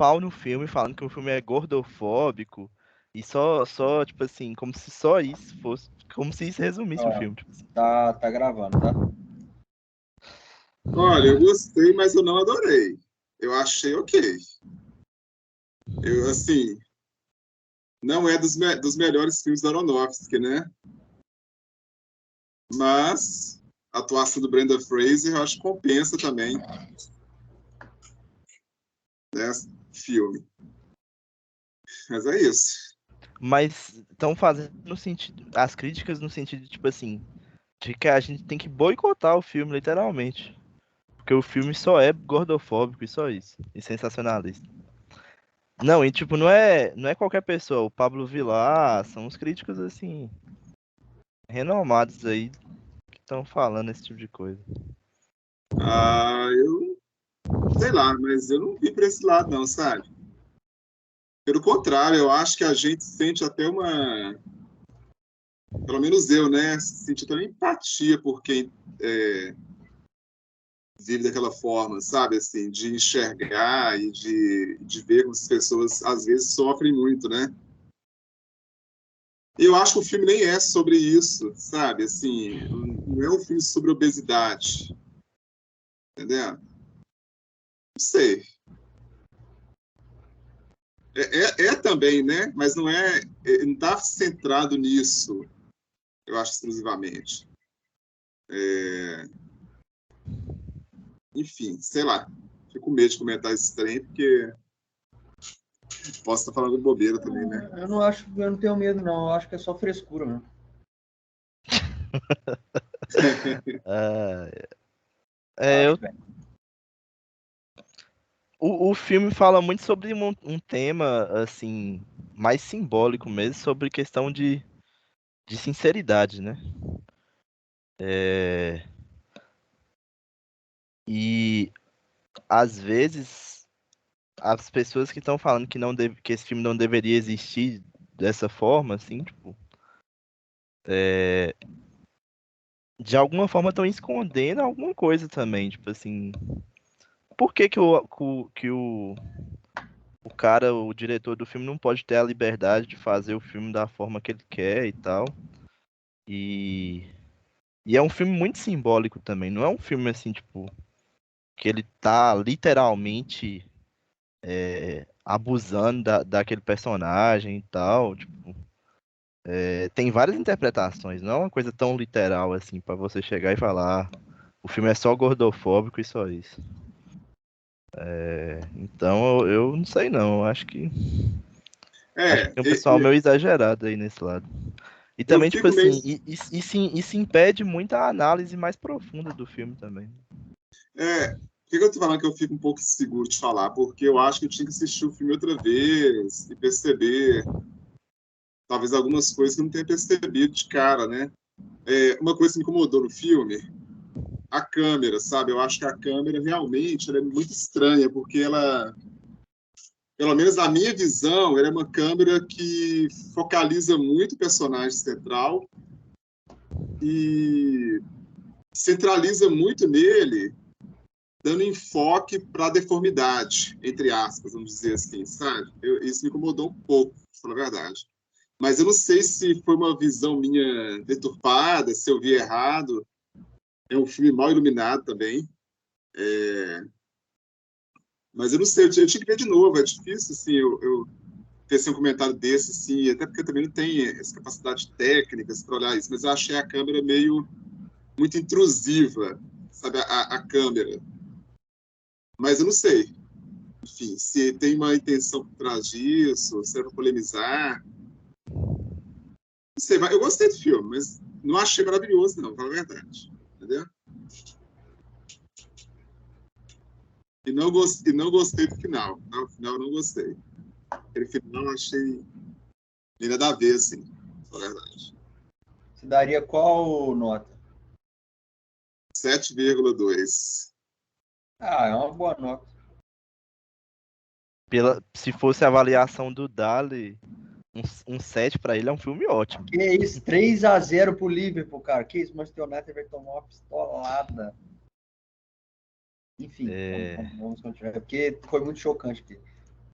pau no filme, falando que o filme é gordofóbico. E só, tipo assim, como se só isso fosse. Como se isso resumisse o Ó, filme. Tipo assim. tá gravando, tá? Olha, eu gostei, mas eu não adorei. Eu achei ok. Eu, assim, não é dos melhores filmes da Aronofsky, né? Mas a atuação do Brenda Fraser eu acho que compensa também, né? Filme. Mas é isso. Mas estão fazendo no sentido. As críticas no sentido, tipo assim, de que a gente tem que boicotar o filme, literalmente. Porque o filme só é gordofóbico e só isso. E sensacionalista. Não, e tipo, não é qualquer pessoa. O Pablo Villar, são os críticos, assim, renomados aí que estão falando esse tipo de coisa. Ah, eu sei lá, mas eu não vi para esse lado, não, sabe? Pelo contrário, eu acho que a gente sente até uma. Pelo menos eu, né? Senti até uma empatia por quem vive daquela forma, sabe? Assim, de enxergar e de ver como as pessoas às vezes sofrem muito, né? E eu acho que o filme nem é sobre isso, sabe? Assim, não é um filme sobre obesidade, entendeu? Não sei. É também, né? Mas não não está centrado nisso, eu acho, exclusivamente. Enfim, sei lá. Fico com medo de comentar esse trem, porque posso estar falando bobeira também, né? Eu não tenho medo, não. Eu acho que é só frescura, mesmo. Ah, Eu acho, eu, velho. o filme fala muito sobre um tema, assim, mais simbólico mesmo, sobre questão de sinceridade, né? É, e às vezes as pessoas que estão falando que esse filme não deveria existir dessa forma, assim, tipo, de alguma forma estão escondendo alguma coisa também, tipo assim, por que o cara, o diretor do filme não pode ter a liberdade de fazer o filme da forma que ele quer e tal? E, e é um filme muito simbólico também, não é um filme assim, tipo, que ele tá literalmente abusando daquele personagem e tal, tipo, tem várias interpretações, não é uma coisa tão literal assim pra você chegar e falar, "Ah, o filme é só gordofóbico e só isso." Então eu não sei não, acho que tem um pessoal meio exagerado aí nesse lado. E Eu também, tipo fico meio. assim, isso impede muita análise mais profunda do filme também. Por que eu tô falando que eu fico um pouco inseguro de falar? Porque eu acho que eu tinha que assistir o filme outra vez e perceber, talvez, algumas coisas que eu não tenha percebido de cara, né? Uma coisa que me incomodou no filme, a câmera, sabe? Eu acho que a câmera realmente ela é muito estranha, porque ela, pelo menos na minha visão, ela é uma câmera que focaliza muito o personagem central e centraliza muito nele, dando enfoque para a deformidade, entre aspas, vamos dizer assim, sabe? Isso me incomodou um pouco, para falar a verdade. Mas eu não sei se foi uma visão minha deturpada, se eu vi errado. É um filme mal iluminado também. Mas eu não sei, eu tinha que ver de novo. É difícil, assim, eu ter assim, um comentário desse, assim, até porque eu também não tenho essa capacidade técnica para olhar isso. Mas eu achei a câmera meio muito intrusiva, sabe? A câmera. Mas eu não sei. Enfim, se tem uma intenção por trás disso, se é para polemizar. Não sei, mas eu gostei do filme, mas não achei maravilhoso, não, para a verdade. Entendeu? E não gostei do final. O final eu não gostei. Aquele final eu achei nem nada a ver, assim, na verdade. Você daria qual nota? 7,2. Ah, é uma boa nota. Se fosse a avaliação do Dali, um 7 pra ele é um filme ótimo. Que isso, 3-0 pro Liverpool, cara. Que isso, Manchester United vai tomar uma pistolada. Enfim, vamos continuar, porque foi muito chocante aqui.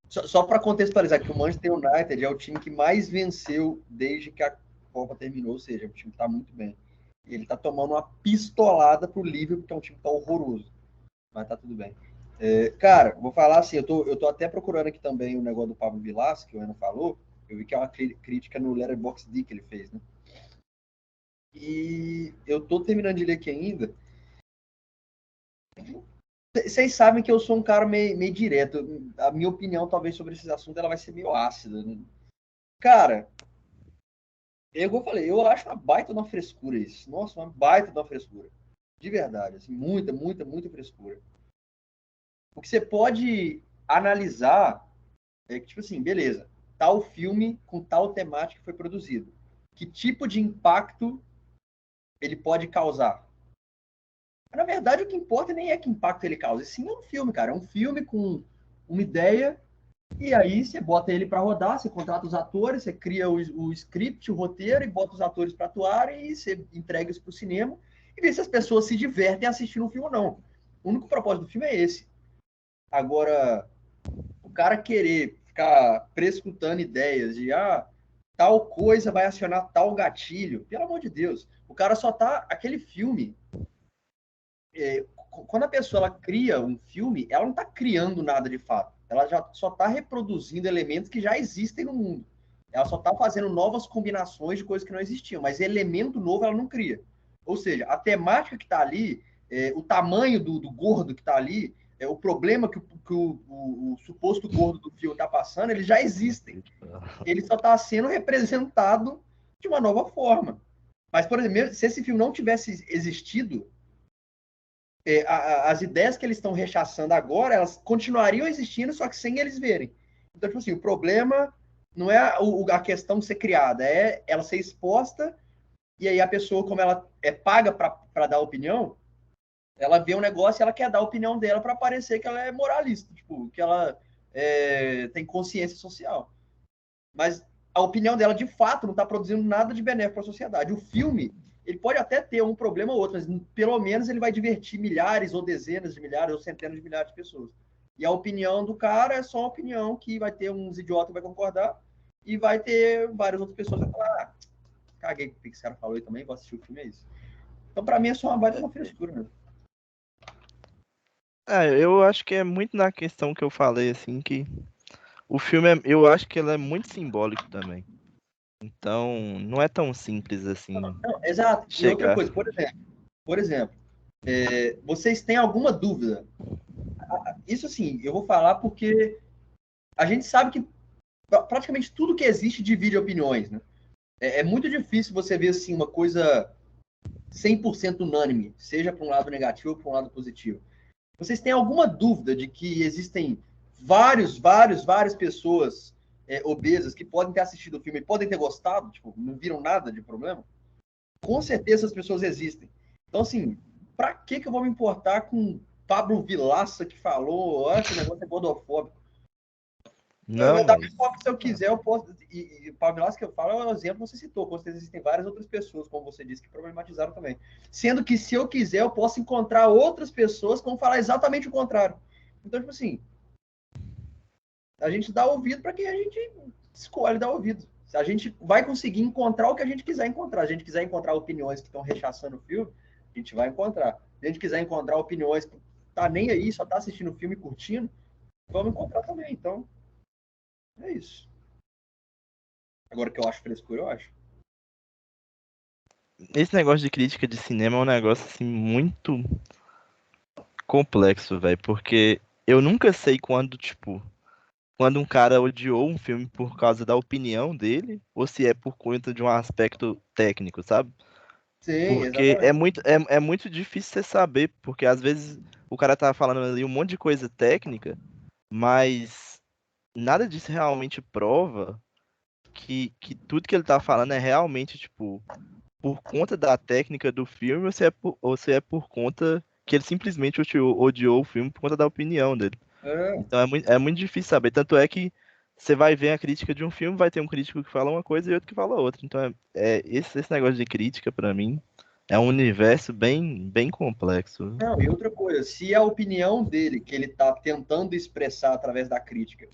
Só para contextualizar, que o Manchester United é o time que mais venceu desde que a Copa terminou, ou seja, o time está muito bem. E ele está tomando uma pistolada pro Liverpool, que é um time que tá horroroso. Mas tá tudo bem. Cara, vou falar assim, eu tô até procurando aqui também o negócio do Pablo Vilas, que o Ana falou. Eu vi que é uma crítica no Letterboxd que ele fez, né? E eu tô terminando de ler aqui ainda. Vocês sabem que eu sou um cara meio direto. A minha opinião, talvez, sobre esses assuntos, ela vai ser meio ácida, né? Cara, eu falei, eu acho uma baita de uma frescura isso. Nossa, uma baita de uma frescura. De verdade, assim, muita, muita, muita frescura. O que você pode analisar é que, tipo assim, beleza, tal filme com tal temática foi produzido. Que tipo de impacto ele pode causar? Na verdade, o que importa nem é que impacto ele causa, sim é um filme, cara. É um filme com uma ideia, e aí você bota ele para rodar, você contrata os atores, você cria o script, o roteiro, e bota os atores para atuar, e você entrega isso para o cinema, e vê se as pessoas se divertem assistindo o filme ou não. O único propósito do filme é esse. Agora, o cara querer ficar prescutando ideias de tal coisa vai acionar tal gatilho, pelo amor de Deus, o cara só tá. Aquele filme. Quando a pessoa ela cria um filme, ela não está criando nada de fato. Ela já só está reproduzindo elementos que já existem no mundo. Ela só está fazendo novas combinações de coisas que não existiam, mas elemento novo ela não cria. Ou seja, a temática que está ali, o tamanho do gordo que está ali, o problema que o suposto gordo do filme está passando, eles já existem. Ele só está sendo representado de uma nova forma. Mas, por exemplo, se esse filme não tivesse existido, as ideias que eles estão rechaçando agora, elas continuariam existindo, só que sem eles verem. Então, tipo assim, o problema não é a questão de ser criada, é ela ser exposta, e aí a pessoa, como ela é paga para dar opinião, ela vê um negócio e ela quer dar a opinião dela para parecer que ela é moralista, tipo, que ela tem consciência social. Mas a opinião dela, de fato, não está produzindo nada de benéfico para a sociedade. O filme, ele pode até ter um problema ou outro, mas pelo menos ele vai divertir milhares ou dezenas de milhares ou centenas de milhares de pessoas. E a opinião do cara é só uma opinião que vai ter uns idiotas que vai concordar e vai ter várias outras pessoas que vão falar, caguei o que esse cara falou aí também, vou assistir o filme, é isso. Então, para mim, é só uma baita uma frescura mesmo. Eu acho que é muito na questão que eu falei, assim, que o filme, eu acho que ele é muito simbólico também. Então, não é tão simples assim Não, exato. E outra chegar. coisa, por exemplo, vocês têm alguma dúvida? Isso, assim, eu vou falar porque a gente sabe que praticamente tudo que existe divide opiniões, né? É muito difícil você ver assim uma coisa 100% unânime, seja para um lado negativo ou para um lado positivo. Vocês têm alguma dúvida de que existem várias pessoas obesas que podem ter assistido o filme e podem ter gostado, tipo, não viram nada de problema? Com certeza as pessoas existem. Então, assim, para que eu vou me importar com Pablo Vilaça que falou, que o negócio é gordofóbico? Não, Da mas mesma forma que se eu quiser, eu posso. E o Pablo que eu falo é um exemplo que você citou. Com certeza existem várias outras pessoas, como você disse, que problematizaram também. Sendo que se eu quiser, eu posso encontrar outras pessoas que vão falar exatamente o contrário. Então, tipo assim, a gente dá ouvido para quem a gente escolhe dar ouvido. A gente vai conseguir encontrar o que a gente quiser encontrar. Se a gente quiser encontrar opiniões que estão rechaçando o filme, a gente vai encontrar. Se a gente quiser encontrar opiniões que tá nem aí, só tá assistindo o filme e curtindo, vamos encontrar também. Então, é isso. Agora que eu acho frescura, eu acho. esse negócio de crítica de cinema é um negócio assim muito complexo, velho, porque eu nunca sei quando, tipo, quando um cara odiou um filme por causa da opinião dele ou se é por conta de um aspecto técnico, sabe? Sim, Porque é exatamente. muito, é muito difícil você saber, porque às vezes o cara tá falando ali um monte de coisa técnica, mas nada disso realmente prova que tudo que ele tá falando é realmente, tipo, por conta da técnica do filme ou se é por conta que ele simplesmente odiou o filme por conta da opinião dele. É. Então é muito difícil saber. Tanto é que você vai ver a crítica de um filme, vai ter um crítico que fala uma coisa e outro que fala outra. Então esse negócio de crítica, pra mim, é um universo bem complexo. Não, e outra coisa, se a opinião dele, que ele está tentando expressar através da crítica,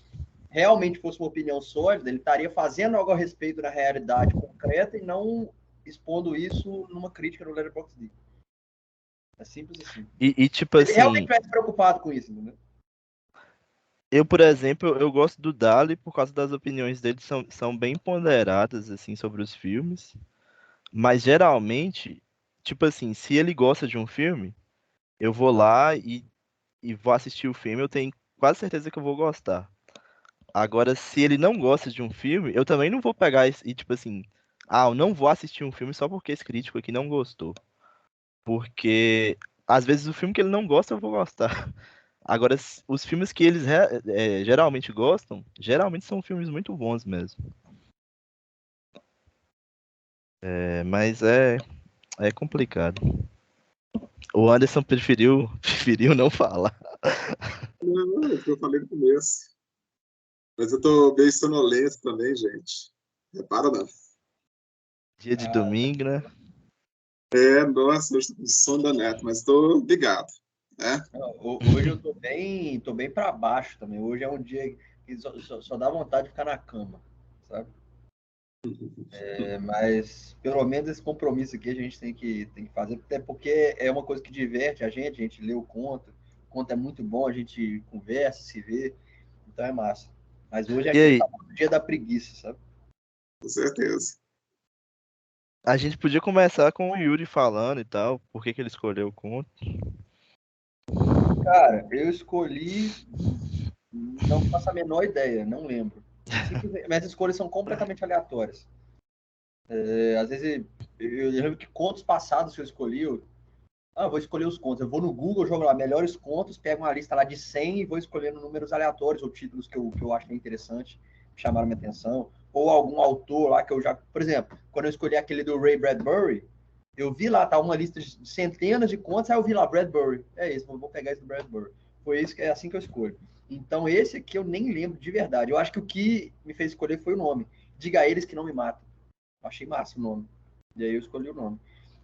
realmente fosse uma opinião sólida, ele estaria fazendo algo a respeito da realidade concreta e não expondo isso numa crítica no Letterboxd. É simples assim. E tipo Ele realmente assim, estivesse preocupado com isso, entendeu? eu, por exemplo, eu gosto do Dali por causa das opiniões dele são bem ponderadas, assim, sobre os filmes. Mas geralmente, tipo assim, se ele gosta de um filme, eu vou lá e vou assistir o filme, eu tenho quase certeza que eu vou gostar. Agora, se ele não gosta de um filme, eu também não vou pegar tipo assim, ah, eu não vou assistir um filme só porque esse crítico aqui não gostou. Porque às vezes o filme que ele não gosta, eu vou gostar. Agora, os filmes que eles geralmente gostam, geralmente são filmes muito bons mesmo. Mas é complicado. O Anderson preferiu não falar. Não, é o que eu falei no começo. Mas eu tô bem sonolento também, gente. Repara não. Dia de domingo, né? Nossa, hoje tô com sono da neta, mas tô ligado, né? Hoje eu tô bem para baixo também. Hoje é um dia que só dá vontade de ficar na cama, sabe? Mas pelo menos esse compromisso aqui a gente tem que fazer, até porque é uma coisa que diverte a gente lê o conto é muito bom, a gente conversa, se vê, então é massa. Mas hoje é E aquele aí, famoso dia da preguiça, sabe? Com certeza. a gente podia começar com o Yuri falando e tal, por que que ele escolheu o conto. Cara, eu escolhi, não faço a menor ideia, não lembro. Minhas escolhas são completamente aleatórias. Às vezes eu lembro que contos passados que eu escolhi, vou escolher os contos. Eu vou no Google, jogo lá melhores contos, pego uma lista lá de 100 e vou escolhendo números aleatórios ou títulos que eu achei interessante, que chamaram minha atenção. Ou algum autor lá que eu já. Por exemplo, quando eu escolhi aquele do Ray Bradbury, eu vi lá, tá uma lista de centenas de contos, aí eu vi lá Bradbury. É isso, vou pegar esse do Bradbury. Foi isso, é assim que eu escolho. Então, esse aqui eu nem lembro de verdade. Eu acho que o que me fez escolher foi o nome. Diga a eles que não me matam. Achei massa o nome. E aí eu escolhi o nome.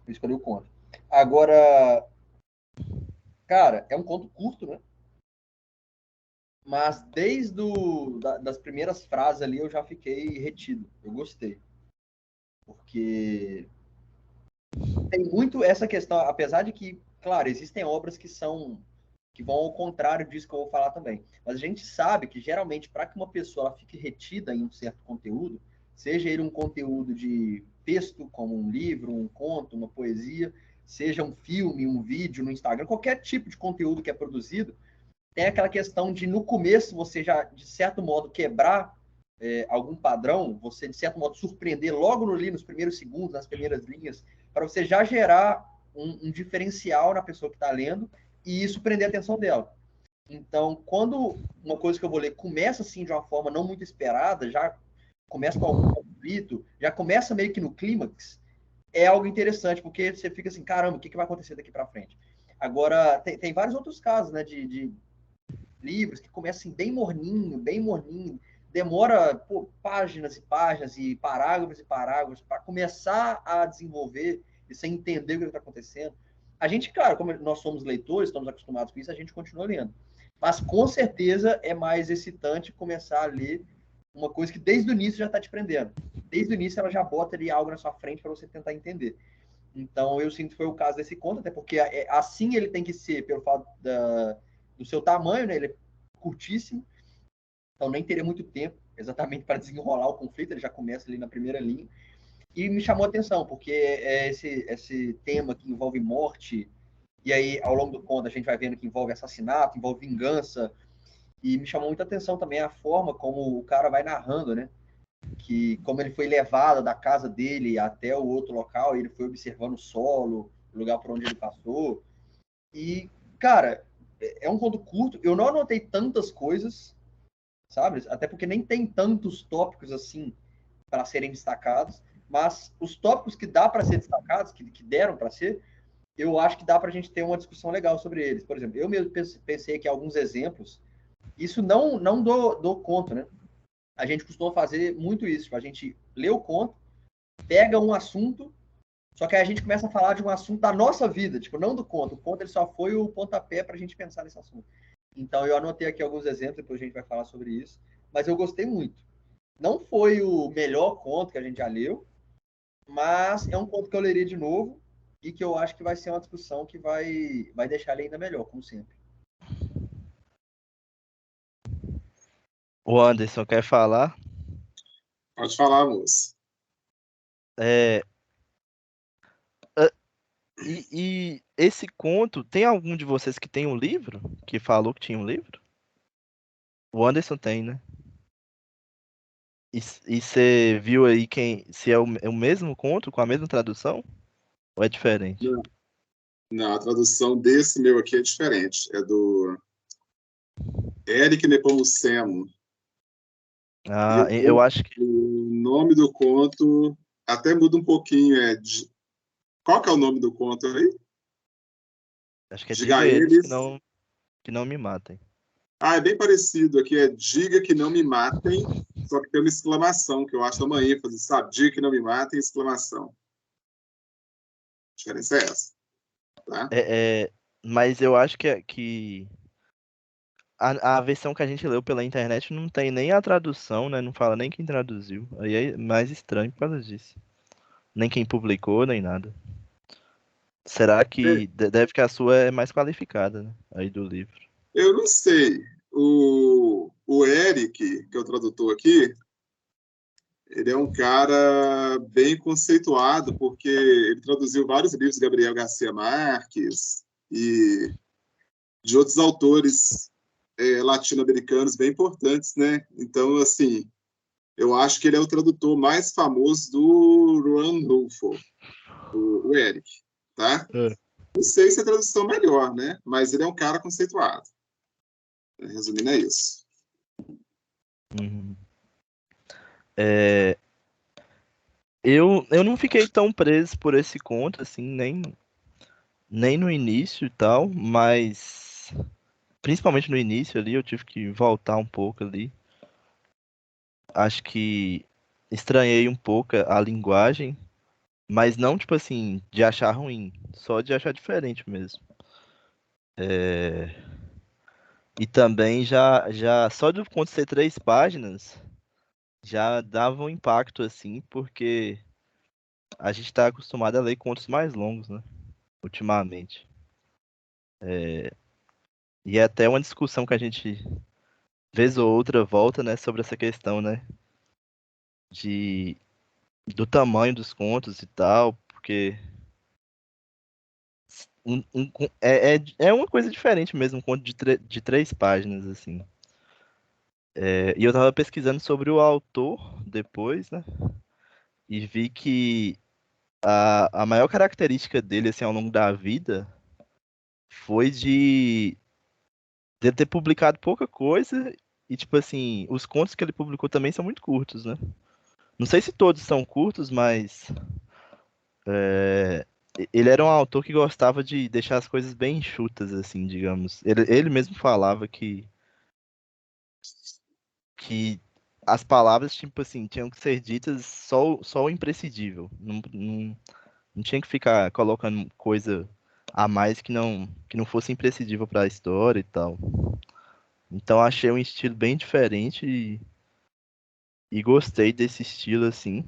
Eu escolhi o conto. Agora, cara, é um conto curto, né? Mas desde das primeiras frases ali eu já fiquei retido. Eu gostei. Porque tem muito essa questão, apesar de que, claro, existem obras que vão ao contrário disso que eu vou falar também. Mas a gente sabe que geralmente para que uma pessoa ela fique retida em um certo conteúdo, seja ele um conteúdo de texto, como um livro, um conto, uma poesia, seja um filme, um vídeo no Instagram, qualquer tipo de conteúdo que é produzido, tem aquela questão de no começo você já, de certo modo, quebrar algum padrão, você, de certo modo, surpreender logo ali nos primeiros segundos, nas primeiras linhas, para você já gerar um diferencial na pessoa que está lendo e isso prender a atenção dela. Então, quando uma coisa que eu vou ler começa assim de uma forma não muito esperada, já começa com algum conflito, já começa meio que no clímax, é algo interessante, porque você fica assim, caramba, o que vai acontecer daqui para frente? Agora, tem vários outros casos, né, de livros que começam assim, bem morninho, demora páginas e páginas e parágrafos para começar a desenvolver e você entender o que está acontecendo. A gente, claro, como nós somos leitores, estamos acostumados com isso, a gente continua lendo. Mas com certeza é mais excitante começar a ler uma coisa que desde o início já está te prendendo. Desde o início ela já bota ali algo na sua frente para você tentar entender. Então eu sinto que foi o caso desse conto, até porque assim ele tem que ser, pelo fato do seu tamanho, né? Ele é curtíssimo, então nem teria muito tempo exatamente para desenrolar o conflito, ele já começa ali na primeira linha. E me chamou a atenção, porque é esse tema que envolve morte, e aí ao longo do conto a gente vai vendo que envolve assassinato, envolve vingança, e me chamou muita atenção também a forma como o cara vai narrando, né? Que como ele foi levado da casa dele até o outro local, ele foi observando o solo, o lugar por onde ele passou. E, cara, é um conto curto. Eu não anotei tantas coisas, sabe? Até porque nem tem tantos tópicos assim para serem destacados. Mas os tópicos que dá para ser destacados, que deram para ser, eu acho que dá para a gente ter uma discussão legal sobre eles. Por exemplo, eu mesmo pensei aqui alguns exemplos. Isso não do conto, né? A gente costuma fazer muito isso. Tipo, a gente lê o conto, pega um assunto, só que aí a gente começa a falar de um assunto da nossa vida, tipo, não do conto. O conto ele só foi o pontapé para a gente pensar nesse assunto. Então, eu anotei aqui alguns exemplos, depois a gente vai falar sobre isso. mas eu gostei muito. Não foi o melhor conto que a gente já leu, mas é um conto que eu leria de novo e que eu acho que vai ser uma discussão que vai deixar ele ainda melhor, como sempre. O Anderson quer falar? Pode falar, moço. É, e esse conto, tem algum de vocês que tem um livro? Que falou que tinha um livro? O Anderson tem, né? E você viu aí se é o mesmo conto, com a mesma tradução? Ou é diferente? Não, não, a tradução desse meu aqui é diferente. É do Eric Nepomucemo. E Ah, eu acho que. o nome do conto até muda um pouquinho. Qual que é o nome do conto aí? Acho que é Diga Diga a a eles eles. que não me matem. Ah, é bem parecido. Aqui é Diga que não me matem, só que tem uma exclamação, que eu acho uma ênfase, sabe? Diga que não me matem, exclamação. A diferença é essa, tá? Mas eu acho que a versão que a gente leu pela internet não tem nem a tradução, né? Não fala nem quem traduziu. Aí é mais estranho por causa disso. Nem quem publicou, nem nada. Será que deve que a sua é mais qualificada, né? Aí do livro. Eu não sei. O Eric, que é o tradutor aqui, ele é um cara bem conceituado, porque ele traduziu vários livros de Gabriel Garcia Marques e de outros autores latino-americanos bem importantes, né? Então, assim, eu acho que ele é o tradutor mais famoso do Juan Rulfo, o Eric, tá? É. Não sei se é a tradução melhor, né? Mas ele é um cara conceituado. Resumindo, é isso. Uhum. É, eu não fiquei tão preso por esse conto, assim, nem no início e tal, mas principalmente no início ali, eu tive que voltar um pouco ali. Acho que estranhei um pouco a linguagem, mas não, tipo assim, de achar ruim, só de achar diferente mesmo. É, e também já só do conto ser 3 páginas já dava um impacto, assim, porque a gente tá acostumado a ler contos mais longos, né? Ultimamente. E é até uma discussão que a gente, vez ou outra, volta, né, sobre essa questão, né? De, do tamanho dos contos e tal, porque é uma coisa diferente mesmo, um conto de 3 páginas, assim. E eu tava pesquisando sobre o autor depois, né? E vi que a maior característica dele, assim, ao longo da vida foi de ele ter publicado pouca coisa e, tipo assim, os contos que ele publicou também são muito curtos, né? Não sei se todos são curtos, mas ele era um autor que gostava de deixar as coisas bem enxutas, assim, digamos. Ele mesmo falava que as palavras, tipo assim, tinham que ser ditas só o imprescindível. Não tinha que ficar colocando coisa a mais que não fosse imprescindível para a história e tal. Então achei um estilo bem diferente e gostei desse estilo, assim.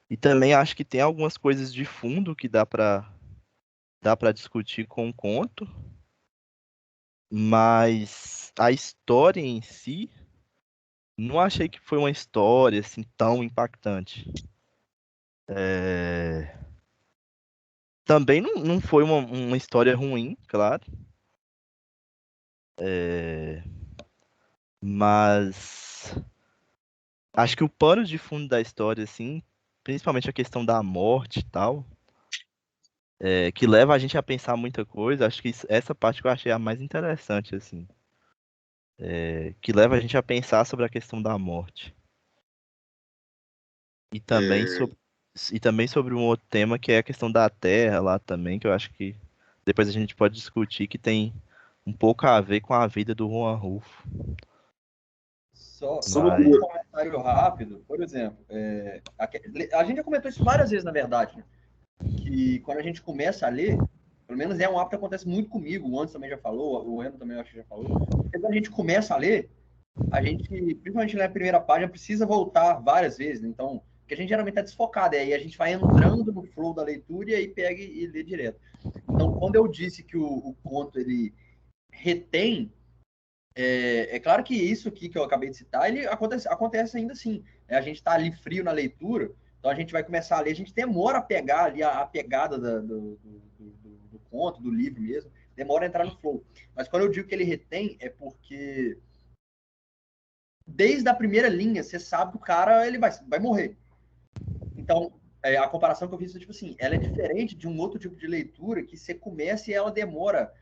E também acho que tem algumas coisas de fundo que dá para discutir com o conto, mas a história em si, não achei que foi uma história assim tão impactante. É, também não foi uma história ruim, claro, é, mas acho que o pano de fundo da história, assim, principalmente a questão da morte e tal, que leva a gente a pensar muita coisa, acho que essa parte que eu achei a mais interessante, assim. Que leva a gente a pensar sobre a questão da morte. E também É, sobre, e também sobre um outro tema que é a questão da Terra lá também, que eu acho que depois a gente pode discutir, que tem um pouco a ver com a vida do Juan Rulfo. Só sobre um Mas. comentário rápido, por exemplo, a gente já comentou isso várias vezes, na verdade, né? Que quando a gente começa a ler, pelo menos é um hábito que acontece muito comigo, o Anderson também já falou, o Eno também eu acho que já falou, quando a gente começa a ler, a gente, principalmente na primeira página, precisa voltar várias vezes, né? Então, porque a gente geralmente está desfocado, e aí a gente vai entrando no flow da leitura e aí pega e lê direto. Então, quando eu disse que o conto, ele retém, é claro que isso aqui que eu acabei de citar, ele acontece ainda assim. Né? A gente está ali frio na leitura, então a gente vai começar a ler, a gente demora a pegar ali a pegada do conto, do livro mesmo, demora a entrar no flow. Mas quando eu digo que ele retém, é porque desde a primeira linha você sabe que o cara ele vai morrer. Então, a comparação que eu fiz é tipo assim, ela é diferente de um outro tipo de leitura que você começa e ela demora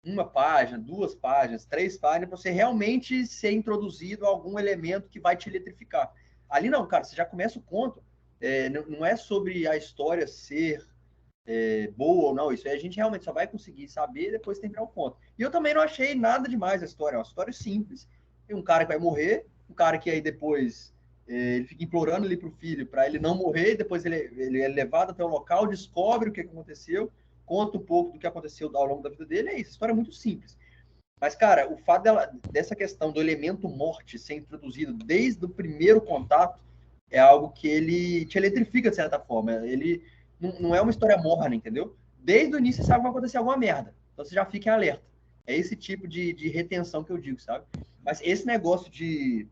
uma página, 2 páginas, 3 páginas, para você realmente ser introduzido a algum elemento que vai te eletrificar. Ali não, cara, você já começa o conto, não é sobre a história ser boa ou não, isso aí a gente realmente só vai conseguir saber depois de terminar o conto. E eu também não achei nada demais a história, é uma história simples. Tem um cara que vai morrer, um cara que aí depois ele fica implorando ali pro filho para ele não morrer, depois ele é levado até o local, descobre o que aconteceu, conta um pouco do que aconteceu ao longo da vida dele, é isso, a história é muito simples. Mas, cara, o fato dessa questão do elemento morte ser introduzido desde o primeiro contato é algo que ele te eletrifica, de certa forma. Ele não é uma história morna, entendeu? Desde o início você sabe que vai acontecer alguma merda. Então você já fica em alerta. É esse tipo de retenção que eu digo, sabe? Mas esse negócio de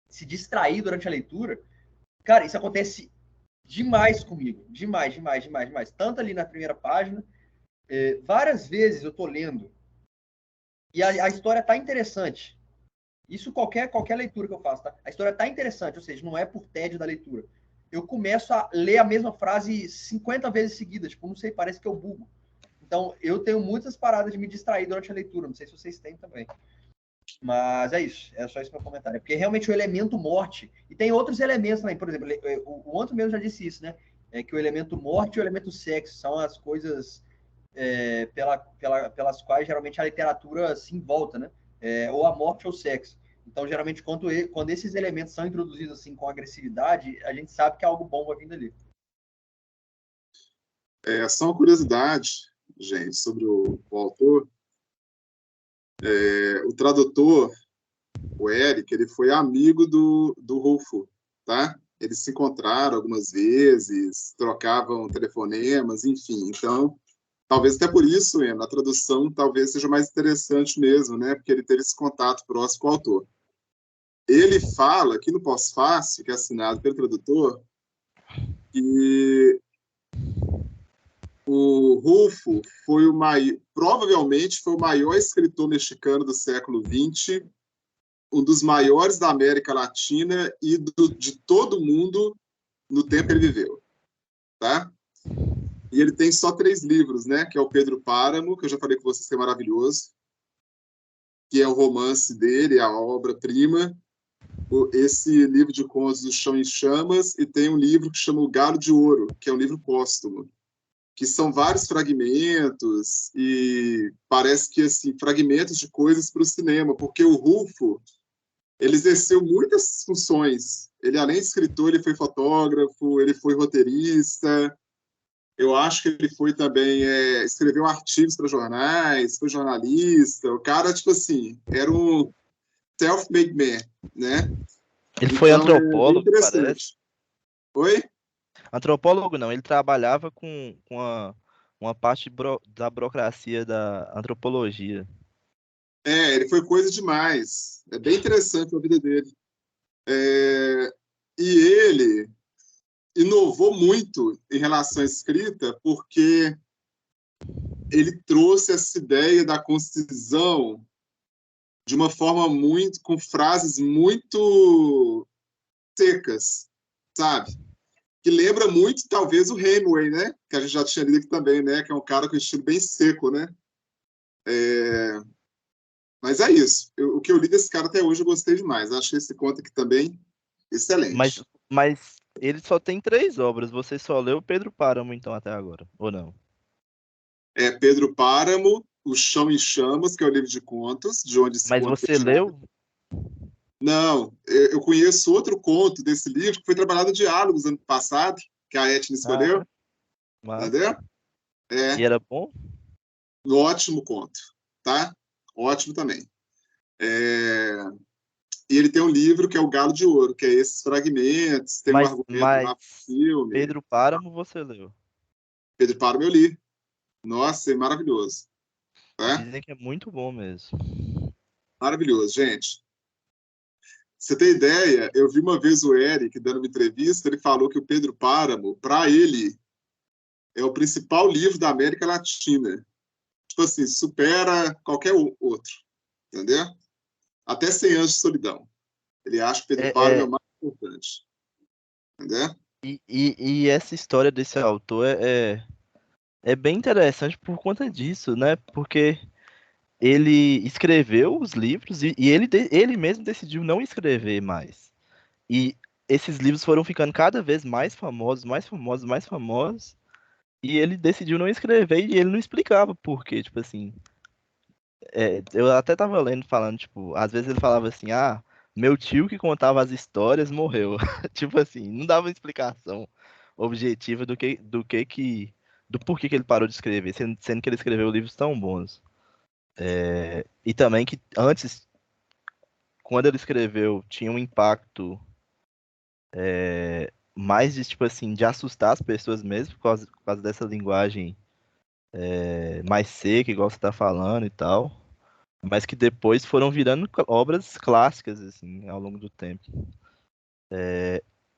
se distrair durante a leitura, cara, isso acontece demais comigo. Demais, demais, demais, demais. Tanto ali na primeira página, várias vezes eu tô lendo e a história tá interessante. Isso qualquer leitura que eu faço, tá? A história tá interessante, ou seja, não é por tédio da leitura. Eu começo a ler a mesma frase 50 vezes seguidas, tipo, não sei, parece que eu bugo. Então, eu tenho muitas paradas de me distrair durante a leitura, não sei se vocês têm também. Mas é isso, é só esse meu comentário. Porque realmente o elemento morte, e tem outros elementos também, por exemplo, o Anto mesmo já disse isso, né? É que o elemento morte e o elemento sexo são as coisas pelas quais geralmente a literatura se envolta, né? Ou a morte ou o sexo. Então, geralmente, quando esses elementos são introduzidos assim com agressividade, a gente sabe que algo bom vai vir dali. Só uma curiosidade, gente, sobre o autor. O tradutor, o Eric, ele foi amigo do Rulfo, tá? Eles se encontraram algumas vezes, trocavam telefonemas, enfim. Então, talvez até por isso, na tradução, talvez seja mais interessante mesmo, né? Porque ele teve esse contato próximo com o autor. Ele fala aqui no pós-fácil, que é assinado pelo tradutor, que o Rulfo provavelmente foi o maior escritor mexicano do século XX, um dos maiores da América Latina e de todo mundo no tempo que ele viveu, tá? E ele tem só 3 livros, né? Que é o Pedro Páramo, que eu já falei com vocês que é maravilhoso, que é o romance dele, a obra-prima, esse livro de contos do Chão em Chamas, e tem um livro que chama O Galo de Ouro, que é um livro póstumo, que são vários fragmentos, e parece que, assim, fragmentos de coisas para o cinema, porque o Rulfo, ele exerceu muitas funções. Ele, além de escritor, ele foi fotógrafo, ele foi roteirista, eu acho que ele foi também, escreveu artigos para jornais, foi jornalista, o cara, tipo assim, era um self-made man, né? Ele foi Então, é bem antropólogo, parece. interessante. Oi? Antropólogo não, ele trabalhava com uma parte da burocracia da antropologia. Ele foi coisa demais. É bem interessante a vida dele. E ele inovou muito em relação à escrita, porque ele trouxe essa ideia da concisão de uma forma com frases muito secas, sabe? Que lembra muito, talvez, o Hemingway, né? Que a gente já tinha lido aqui também, né? Que é um cara com estilo bem seco, né? Mas é isso. O que eu li desse cara até hoje eu gostei demais. Achei esse conto aqui também Mas, excelente. mas ele só tem 3 obras. Você só leu Pedro Páramo, então, até agora, ou não? Pedro Páramo, O Chão em Chamas, que é o livro de contos, de onde esse Mas conto foi você tirado. leu? Não, eu conheço outro conto desse livro que foi trabalhado em Diálogos ano passado, que a Etna Ah, escolheu, massa. entendeu? E era bom? Um ótimo conto, tá? Ótimo também. E ele tem um livro que é o Galo de Ouro, que é esses fragmentos, tem um Mas, argumento lá mas pro filme. Pedro Páramo você leu. Pedro Páramo eu li. Nossa, é maravilhoso. Né? Dizem que é muito bom mesmo. Maravilhoso, gente. Você tem ideia? Eu vi uma vez o Eric dando uma entrevista, ele falou que o Pedro Páramo, para ele, é o principal livro da América Latina. Tipo assim, supera qualquer outro, entendeu? Até 100 Anos de Solidão. Ele acha que Pedro Páramo é É, o mais importante, entendeu? e essa história desse autor é bem interessante por conta disso, né? Porque ele escreveu os livros e ele mesmo decidiu não escrever mais. E esses livros foram ficando cada vez mais famosos, mais famosos, mais famosos. E ele decidiu não escrever e ele não explicava por quê. Tipo assim, eu até tava lendo falando, tipo, às vezes ele falava assim, ah, meu tio que contava as histórias morreu. Tipo assim, não dava uma explicação objetiva do porquê que ele parou de escrever, sendo que ele escreveu livros tão bons. E também que antes, quando ele escreveu, tinha um impacto mais de, tipo assim, de assustar as pessoas mesmo, por causa dessa linguagem mais seca, igual você tá falando e tal. Mas que depois foram virando obras clássicas, assim, ao longo do tempo.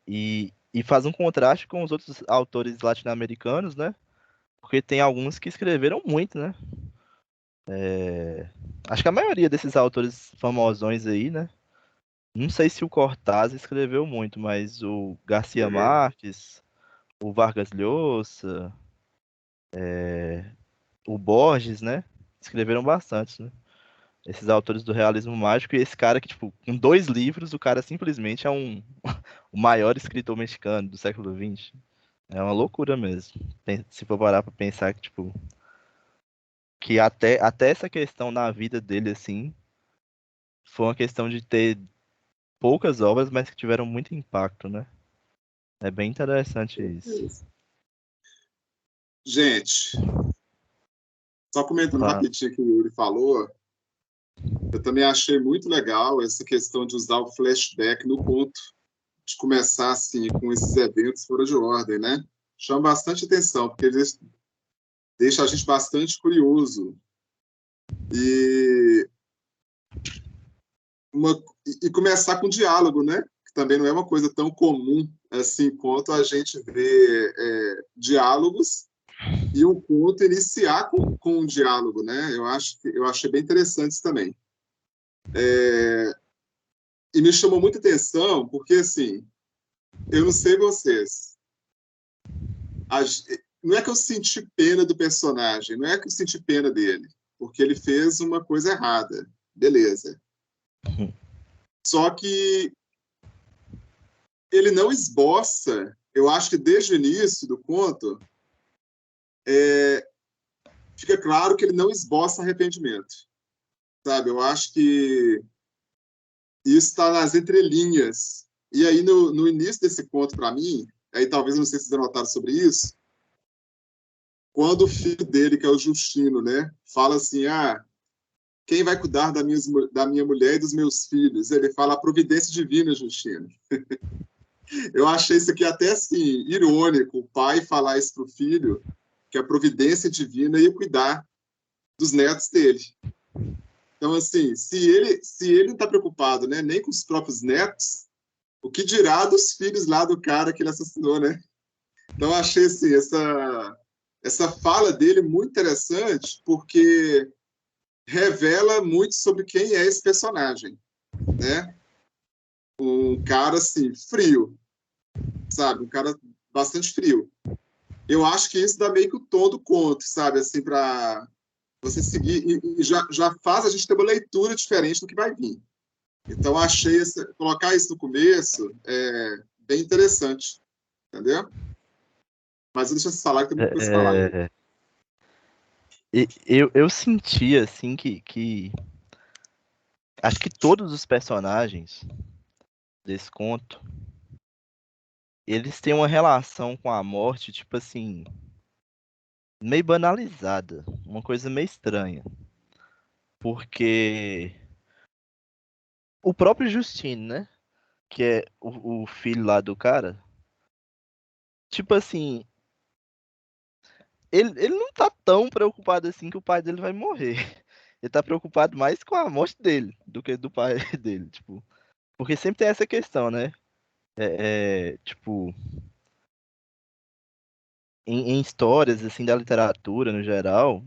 E faz um contraste com os outros autores latino-americanos, né? Porque tem alguns que escreveram muito, né? Acho que a maioria desses autores famosões aí, né? Não sei se o Cortázar escreveu muito, mas o Garcia É, Marques, o Vargas Llosa, o Borges, né? Escreveram bastante, né? Esses autores do realismo mágico e esse cara que, tipo, com 2 livros, o cara simplesmente é o maior escritor mexicano do século XX. É uma loucura mesmo. Se for parar pra pensar que, tipo, que até essa questão na vida dele, assim, foi uma questão de ter poucas obras, mas que tiveram muito impacto, né? É bem interessante isso. gente, só comentando Fala. rapidinho o que o Yuri falou, eu também achei muito legal essa questão de usar o flashback no conto, de começar assim com esses eventos fora de ordem, né? Chama bastante atenção, porque eles deixa a gente bastante curioso. E, uma, e começar com diálogo, né? Que também não é uma coisa tão comum assim quanto a gente vê diálogos e um conto iniciar com um diálogo, né? Eu achei bem interessante isso também. E me chamou muita atenção porque assim, eu não sei vocês, a, não é que eu senti pena do personagem, não é que eu senti pena dele, porque ele fez uma coisa errada, beleza. Só que ele não esboça, eu acho que desde o início do conto, fica claro que ele não esboça arrependimento, sabe? Eu acho que isso está nas entrelinhas. E aí, no início desse conto, para mim, aí talvez não sei se vocês notaram sobre isso, quando o filho dele, que é o Justino, né, fala assim, quem vai cuidar da minha mulher e dos meus filhos? Ele fala a providência divina, Justino. Eu achei isso aqui até assim, irônico, o pai falar isso para o filho, que a providência divina ia cuidar dos netos dele. Então, assim, se ele não está preocupado, né, nem com os próprios netos, o que dirá dos filhos lá do cara que ele assassinou, né? Então, achei assim, essa fala dele muito interessante, porque revela muito sobre quem é esse personagem, né? Um cara, assim, frio, sabe? Um cara bastante frio. Eu acho que isso dá meio que o tom do conto, sabe? Assim, para você seguir e já faz a gente ter uma leitura diferente do que vai vir. Então, achei colocar isso no começo bem interessante, entendeu? Mas deixa eu falar que tem muita coisa para falar aí. É, eu senti, assim, que acho que todos os personagens desse conto, eles têm uma relação com a morte, tipo assim, meio banalizada, uma coisa meio estranha. Porque o próprio Justine, né? Que é o filho lá do cara. Tipo assim, ele não tá tão preocupado assim que o pai dele vai morrer. Ele tá preocupado mais com a morte dele do que do pai dele, tipo. Porque sempre tem essa questão, né? Tipo, em histórias, assim, da literatura no geral,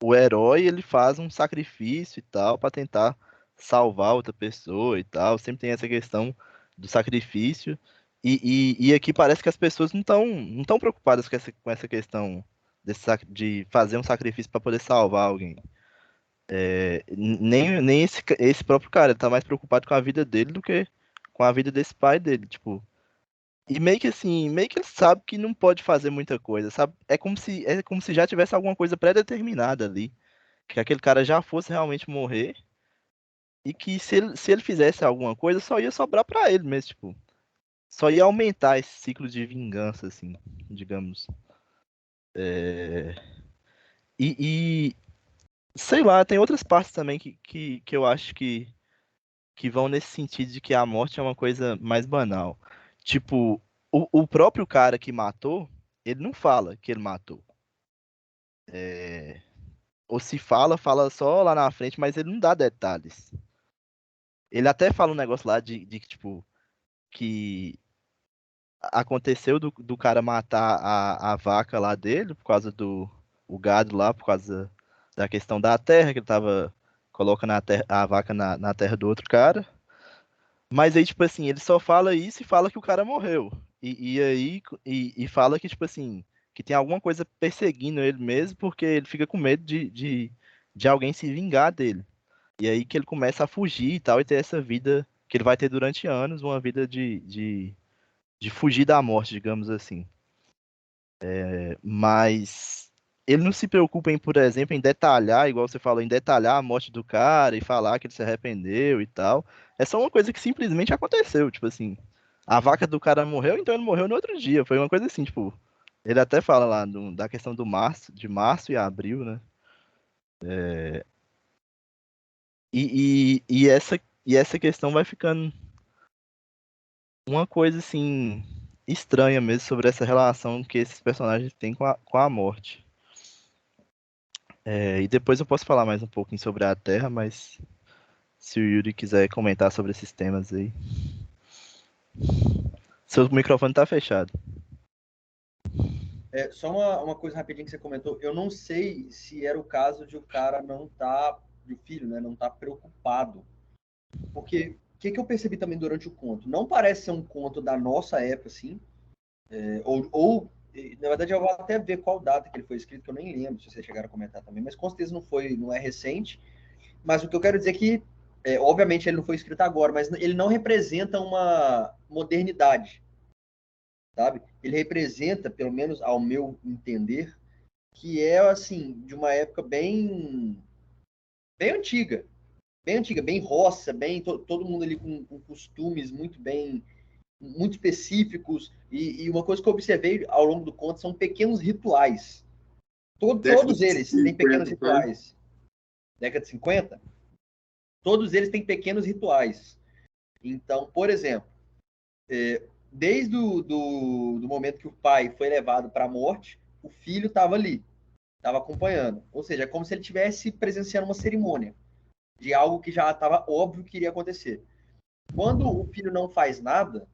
o herói, ele faz um sacrifício e tal pra tentar salvar outra pessoa e tal. Sempre tem essa questão do sacrifício. E aqui parece que as pessoas não tão preocupadas com essa questão de fazer um sacrifício para poder salvar alguém. Nem esse próprio cara, ele tá mais preocupado com a vida dele do que com a vida desse pai dele, tipo. E meio que assim, meio que ele sabe que não pode fazer muita coisa, sabe? É como se já tivesse alguma coisa pré-determinada ali, que aquele cara já fosse realmente morrer e que se ele fizesse alguma coisa, só ia sobrar pra ele mesmo, tipo, só ia aumentar esse ciclo de vingança, assim, digamos. É, E, sei lá, tem outras partes também que eu acho que vão nesse sentido de que a morte é uma coisa mais banal. Tipo, o próprio cara que matou, ele não fala que ele matou. Ou se fala, fala só lá na frente, mas ele não dá detalhes. Ele até fala um negócio lá de que, tipo, que aconteceu do cara matar a vaca lá dele, por causa o gado lá, por causa da questão da terra, que ele tava colocando a vaca na terra do outro cara. Mas aí, tipo assim, ele só fala isso e fala que o cara morreu. E aí fala que, tipo assim, que tem alguma coisa perseguindo ele mesmo, porque ele fica com medo de alguém se vingar dele. E aí que ele começa a fugir e tal, e ter essa vida que ele vai ter durante anos, uma vida de fugir da morte, digamos assim. Mas ele não se preocupa em, por exemplo, em detalhar, igual você falou, em detalhar a morte do cara e falar que ele se arrependeu e tal. É só uma coisa que simplesmente aconteceu, tipo assim. A vaca do cara morreu, então ele morreu no outro dia. Foi uma coisa assim, tipo. Ele até fala lá da questão de março e abril, né? E essa questão vai ficando uma coisa assim estranha mesmo sobre essa relação que esses personagens têm com a morte. E depois eu posso falar mais um pouquinho sobre a Terra, mas se o Yuri quiser comentar sobre esses temas aí. Seu microfone tá fechado. Só uma coisa rapidinho que você comentou. Eu não sei se era o caso de o cara não tá, de o filho, né, não tá preocupado. Porque o que eu percebi também durante o conto? Não parece ser um conto da nossa época, assim. Na verdade, eu vou até ver qual data que ele foi escrito, que eu nem lembro, se vocês chegaram a comentar também. Mas com certeza não é recente. Mas o que eu quero dizer é que, obviamente, ele não foi escrito agora, mas ele não representa uma modernidade, sabe? Ele representa, pelo menos ao meu entender, que é, assim, de uma época bem antiga. Bem antiga, bem roça, todo mundo ali com costumes muito específicos. E uma coisa que eu observei ao longo do conto são pequenos rituais. Década Todos de eles têm pequenos 50, tá? rituais. Década de 50, todos eles têm pequenos rituais. Então, por exemplo, desde do momento que o pai foi levado para a morte, o filho estava ali, estava acompanhando. Ou seja, é como se ele estivesse presenciando uma cerimônia de algo que já estava óbvio que iria acontecer. Quando o filho não faz nada,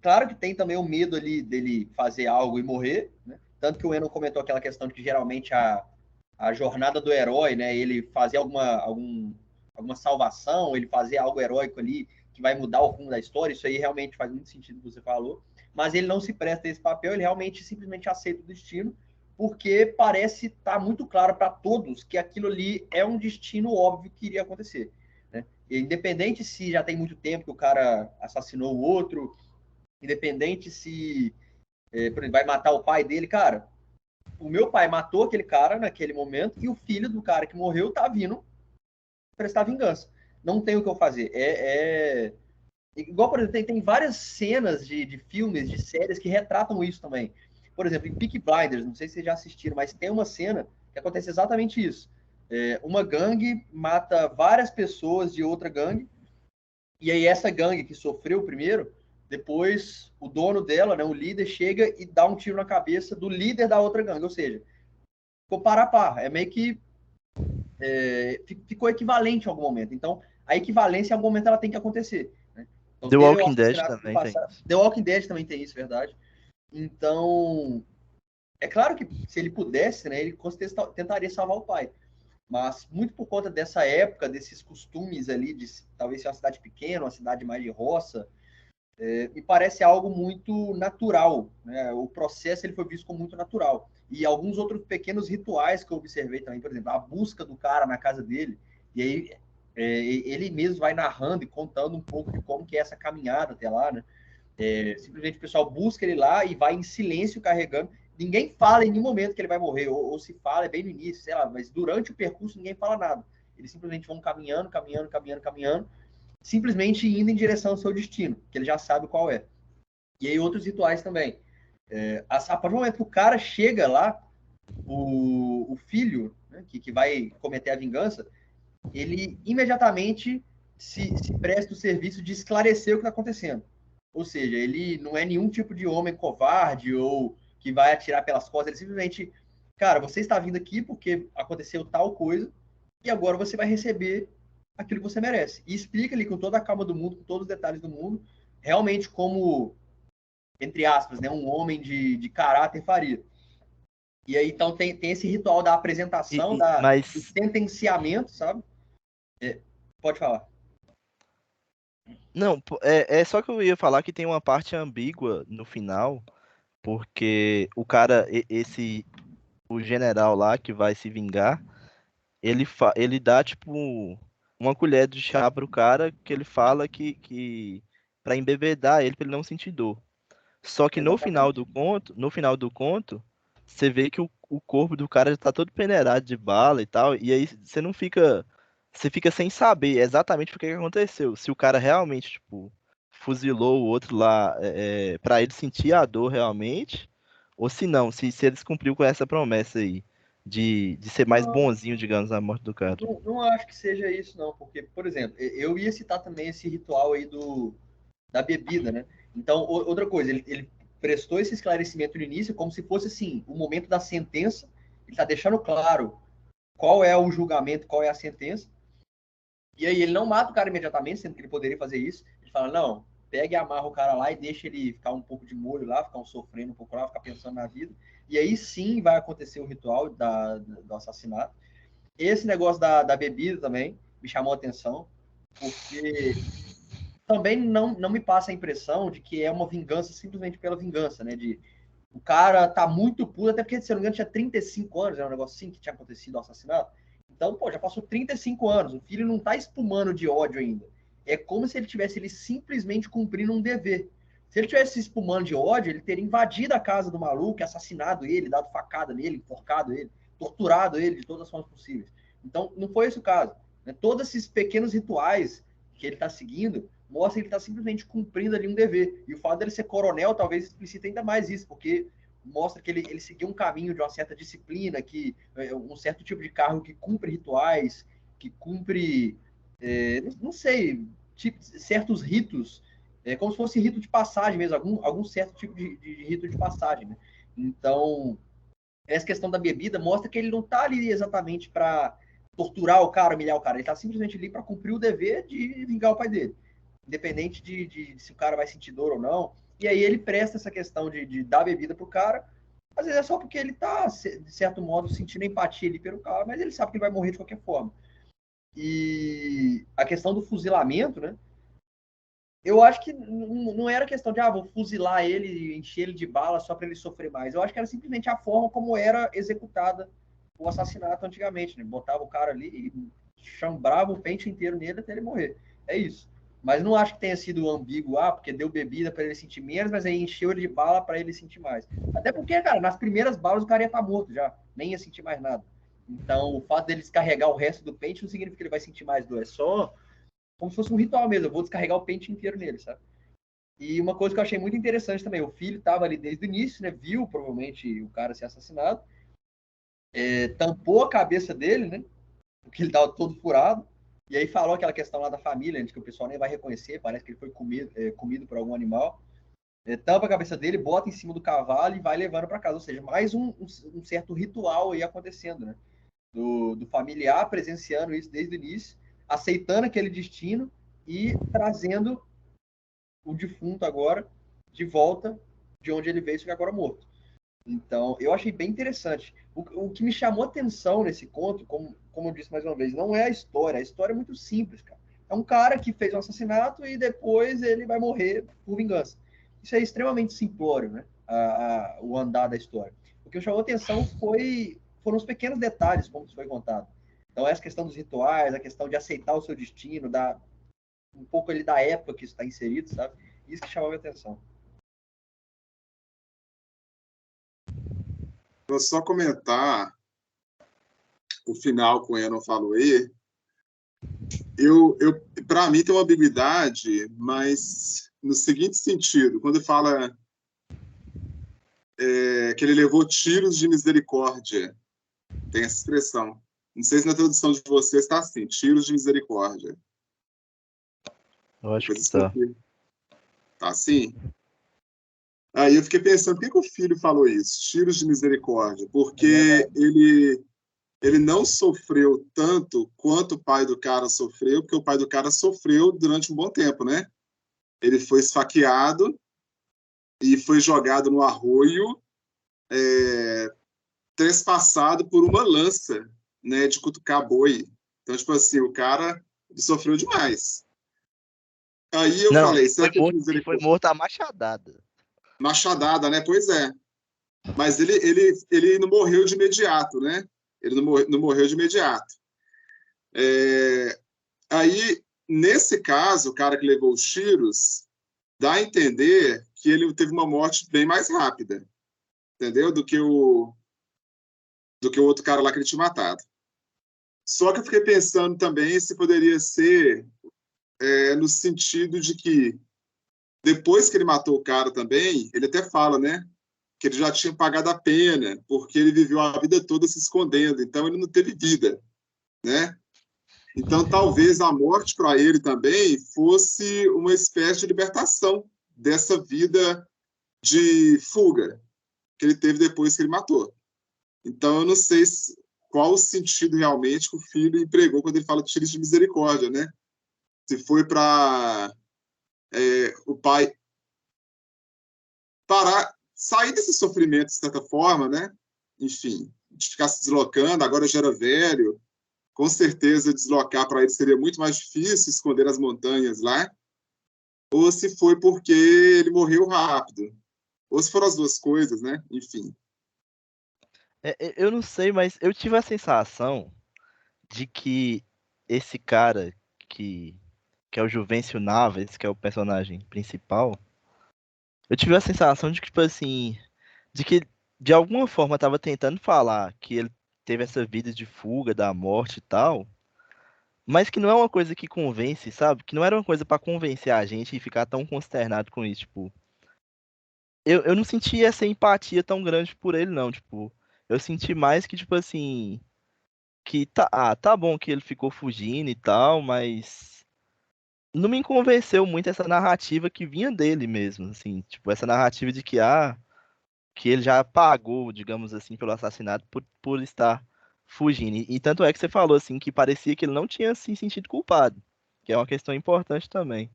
claro que tem também o medo ali dele fazer algo e morrer, né? Tanto que o Enon comentou aquela questão de que geralmente a jornada do herói, né? Ele fazer alguma salvação, ele fazer algo heróico ali que vai mudar o rumo da história, isso aí realmente faz muito sentido o que você falou, mas ele não se presta a esse papel, ele realmente simplesmente aceita o destino, porque parece estar muito claro para todos que aquilo ali é um destino óbvio que iria acontecer, né? Independente se já tem muito tempo que o cara assassinou o outro, independente se, por exemplo, vai matar o pai dele, cara, o meu pai matou aquele cara naquele momento e o filho do cara que morreu tá vindo prestar vingança. Não tem o que eu fazer. Igual, por exemplo, tem várias cenas de filmes, de séries que retratam isso também. Por exemplo, em Peaky Blinders, não sei se vocês já assistiram, mas tem uma cena que acontece exatamente isso. uma gangue mata várias pessoas de outra gangue, e aí essa gangue que sofreu primeiro, depois o dono dela, né, o líder, chega e dá um tiro na cabeça do líder da outra gangue, ou seja, ficou par a par, é meio que ficou equivalente em algum momento. Então, a equivalência em algum momento ela tem que acontecer. Né? Então, The teve o Walking Dead assassinato no também tem passado. isso. The Walking Dead também tem isso, verdade. Então, é claro que se ele pudesse, né, ele com certeza tentaria salvar o pai. Mas muito por conta dessa época, desses costumes ali, de talvez ser uma cidade pequena, uma cidade mais de roça, me parece algo muito natural. Né? O processo ele foi visto como muito natural. E alguns outros pequenos rituais que eu observei também, por exemplo, a busca do cara na casa dele, e aí ele mesmo vai narrando e contando um pouco de como que é essa caminhada até lá, né? Simplesmente o pessoal busca ele lá e vai em silêncio carregando. Ninguém fala em nenhum momento que ele vai morrer, ou se fala, é bem no início, sei lá, mas durante o percurso ninguém fala nada. Eles simplesmente vão caminhando, caminhando, caminhando, caminhando, simplesmente indo em direção ao seu destino, que ele já sabe qual é. E aí outros rituais também. A partir do momento que o cara chega lá, o filho, né, que vai cometer a vingança, ele imediatamente se presta o serviço de esclarecer o que está acontecendo. Ou seja, ele não é nenhum tipo de homem covarde ou que vai atirar pelas costas, ele simplesmente, cara, você está vindo aqui porque aconteceu tal coisa e agora você vai receber aquilo que você merece. E explica ali com toda a calma do mundo, com todos os detalhes do mundo, realmente como, entre aspas, né, um homem de caráter faria. E aí, então, tem esse ritual da apresentação, do Mas, sentenciamento, sabe? Pode falar. não, é só que eu ia falar que tem uma parte ambígua no final, porque o cara, o general lá que vai se vingar, ele dá, tipo, uma colher de chá pro cara que ele fala que para embebedar ele, pra ele não sentir dor. Só que Exatamente. no final do conto, você vê que o corpo do cara já tá todo peneirado de bala e tal, e aí você fica sem saber exatamente o que que aconteceu. Se o cara realmente, tipo, fuzilou o outro lá para ele sentir a dor realmente, ou se não, se eles cumpriu com essa promessa aí de ser mais Não, bonzinho, digamos, na morte do cara. não acho que seja isso, não, porque, por exemplo, eu ia citar também esse ritual aí da bebida, né? Então, outra coisa, ele prestou esse esclarecimento no início como se fosse, assim, o momento da sentença, ele está deixando claro qual é o julgamento, qual é a sentença, e aí ele não mata o cara imediatamente, sendo que ele poderia fazer isso, ele fala, não, pega e amarra o cara lá e deixa ele ficar um pouco de molho lá, ficar sofrendo um pouco lá, ficar pensando na vida, e aí sim vai acontecer o ritual do assassinato. Esse negócio da bebida também me chamou a atenção, porque também não me passa a impressão de que é uma vingança simplesmente pela vingança, né? De o cara tá muito puto, até porque, se não me engano, tinha 35 anos, era um negócio assim que tinha acontecido o assassinato. Então, pô, já passou 35 anos, o filho não tá espumando de ódio ainda. É como se ele tivesse ele simplesmente cumprindo um dever. Se ele tivesse espumando de ódio, ele teria invadido a casa do maluco, assassinado ele, dado facada nele, enforcado ele, torturado ele de todas as formas possíveis. Então, não foi esse o caso. Né? Todos esses pequenos rituais que ele está seguindo mostra que ele está simplesmente cumprindo ali um dever. E o fato dele ser coronel talvez explicite ainda mais isso, porque mostra que ele seguiu um caminho de uma certa disciplina, que um certo tipo de cargo que cumpre rituais, que cumpre, não sei, tipo, certos ritos, como se fosse rito de passagem mesmo, algum certo tipo de rito de passagem. Né? Então, essa questão da bebida mostra que ele não está ali exatamente para torturar o cara, humilhar o cara, ele está simplesmente ali para cumprir o dever de vingar o pai dele independente de se o cara vai sentir dor ou não. E aí ele presta essa questão de dar bebida pro cara. Às vezes é só porque ele tá, de certo modo, sentindo empatia ali pelo cara, mas ele sabe que ele vai morrer de qualquer forma. E a questão do fuzilamento, né? Eu acho que não era questão de, vou fuzilar ele, encher ele de bala só para ele sofrer mais. Eu acho que era simplesmente a forma como era executada o assassinato antigamente, né? Botava o cara ali e chambrava o pente inteiro nele até ele morrer. É isso. Mas não acho que tenha sido ambíguo, porque deu bebida para ele sentir menos, mas aí encheu ele de bala para ele sentir mais. Até porque, cara, nas primeiras balas o cara ia estar morto já, nem ia sentir mais nada. Então, o fato dele descarregar o resto do pente não significa que ele vai sentir mais dor, é só como se fosse um ritual mesmo. Eu vou descarregar o pente inteiro nele, sabe? E uma coisa que eu achei muito interessante também, o filho estava ali desde o início, né? Viu provavelmente o cara ser assassinado, tampou a cabeça dele, né? porque ele tava todo furado. E aí falou aquela questão lá da família, de que o pessoal nem vai reconhecer, parece que ele foi comido por algum animal. Tampa a cabeça dele, bota em cima do cavalo e vai levando para casa. Ou seja, mais um certo ritual aí acontecendo, né? Do familiar presenciando isso desde o início, aceitando aquele destino e trazendo o defunto agora de volta de onde ele veio, só que agora morto. Então, eu achei bem interessante. O que me chamou atenção nesse conto, como eu disse mais uma vez, não é a história é muito simples, cara. É um cara que fez um assassinato e depois ele vai morrer por vingança. Isso é extremamente simplório, né? O andar da história. O que me chamou atenção foram os pequenos detalhes, como isso foi contado. Então, essa questão dos rituais, a questão de aceitar o seu destino, um pouco ali da época que isso está inserido, sabe? Isso que chamou a minha atenção. Vou só comentar o final que o Enon falou aí. Para mim tem uma ambiguidade, mas no seguinte sentido, quando fala que ele levou tiros de misericórdia, tem essa expressão. Não sei se na tradução de vocês está assim, tiros de misericórdia. Eu acho Depois que tá. Tá assim? Aí eu fiquei pensando, por que o filho falou isso? Tiros de misericórdia. Porque ele não sofreu tanto quanto o pai do cara sofreu, porque o pai do cara sofreu durante um bom tempo, né? Ele foi esfaqueado e foi jogado no arroio, trespassado por uma lança, né, de cutucar boi. Então, tipo assim, o cara sofreu demais. Aí eu Não, falei, será que é de ele foi misericórdia? morto a machadada. Machadada, né? Pois é. Mas ele não morreu de imediato, né? Ele não morreu de imediato. Aí, nesse caso, o cara que levou os tiros, dá a entender que ele teve uma morte bem mais rápida, entendeu? Do que o outro cara lá que ele tinha matado. Só que eu fiquei pensando também se poderia ser no sentido de que depois que ele matou o cara também, ele até fala, né? Que ele já tinha pagado a pena, porque ele viveu a vida toda se escondendo, então ele não teve vida, né? Então talvez a morte para ele também fosse uma espécie de libertação dessa vida de fuga que ele teve depois que ele matou. Então eu não sei qual o sentido realmente que o filho empregou quando ele fala de tiros de misericórdia, né? Se foi para o pai parar, sair desse sofrimento de certa forma, né? Enfim, de ficar se deslocando, agora já era velho, com certeza deslocar para ele seria muito mais difícil, esconder as montanhas lá, ou se foi porque ele morreu rápido, ou se foram as duas coisas, né? Enfim. Eu não sei, mas eu tive a sensação de que esse cara que, que é o Juvencio Naves, que é o personagem principal, eu tive a sensação de que, tipo assim, de que de alguma forma tava tentando falar que ele teve essa vida de fuga da morte e tal, mas que não é uma coisa que convence, sabe? Que não era uma coisa pra convencer a gente e ficar tão consternado com isso, tipo, eu não senti essa empatia tão grande por ele, não, tipo, eu senti mais que, tipo assim, que tá bom que ele ficou fugindo e tal, mas não me convenceu muito essa narrativa que vinha dele mesmo, assim, tipo, essa narrativa de que ele já pagou, digamos assim, pelo assassinato por estar fugindo. E tanto é que você falou, assim, que parecia que ele não tinha se sentido culpado, que é uma questão importante também.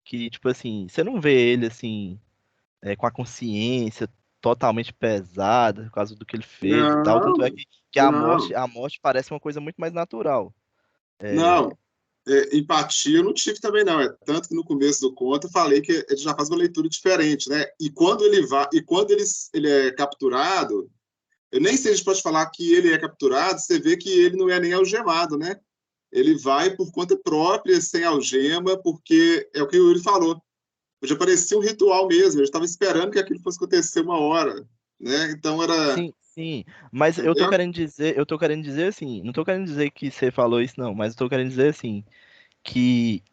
Que, tipo assim, você não vê ele, assim, com a consciência totalmente pesada por causa do que ele fez e tal. Tanto é Não, que não, a morte parece uma coisa muito mais natural. não. Empatia eu não tive também, não. Tanto que no começo do conto eu falei que ele já faz uma leitura diferente, né? E quando ele é capturado, eu nem sei se a gente pode falar que ele é capturado, você vê que ele não é nem algemado, né? Ele vai por conta própria, sem algema, porque é o que o Yuri falou. Já parecia um ritual mesmo, eu estava esperando que aquilo fosse acontecer uma hora, né? Então era, Sim, sim, mas entendeu? eu tô querendo dizer assim, não tô querendo dizer que você falou isso não, mas eu tô querendo dizer assim, que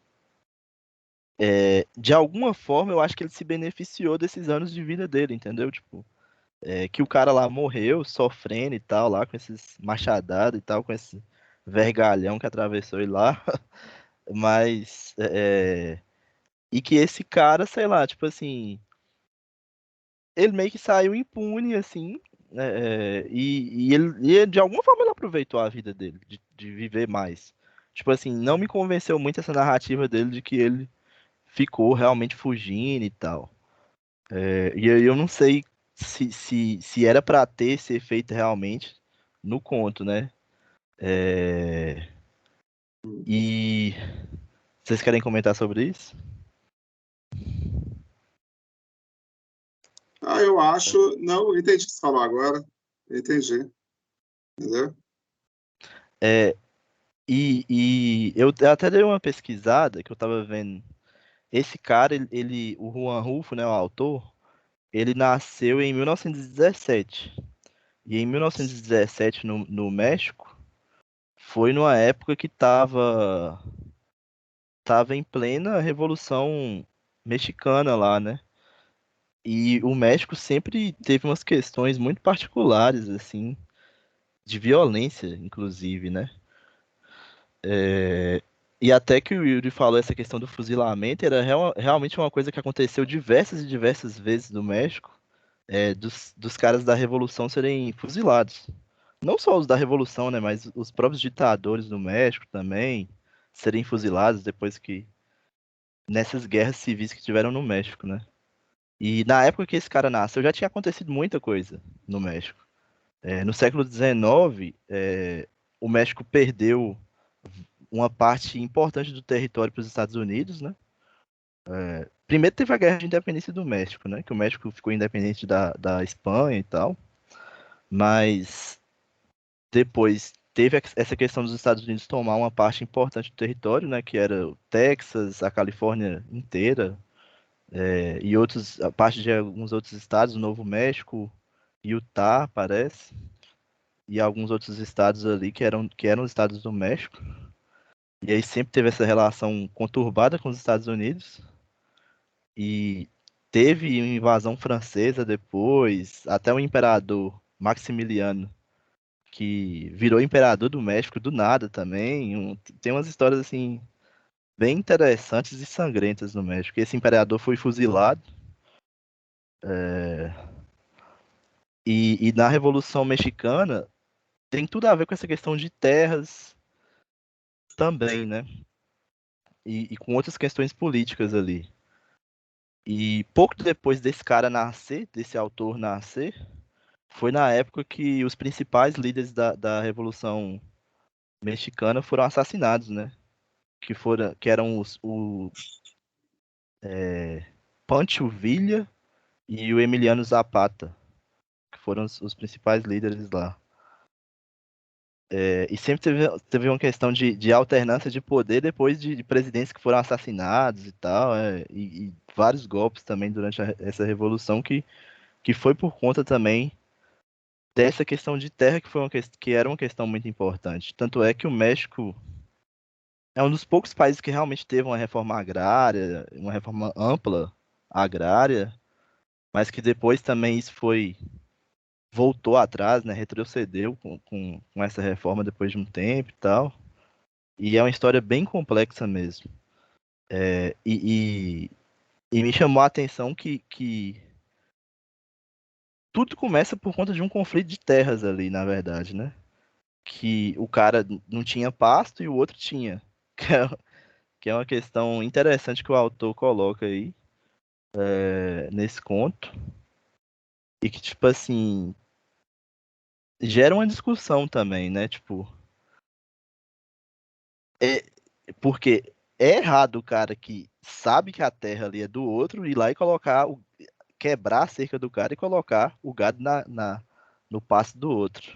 de alguma forma eu acho que ele se beneficiou desses anos de vida dele, entendeu? Tipo, que o cara lá morreu sofrendo e tal, lá com esses machadados e tal, com vergalhão que atravessou ele lá, mas e que esse cara, sei lá, tipo assim, ele meio que saiu impune, assim, ele, de alguma forma ele aproveitou a vida dele, de viver mais. Tipo assim, não me convenceu muito essa narrativa dele de que ele ficou realmente fugindo e tal. E aí eu não sei se era pra ter esse efeito realmente no conto, né? É, E vocês querem comentar sobre isso? Ah, eu acho. Não, eu entendi o que você falou agora. Eu entendi. Entendeu? É, e eu até dei uma pesquisada que eu tava vendo. Esse cara, o Juan Rulfo, né, o autor, ele nasceu em 1917. E em 1917, no México, foi numa época que tava em plena Revolução Mexicana lá, né? E o México sempre teve umas questões muito particulares, assim, de violência, inclusive, né? E até que o Yuri falou essa questão do fuzilamento, era realmente uma coisa que aconteceu diversas e diversas vezes no México, dos caras da Revolução serem fuzilados. Não só os da Revolução, né, mas os próprios ditadores do México também serem fuzilados nessas guerras civis que tiveram no México, né? E na época que esse cara nasceu, já tinha acontecido muita coisa no México. No século XIX, o México perdeu uma parte importante do território para os Estados Unidos, né? Primeiro teve a Guerra de Independência do México, né? Que o México ficou independente da Espanha e tal. Mas depois teve essa questão dos Estados Unidos tomar uma parte importante do território, né? Que era o Texas, a Califórnia inteira, e a parte de alguns outros estados, o Novo México, Utah, parece, e alguns outros estados ali que eram os estados do México. E aí sempre teve essa relação conturbada com os Estados Unidos. E teve uma invasão francesa depois, até o imperador Maximiliano, que virou imperador do México do nada também. Tem umas histórias assim bem interessantes e sangrentas no México. Esse imperador foi fuzilado. E na Revolução Mexicana tem tudo a ver com essa questão de terras também, né? E com outras questões políticas ali. E pouco depois desse cara nascer, desse autor nascer, foi na época que os principais líderes da Revolução Mexicana foram assassinados, né? Que eram o Pancho Villa e o Emiliano Zapata, que foram os principais líderes lá. E sempre teve uma questão de alternância de poder depois de presidentes que foram assassinados e tal, e vários golpes também durante essa revolução que foi por conta também dessa questão de terra que era uma questão muito importante. Tanto é que o México é um dos poucos países que realmente teve uma reforma agrária, uma reforma ampla agrária, mas que depois também isso voltou atrás, né? Retrocedeu com essa reforma depois de um tempo e tal. E é uma história bem complexa mesmo. E me chamou a atenção que tudo começa por conta de um conflito de terras ali, na verdade, né? Que o cara não tinha pasto e o outro tinha. Que é uma questão interessante que o autor coloca aí, nesse conto. E que, tipo assim, gera uma discussão também, né? Tipo, é, porque é errado o cara que sabe que a terra ali é do outro ir lá e quebrar a cerca do cara e colocar o gado no pasto do outro.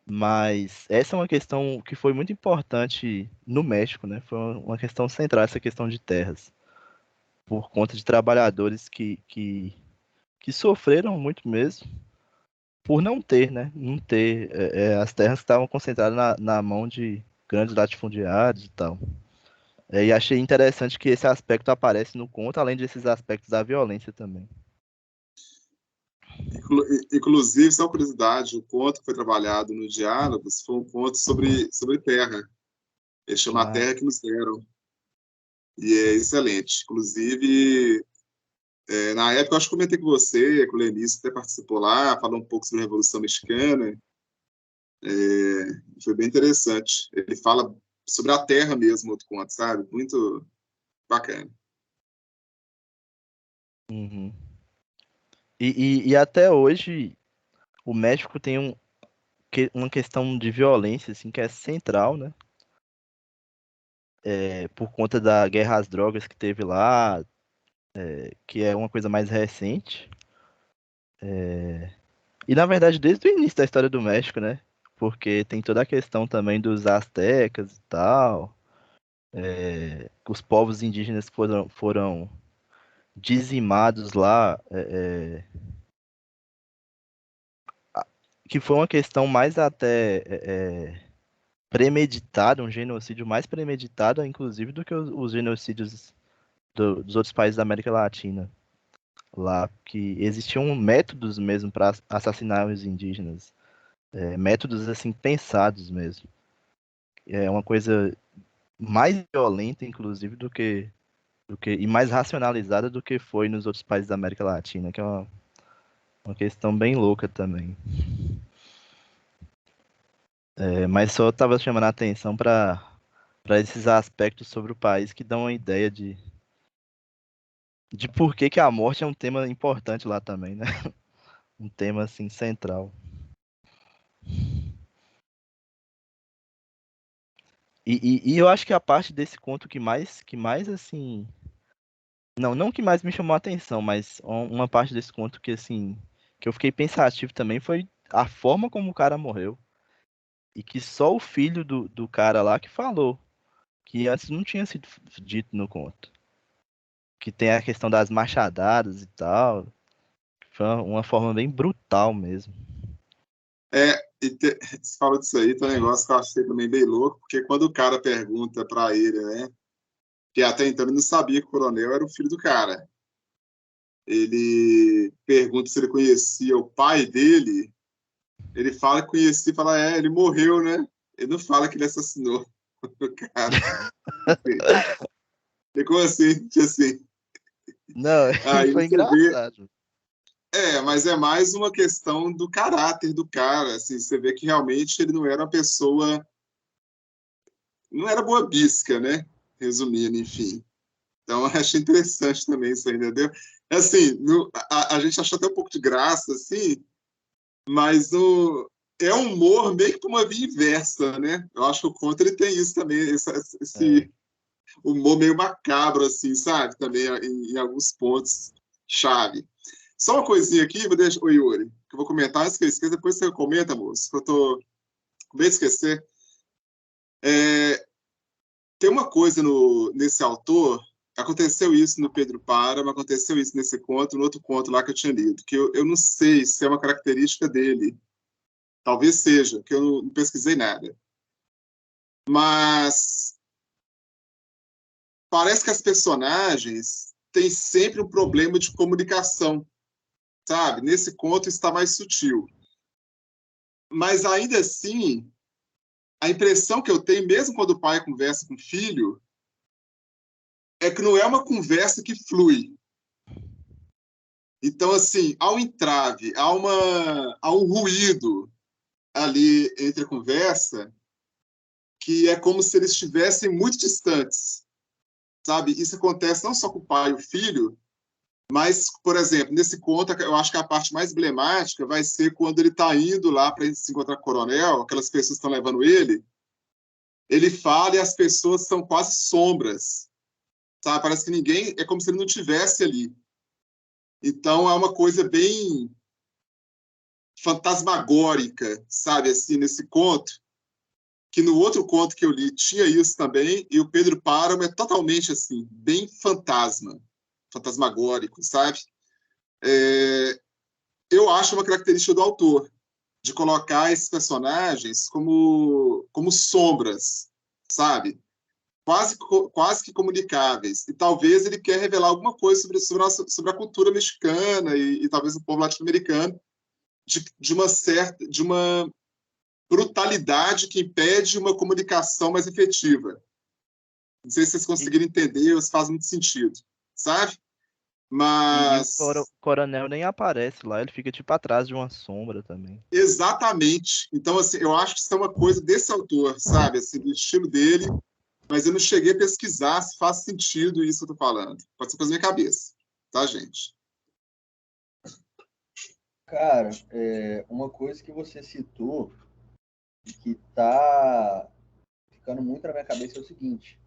Mas essa é uma questão que foi muito importante no México, né? Foi uma questão central, essa questão de terras, por conta de trabalhadores que sofreram muito mesmo por não ter, né? Não ter. As terras estavam concentradas na mão de grandes latifundiários e tal. E achei interessante que esse aspecto aparece no conto, além desses aspectos da violência também. Inclusive, só uma curiosidade, o conto que foi trabalhado no Diálogos foi um conto sobre terra. Ele chama A Terra que Nos Deram. E é excelente. Inclusive, na época, eu acho que comentei com você, que o Lenício até participou lá, falou um pouco sobre a Revolução Mexicana. Foi bem interessante. Ele fala sobre a terra mesmo, outro conto, sabe? Muito bacana. Uhum. E até hoje, o México tem uma questão de violência, assim, que é central, né? Por conta da guerra às drogas que teve lá, que é uma coisa mais recente. E, na verdade, desde o início da história do México, né? Porque tem toda a questão também dos astecas e tal. Os povos indígenas foram dizimados lá, que foi uma questão mais até premeditada, um genocídio mais premeditado, inclusive, do que os genocídios dos outros países da América Latina. Lá, que existiam métodos mesmo para assassinar os indígenas, métodos assim pensados mesmo. É uma coisa mais violenta, inclusive, do que e mais racionalizada do que foi nos outros países da América Latina, que é uma questão bem louca também. Mas só estava chamando a atenção para esses aspectos sobre o país que dão uma ideia de por que que a morte é um tema importante lá também, né? Um tema assim central. E eu acho que a parte desse conto que mais assim, não que mais me chamou a atenção, mas uma parte desse conto que assim, que eu fiquei pensativo também foi a forma como o cara morreu. E que só o filho do cara lá que falou, que antes não tinha sido dito no conto. Que tem a questão das machadadas e tal. Foi uma forma bem brutal mesmo. Você falou disso aí, tem um negócio que eu achei também bem louco, porque quando o cara pergunta para ele, né, que até então ele não sabia que o coronel era o filho do cara, ele pergunta se ele conhecia o pai dele, ele fala que conhecia, fala, ele morreu, né? Ele não fala que ele assassinou o cara. Ficou assim, assim. Não, e Aí foi você vê, engraçado. mas é mais uma questão do caráter do cara, assim, você vê que realmente ele não era uma pessoa, não era boa bisca, né? Resumindo, enfim. Então, eu achei interessante também isso aí, entendeu? Assim, a gente achou até um pouco de graça, assim, mas é um humor meio que uma via inversa, né? Eu acho que o conto ele tem isso também, esse humor meio macabro, assim, sabe? Também em alguns pontos chave. Só uma coisinha aqui, vou deixar, o Yuri, que eu vou comentar, antes que eu esqueça, depois você comenta, moço, que eu tô com medo de esquecer. Tem uma coisa nesse autor, aconteceu isso no Pedro Páramo, aconteceu isso nesse conto, no outro conto lá que eu tinha lido, que eu não sei se é uma característica dele, talvez seja, que eu não pesquisei nada. Mas parece que as personagens têm sempre um problema de comunicação, sabe? Nesse conto está mais sutil. Mas ainda assim, a impressão que eu tenho, mesmo quando o pai conversa com o filho, é que não é uma conversa que flui. Então, assim, há um entrave, há um ruído ali entre a conversa que é como se eles estivessem muito distantes, sabe? Isso acontece não só com o pai e o filho, mas, por exemplo, nesse conto, eu acho que a parte mais emblemática vai ser quando ele está indo lá para se encontrar com o coronel, aquelas pessoas estão levando ele fala e as pessoas são quase sombras, sabe? Parece que ninguém, é como se ele não tivesse ali. Então, é uma coisa bem fantasmagórica, sabe, assim, nesse conto, que no outro conto que eu li tinha isso também, e o Pedro Páramo é totalmente assim, bem fantasmagórico, sabe? Eu acho uma característica do autor, de colocar esses personagens como sombras, sabe? quase que comunicáveis. E talvez ele quer revelar alguma coisa sobre a cultura mexicana e talvez o povo latino-americano, de uma brutalidade que impede uma comunicação mais efetiva. Não sei se vocês conseguiram entender, ou se faz muito sentido, sabe? Mas... E o coronel nem aparece lá, ele fica tipo atrás de uma sombra também. Exatamente. Então, assim, eu acho que isso é uma coisa desse autor, sabe? Assim, do estilo dele, mas eu não cheguei a pesquisar se faz sentido isso que eu tô falando. Pode ser coisa da minha cabeça, tá, gente? Cara, uma coisa que você citou e que tá ficando muito na minha cabeça é o seguinte: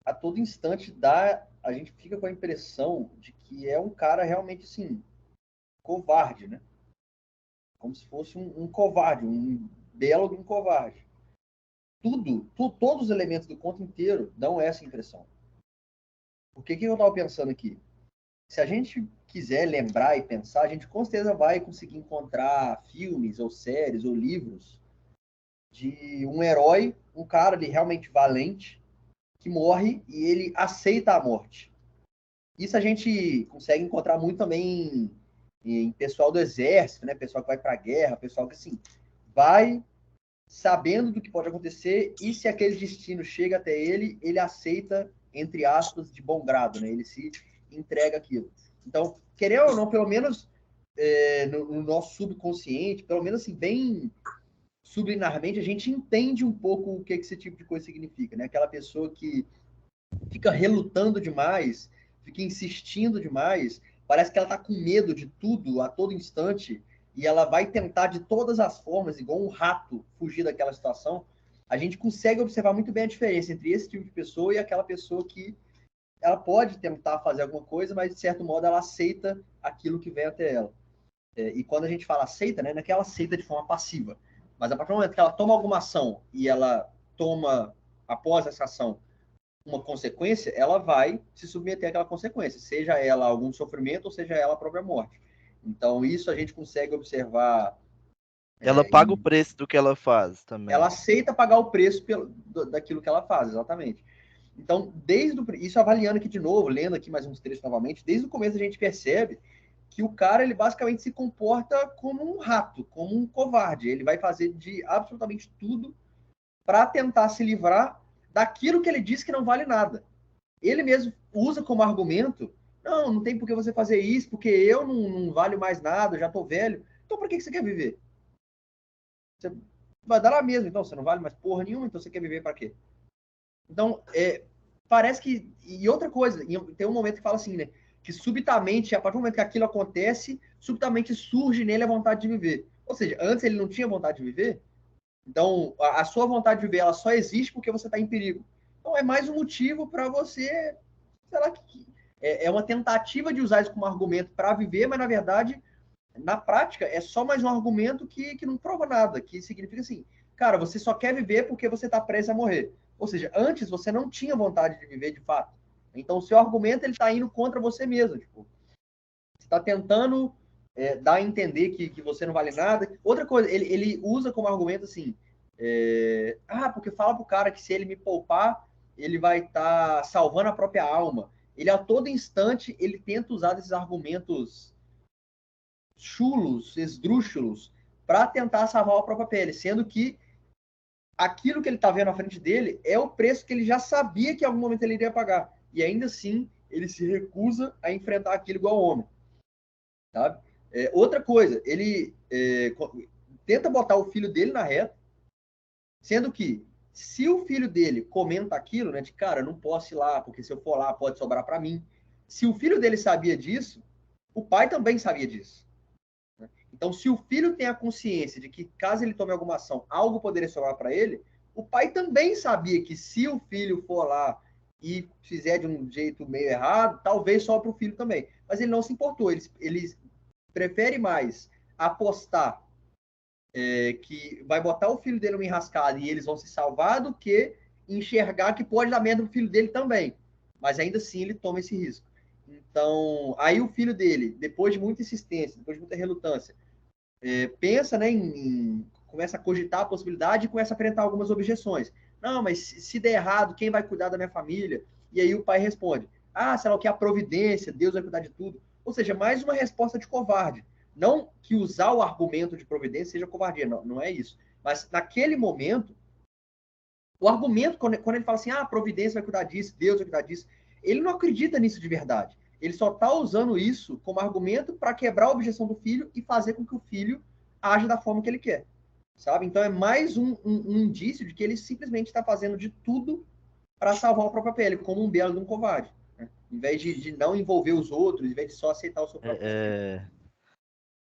a todo instante a gente fica com a impressão de que é um cara realmente assim, covarde, né? Como se fosse um covarde, um belo de um covarde. Todos os elementos do conto inteiro dão essa impressão. O que eu estava pensando aqui? Se a gente quiser lembrar e pensar, a gente com certeza vai conseguir encontrar filmes ou séries ou livros de um herói, um cara ali realmente valente, que morre e ele aceita a morte. Isso a gente consegue encontrar muito também em pessoal do exército, né? Pessoal que vai para a guerra, pessoal que assim vai sabendo do que pode acontecer e se aquele destino chega até ele, ele aceita, entre aspas, de bom grado, né? Ele se entrega aquilo. Então, querendo ou não, pelo menos no nosso subconsciente, pelo menos assim, bem subliminarmente, a gente entende um pouco o que esse tipo de coisa significa, né? Aquela pessoa que fica relutando demais, fica insistindo demais, parece que ela está com medo de tudo a todo instante e ela vai tentar de todas as formas, igual um rato, fugir daquela situação. A gente consegue observar muito bem a diferença entre esse tipo de pessoa e aquela pessoa que ela pode tentar fazer alguma coisa, mas de certo modo ela aceita aquilo que vem até ela. E quando a gente fala aceita, né, não é que ela aceita de forma passiva, mas a partir do momento que ela toma alguma ação e ela toma, após essa ação, uma consequência, ela vai se submeter àquela consequência, seja ela algum sofrimento ou seja ela a própria morte. Então, isso a gente consegue observar. Ela paga o preço do que ela faz também. Ela aceita pagar o preço daquilo que ela faz, exatamente. Então, isso avaliando aqui de novo, lendo aqui mais uns trechos novamente, desde o começo a gente percebe que o cara, ele basicamente se comporta como um rato, como um covarde. Ele vai fazer de absolutamente tudo para tentar se livrar daquilo que ele diz que não vale nada. Ele mesmo usa como argumento, não tem por que você fazer isso, porque eu não valho mais nada, eu já estou velho. Então, para que você quer viver? Você vai dar lá mesmo, então, você não vale mais porra nenhuma, então você quer viver para quê? Então, parece que... E outra coisa, tem um momento que fala assim, né? Que subitamente, a partir do momento que aquilo acontece, subitamente surge nele a vontade de viver. Ou seja, antes ele não tinha vontade de viver, então a sua vontade de viver, ela só existe porque você está em perigo. Então é mais um motivo para você, sei lá, é uma tentativa de usar isso como argumento para viver, mas na verdade, na prática, é só mais um argumento que não prova nada, que significa assim, cara, você só quer viver porque você está prestes a morrer. Ou seja, antes você não tinha vontade de viver de fato. Então o seu argumento ele está indo contra você mesmo. Tipo, você está tentando dar a entender que você não vale nada. Outra coisa, ele usa como argumento assim, porque fala pro cara que se ele me poupar, ele vai estar salvando a própria alma. Ele a todo instante ele tenta usar esses argumentos chulos, esdrúxulos, para tentar salvar a própria pele, sendo que aquilo que ele está vendo à frente dele é o preço que ele já sabia que em algum momento ele iria pagar. E ainda assim, ele se recusa a enfrentar aquilo igual homem. Sabe? Outra coisa, ele tenta botar o filho dele na reta, sendo que se o filho dele comenta aquilo, né, de cara, eu não posso ir lá, porque se eu for lá pode sobrar para mim. Se o filho dele sabia disso, o pai também sabia disso. Então, se o filho tem a consciência de que, caso ele tome alguma ação, algo poderia sobrar para ele, o pai também sabia que se o filho for lá e fizer de um jeito meio errado, talvez só para o filho também. Mas ele não se importou. Ele prefere mais apostar que vai botar o filho dele numa enrascada e eles vão se salvar do que enxergar que pode dar merda pro filho dele também. Mas ainda assim ele toma esse risco. Então, aí o filho dele, depois de muita insistência, depois de muita relutância, pensa, né, começa a cogitar a possibilidade e começa a apresentar algumas objeções. Não, mas se der errado, quem vai cuidar da minha família? E aí o pai responde, sei lá o que, a providência, Deus vai cuidar de tudo. Ou seja, mais uma resposta de covarde. Não que usar o argumento de providência seja covardia, não é isso. Mas naquele momento, o argumento, quando ele fala assim, a providência vai cuidar disso, Deus vai cuidar disso, ele não acredita nisso de verdade. Ele só está usando isso como argumento para quebrar a objeção do filho e fazer com que o filho age da forma que ele quer. Sabe? Então é mais um indício de que ele simplesmente está fazendo de tudo para salvar a própria pele, como um belo de um covarde. Né? Em vez de não envolver os outros, em vez de só aceitar o seu próprio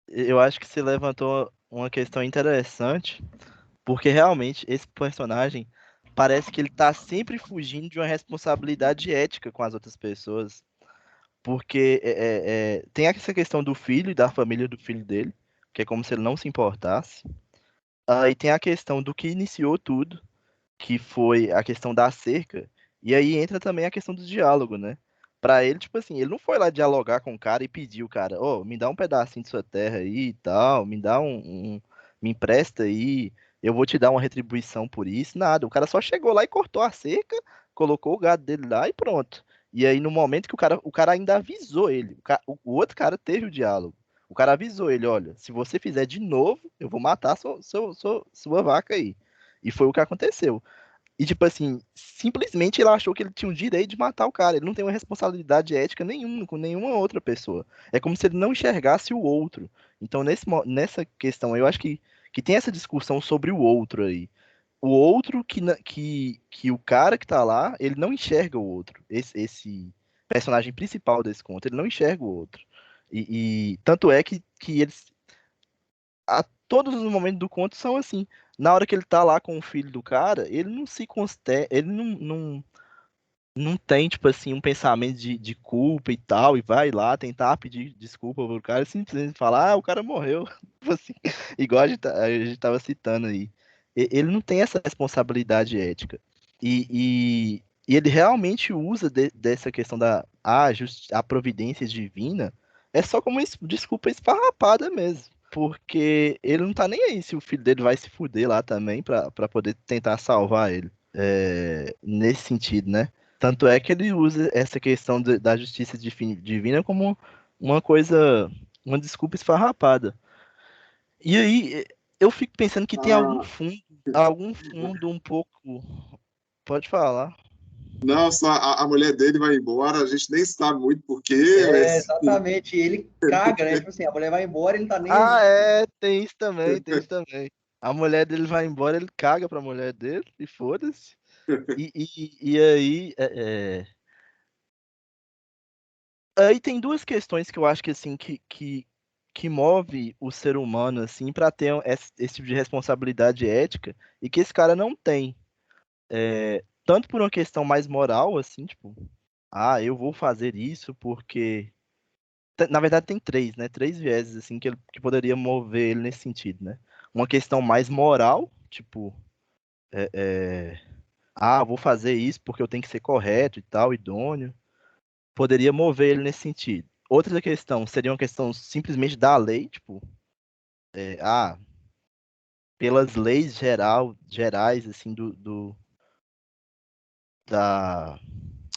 Eu acho que você levantou uma questão interessante, porque realmente esse personagem parece que ele tá sempre fugindo de uma responsabilidade ética com as outras pessoas. Porque tem essa questão do filho e da família do filho dele, que é como se ele não se importasse. Aí tem a questão do que iniciou tudo, que foi a questão da cerca. E aí entra também a questão do diálogo, né? Pra ele, tipo assim, ele não foi lá dialogar com o cara e pedir o cara, ô, me dá um pedacinho de sua terra aí e tal, me dá me empresta aí, eu vou te dar uma retribuição por isso, nada. O cara só chegou lá e cortou a cerca, colocou o gado dele lá e pronto. E aí, no momento que o cara ainda avisou ele, o outro cara teve o diálogo. O cara avisou ele, olha, se você fizer de novo, eu vou matar sua vaca aí. E foi o que aconteceu. E, tipo assim, simplesmente ele achou que ele tinha o direito de matar o cara. Ele não tem uma responsabilidade ética nenhuma com nenhuma outra pessoa. É como se ele não enxergasse o outro. Então, nessa questão, eu acho que tem essa discussão sobre o outro aí. O outro que o cara que tá lá, ele não enxerga o outro. Esse personagem principal desse conto, ele não enxerga o outro. E tanto é que eles a todos os momentos do conto são assim. Na hora que ele tá lá com o filho do cara, ele não se considera, ele não tem, tipo assim, um pensamento de culpa e tal, e vai lá tentar pedir desculpa pro cara, e simplesmente falar, o cara morreu. Tipo assim, igual a gente tava citando aí. Ele não tem essa responsabilidade ética. E ele realmente usa dessa questão a providência divina, é só como desculpa esfarrapada mesmo. Porque ele não tá nem aí se o filho dele vai se fuder lá também pra poder tentar salvar ele. Nesse sentido, né? Tanto é que ele usa essa questão da justiça divina como uma coisa, uma desculpa esfarrapada. E aí eu fico pensando que tem Ah, algum fundo um pouco. Pode falar. não, só a mulher dele vai embora, a gente nem sabe muito porquê, mas Exatamente. E ele caga, né? Tipo assim, a mulher vai embora, ele não tá nem Ah, aí. tem isso também, tem isso também. A mulher dele vai embora, ele caga pra mulher dele e foda-se. E aí, aí tem duas questões que eu acho que assim que move o ser humano assim para ter esse tipo de responsabilidade ética e que esse cara não tem. Tanto por uma questão mais moral, assim, tipo, eu vou fazer isso porque na verdade tem três, né? Três vieses assim que poderia mover ele nesse sentido, né? Uma questão mais moral, tipo, é, é, vou fazer isso porque eu tenho que ser correto e tal, idôneo. Poderia mover ele nesse sentido. Outra questão seria uma questão simplesmente da lei, tipo, é, ah, pelas leis gerais, assim, da,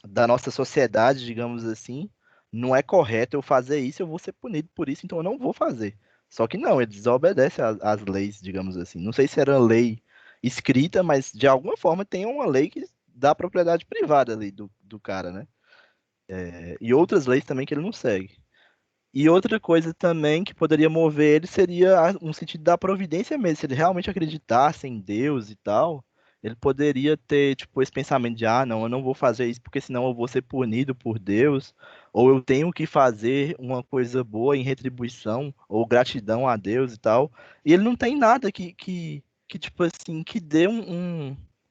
da nossa sociedade, digamos assim, não é correto eu fazer isso, eu vou ser punido por isso, então eu não vou fazer. Só que não, ele desobedece às leis, digamos assim. Não sei se era lei escrita, mas de alguma forma tem uma lei que dá propriedade privada ali do cara, né? E outras leis também que ele não segue. E outra coisa também que poderia mover ele seria um sentido da providência mesmo. Se ele realmente acreditasse em Deus e tal, ele poderia ter, tipo, esse pensamento de, não, eu não vou fazer isso porque senão eu vou ser punido por Deus, ou eu tenho que fazer uma coisa boa em retribuição, ou gratidão a Deus e tal. E ele não tem nada que tipo assim, que dê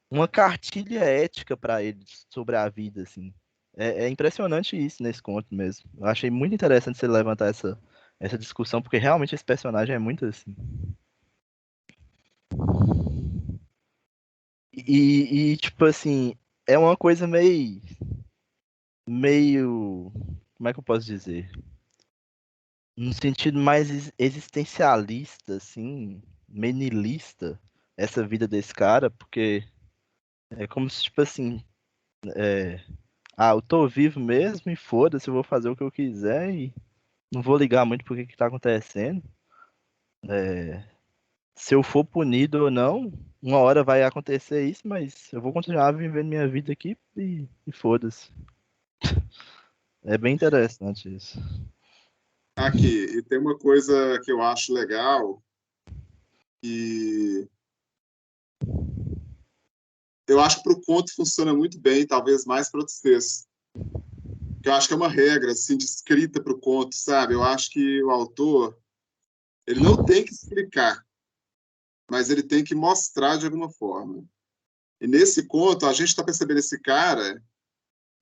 uma cartilha ética para ele sobre a vida, assim. É impressionante isso nesse conto mesmo. Eu achei muito interessante você levantar essa discussão, porque realmente esse personagem é muito assim. Tipo assim, é uma coisa meio, como é que eu posso dizer? Num sentido mais existencialista, assim, meio niilista, essa vida desse cara, porque É como se, tipo assim, eu tô vivo mesmo e foda-se, eu vou fazer o que eu quiser e não vou ligar muito pro que tá acontecendo. Se eu for punido ou não, uma hora vai acontecer isso, mas eu vou continuar vivendo minha vida aqui e foda-se. É bem interessante isso. Aqui, e tem uma coisa que eu acho legal, e eu acho que para o conto funciona muito bem, talvez mais para outros textos. Que eu acho que é uma regra assim, de escrita para o conto, sabe? Eu acho que o autor ele não tem que explicar, mas ele tem que mostrar de alguma forma. E nesse conto, a gente está percebendo esse cara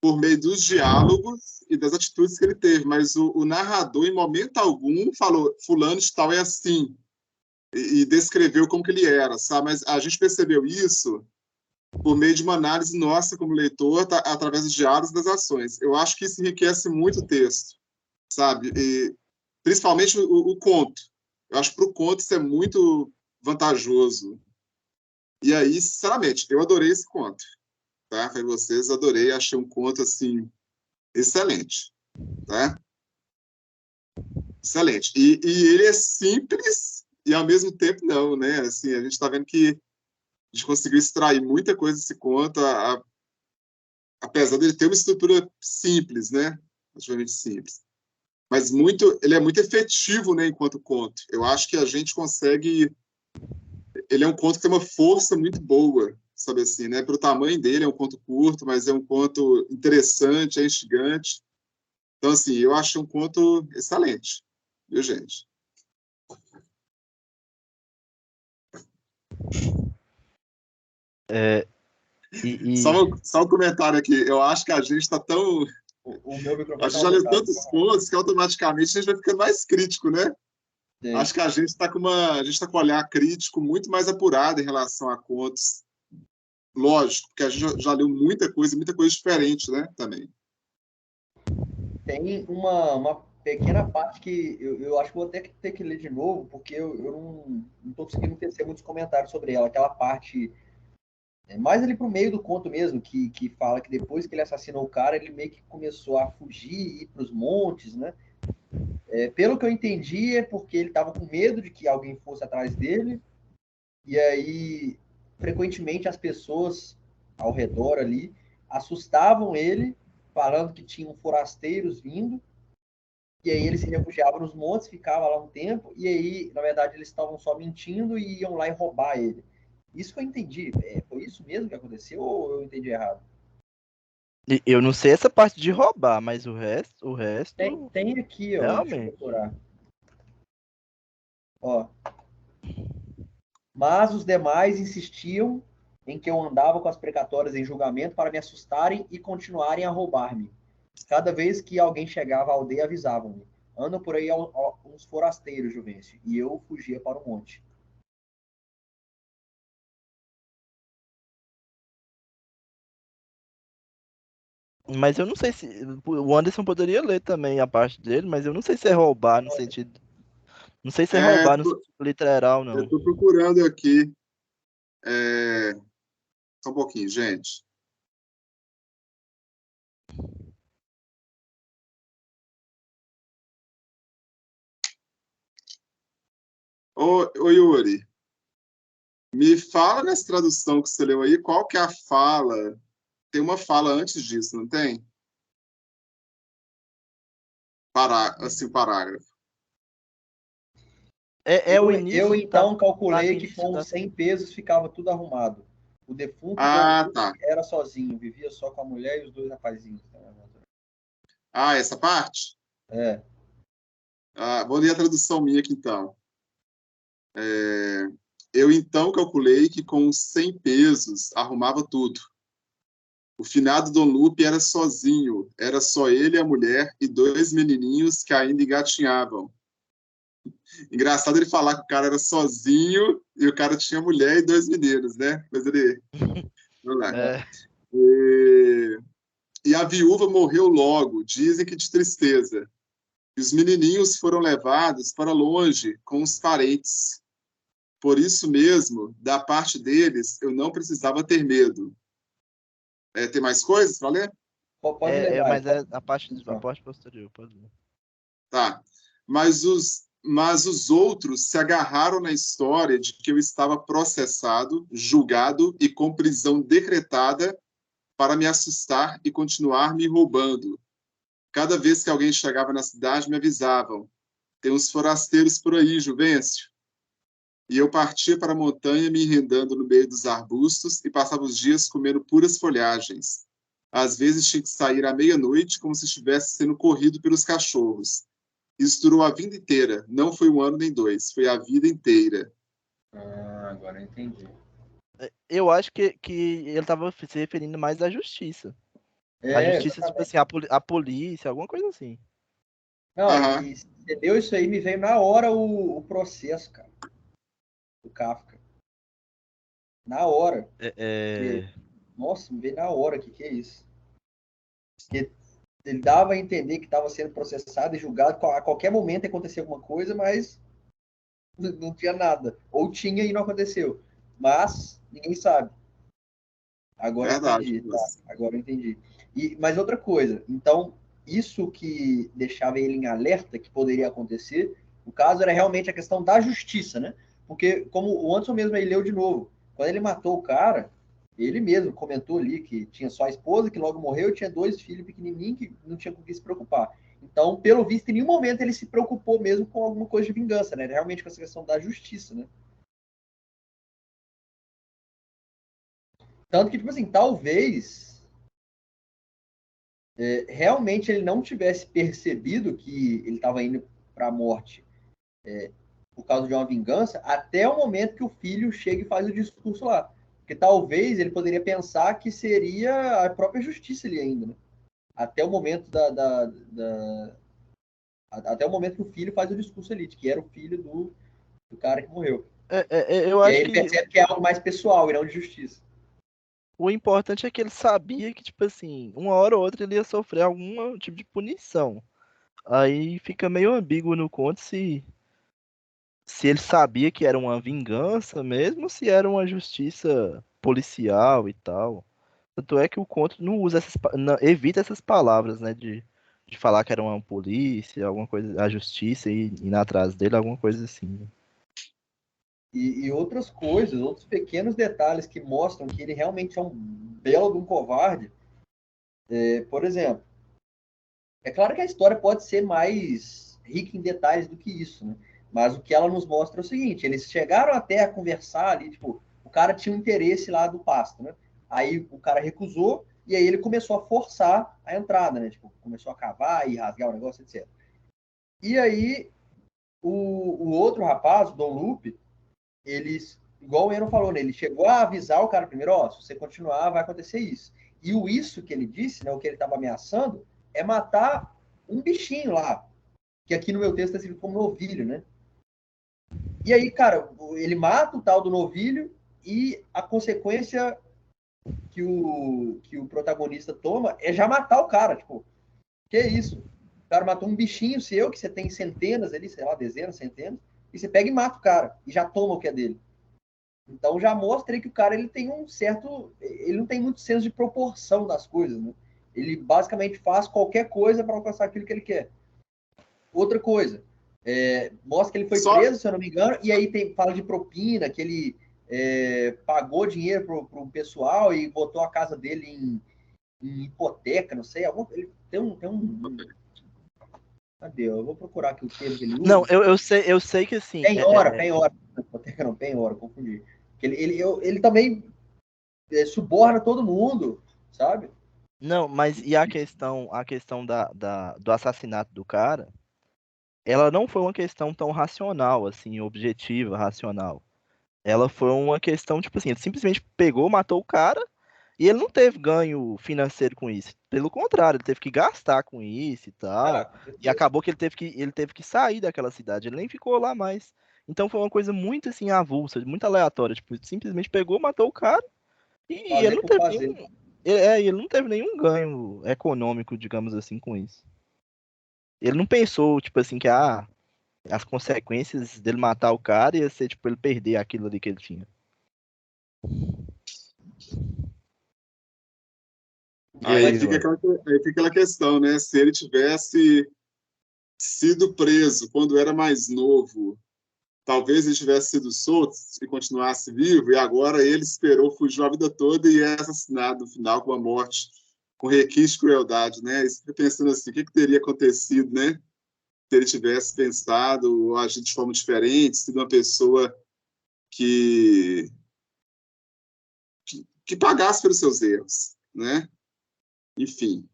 por meio dos diálogos e das atitudes que ele teve, mas o narrador, em momento algum, falou fulano de tal é assim, e descreveu como que ele era, sabe? Mas a gente percebeu isso por meio de uma análise nossa como leitor, através dos diálogos e das ações. Eu acho que isso enriquece muito o texto, sabe? E, principalmente o conto. Eu acho que para o conto isso é muito vantajoso. E aí, sinceramente, eu adorei esse conto. Tá? Foi vocês, adorei, achei um conto, assim, excelente. Tá? Excelente. E ele é simples e, ao mesmo tempo, não, né? Assim, a gente está vendo que a gente conseguiu extrair muita coisa desse conto, apesar dele ter uma estrutura simples, né? Relativamente simples. Mas ele é muito efetivo, né, enquanto conto. Eu acho que a gente consegue... Ele é um conto que tem uma força muito boa, sabe assim, né? Para o tamanho dele, é um conto curto, mas é um conto interessante, é instigante. Então, assim, eu acho um conto excelente, viu, gente? E, e- Só um comentário aqui. Eu acho que a gente está tão... O meu A microfone gente tá já leu mutado. tantos contos que automaticamente a gente vai ficando mais crítico, né? Sim. Acho que a gente está a gente tá com um olhar crítico muito mais apurado em relação a contos. Lógico, porque a gente já leu muita coisa diferente, né? Também. Tem uma pequena parte que eu acho que vou até ter que ler de novo, porque eu não tô conseguindo tecer muitos comentários sobre ela. Aquela parte, mais ali pro meio do conto mesmo, que fala que depois que ele assassinou o cara, ele meio que começou a fugir e ir pros montes, né? Pelo que eu entendi, é porque ele tava com medo de que alguém fosse atrás dele, e aí, frequentemente, as pessoas ao redor ali assustavam ele, falando que tinham forasteiros vindo. E aí ele se refugiava nos montes, ficava lá um tempo, e aí, na verdade, eles estavam só mentindo e iam lá e roubar ele. Isso que eu entendi. Foi isso mesmo que aconteceu ou eu entendi errado? eu não sei essa parte de roubar, mas o Tem, resto, tem aqui, ó. Deixa eu realmente. procurar. Ó. Mas os demais insistiam em que eu andava com as precatórias em julgamento para me assustarem e continuarem a roubar-me. Cada vez que alguém chegava à aldeia, avisavam-me. Andam por aí uns forasteiros, Juvencio. E eu fugia para o monte. Mas eu não sei se. O Anderson poderia ler também a parte dele, mas eu não sei se é roubar no sentido. Não sei se é É, roubar no sentido literal, eu não. estou procurando aqui. É, só um pouquinho, gente. Ô Yuri, me fala nessa tradução que você leu aí, qual que é a fala? Tem uma fala antes disso, não tem? Assim, o parágrafo. É o Eu início, então tá no calculei que início com da. 100 pesos ficava tudo arrumado. O defunto Dom Ah, Lupe tá. era sozinho, vivia só com a mulher e os dois rapazinhos. Ah, essa parte? É. Ah, vou ler a tradução minha aqui, então. É, eu então calculei que com 100 pesos arrumava tudo. O finado Dom Lupe era sozinho, era só ele, a mulher e dois menininhos que ainda engatinhavam. Engraçado ele falar que o cara era sozinho e o cara tinha mulher e dois meninos, né? Mas ele... Vamos lá. É, E a viúva morreu logo, dizem que de tristeza. E os menininhos foram levados para longe com os parentes. Por isso mesmo, da parte deles, eu não precisava ter medo. Tem mais coisas para ler? Pode ler mais. Mas é a parte posterior, pode ler. Tá. Mas os outros se agarraram na história de que eu estava processado, julgado e com prisão decretada para me assustar e continuar me roubando. Cada vez que alguém chegava na cidade, me avisavam: tem uns forasteiros por aí, Juvencio. E eu partia para a montanha, me enredando no meio dos arbustos e passava os dias comendo puras folhagens. Às vezes tinha que sair à meia-noite, como se estivesse sendo corrido pelos cachorros. Isso durou a vida inteira. Não foi 1 ano nem 2, foi a vida inteira. Agora eu entendi. Eu acho que ele tava se referindo mais à justiça. A justiça, tipo assim, a polícia, alguma coisa assim. Não, e entendeu isso aí? Me veio na hora o processo, cara. Do Kafka. Na hora. Nossa, me veio na hora. Que é isso? Porque ele dava a entender que estava sendo processado e julgado. A qualquer momento ia acontecer alguma coisa, mas não tinha nada. Ou tinha e não aconteceu. Mas ninguém sabe. Agora eu Verdade. entendi. Tá, agora eu entendi. Mas outra coisa. Então, isso que deixava ele em alerta que poderia acontecer, o caso era realmente a questão da justiça, né? Porque, como o Anderson mesmo aí leu de novo, quando ele matou o cara, ele mesmo comentou ali que tinha só a esposa, que logo morreu, e tinha 2 filhos pequenininhos que não tinha com o que se preocupar. Então, pelo visto, em nenhum momento ele se preocupou mesmo com alguma coisa de vingança, né? Realmente com essa questão da justiça, né? Tanto que, tipo assim, talvez realmente ele não tivesse percebido que ele estava indo para a morte por causa de uma vingança, até o momento que o filho chega e faz o discurso lá. Porque talvez ele poderia pensar que seria a própria justiça ali ainda, né? Até o momento até o momento que o filho faz o discurso ali, de que era o filho do cara que morreu. Eu E aí acho ele que percebe que é algo mais pessoal e não de justiça. o importante é que ele sabia que, tipo assim, uma hora ou outra ele ia sofrer algum tipo de punição. Aí fica meio ambíguo no conto se ele sabia que era uma vingança mesmo, ou se era uma justiça policial e tal. Tanto é que o conto não usa evita essas palavras, né, de falar que era uma polícia, alguma coisa, a justiça e ir atrás dele, alguma coisa assim, né? E outras coisas, outros pequenos detalhes que mostram que ele realmente é um belo de um covarde. Por exemplo, é claro que a história pode ser mais rica em detalhes do que isso, né? Mas o que ela nos mostra é o seguinte: eles chegaram até a conversar ali, tipo, o cara tinha um interesse lá do pasto, né? Aí o cara recusou e aí ele começou a forçar a entrada, né? Tipo, começou a cavar e rasgar o negócio, etc. E aí o outro rapaz, o Dom Lupe, eles, igual o Eno falou, né? Ele chegou a avisar o cara primeiro: ó, se você continuar, vai acontecer isso. E o isso que ele disse, né? O que ele estava ameaçando, é matar um bichinho lá, que aqui no meu texto está escrito como novilho, né? E aí, cara, ele mata o tal do novilho e a consequência que o protagonista toma é já matar o cara. Tipo, que é isso? O cara matou um bichinho seu, que você tem centenas ali, sei lá, dezenas, centenas, e você pega e mata o cara, e já toma o que é dele. Então já mostra aí que o cara ele tem um certo. Ele não tem muito senso de proporção das coisas, né? Ele basicamente faz qualquer coisa para alcançar aquilo que ele quer. Outra coisa, mostra que ele foi Só, preso, se eu não me engano, e aí fala de propina, que ele pagou dinheiro para o pessoal e botou a casa dele em hipoteca, não sei. Ele tem um. Cadê? Eu vou procurar aqui o termo que ele Não, usa. eu sei que assim. Penhora, penhora. Hipoteca não, penhora, confundi. Ele também suborna todo mundo, sabe? Não, mas e a questão do assassinato do cara, ela não foi uma questão tão racional, assim, objetiva, racional. Ela foi uma questão, tipo assim, ele simplesmente pegou, matou o cara e ele não teve ganho financeiro com isso. Pelo contrário, ele teve que gastar com isso e Ah, tal. com E certeza. acabou que ele teve que sair daquela cidade. Ele nem ficou lá mais. Então foi uma coisa muito assim avulsa, muito aleatória. Tipo, ele simplesmente pegou, matou o cara e ele Fazer não por teve fazer. nenhum. Ele não teve nenhum ganho econômico, digamos assim, com isso. Ele não pensou, tipo assim, que as consequências dele matar o cara ia ser, tipo, ele perder aquilo ali que ele tinha. E aí, fica João? aí fica aquela questão, né? Se ele tivesse sido preso quando era mais novo, talvez ele tivesse sido solto e continuasse vivo, e agora ele esperou, fugiu a vida toda e é assassinado no final com uma morte com requinte de crueldade, né? E você fica pensando assim, o que teria acontecido, né? Se ele tivesse pensado ou agido de forma diferente, sido uma pessoa que, que pagasse pelos seus erros, né? Enfim,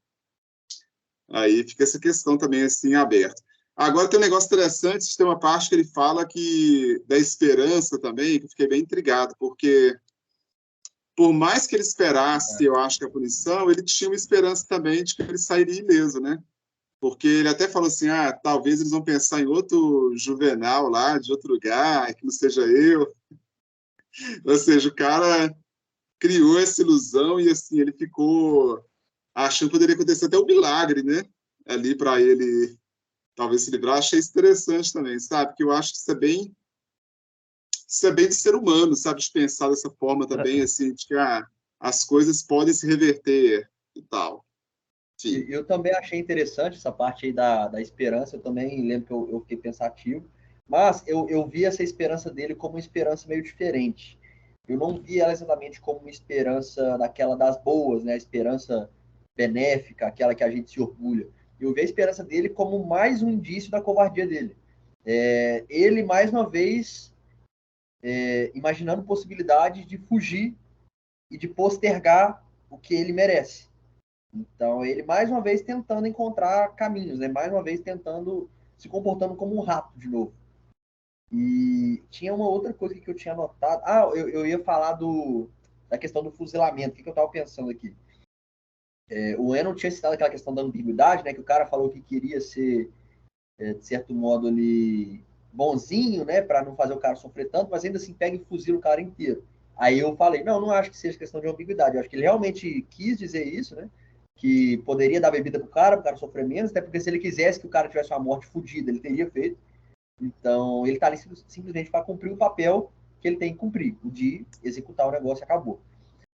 aí fica essa questão também assim aberta. Agora tem um negócio interessante, tem uma parte que ele fala que da esperança também, que eu fiquei bem intrigado, porque por mais que ele esperasse, eu acho que a punição, ele tinha uma esperança também de que ele sairia ileso, né? Porque ele até falou assim, talvez eles vão pensar em outro Juvenal lá, de outro lugar, que não seja eu. Ou seja, o cara criou essa ilusão e assim, ele ficou achando que poderia acontecer até um milagre, né? Ali para ele talvez se livrar. Achei isso interessante também, sabe? Que eu acho que isso é bem de ser humano, sabe? De pensar dessa forma também, assim, de que as coisas podem se reverter e tal. Sim. Eu também achei interessante essa parte aí da esperança, eu também lembro que eu fiquei pensativo, mas eu vi essa esperança dele como uma esperança meio diferente. Eu não vi ela exatamente como uma esperança daquela das boas, né? A esperança benéfica, aquela que a gente se orgulha. Eu vi a esperança dele como mais um indício da covardia dele. Ele, mais uma vez, imaginando possibilidades de fugir e de postergar o que ele merece. Então, ele mais uma vez tentando encontrar caminhos, né? Mais uma vez tentando se comportando como um rato de novo. E tinha uma outra coisa que eu tinha notado. Eu ia falar da questão do fuzilamento. O que eu estava pensando aqui? O Enon tinha citado aquela questão da ambiguidade, né? Que o cara falou que queria ser, de certo modo, ali bonzinho, né? Para não fazer o cara sofrer tanto, mas ainda assim pega e fuzila o cara inteiro. Aí eu falei, não acho que seja questão de ambiguidade. Eu acho que ele realmente quis dizer isso, né? Que poderia dar bebida pro cara sofrer menos, até porque se ele quisesse que o cara tivesse uma morte fodida, ele teria feito. Então, ele tá ali simplesmente para cumprir o papel que ele tem que cumprir, o de executar o negócio e acabou.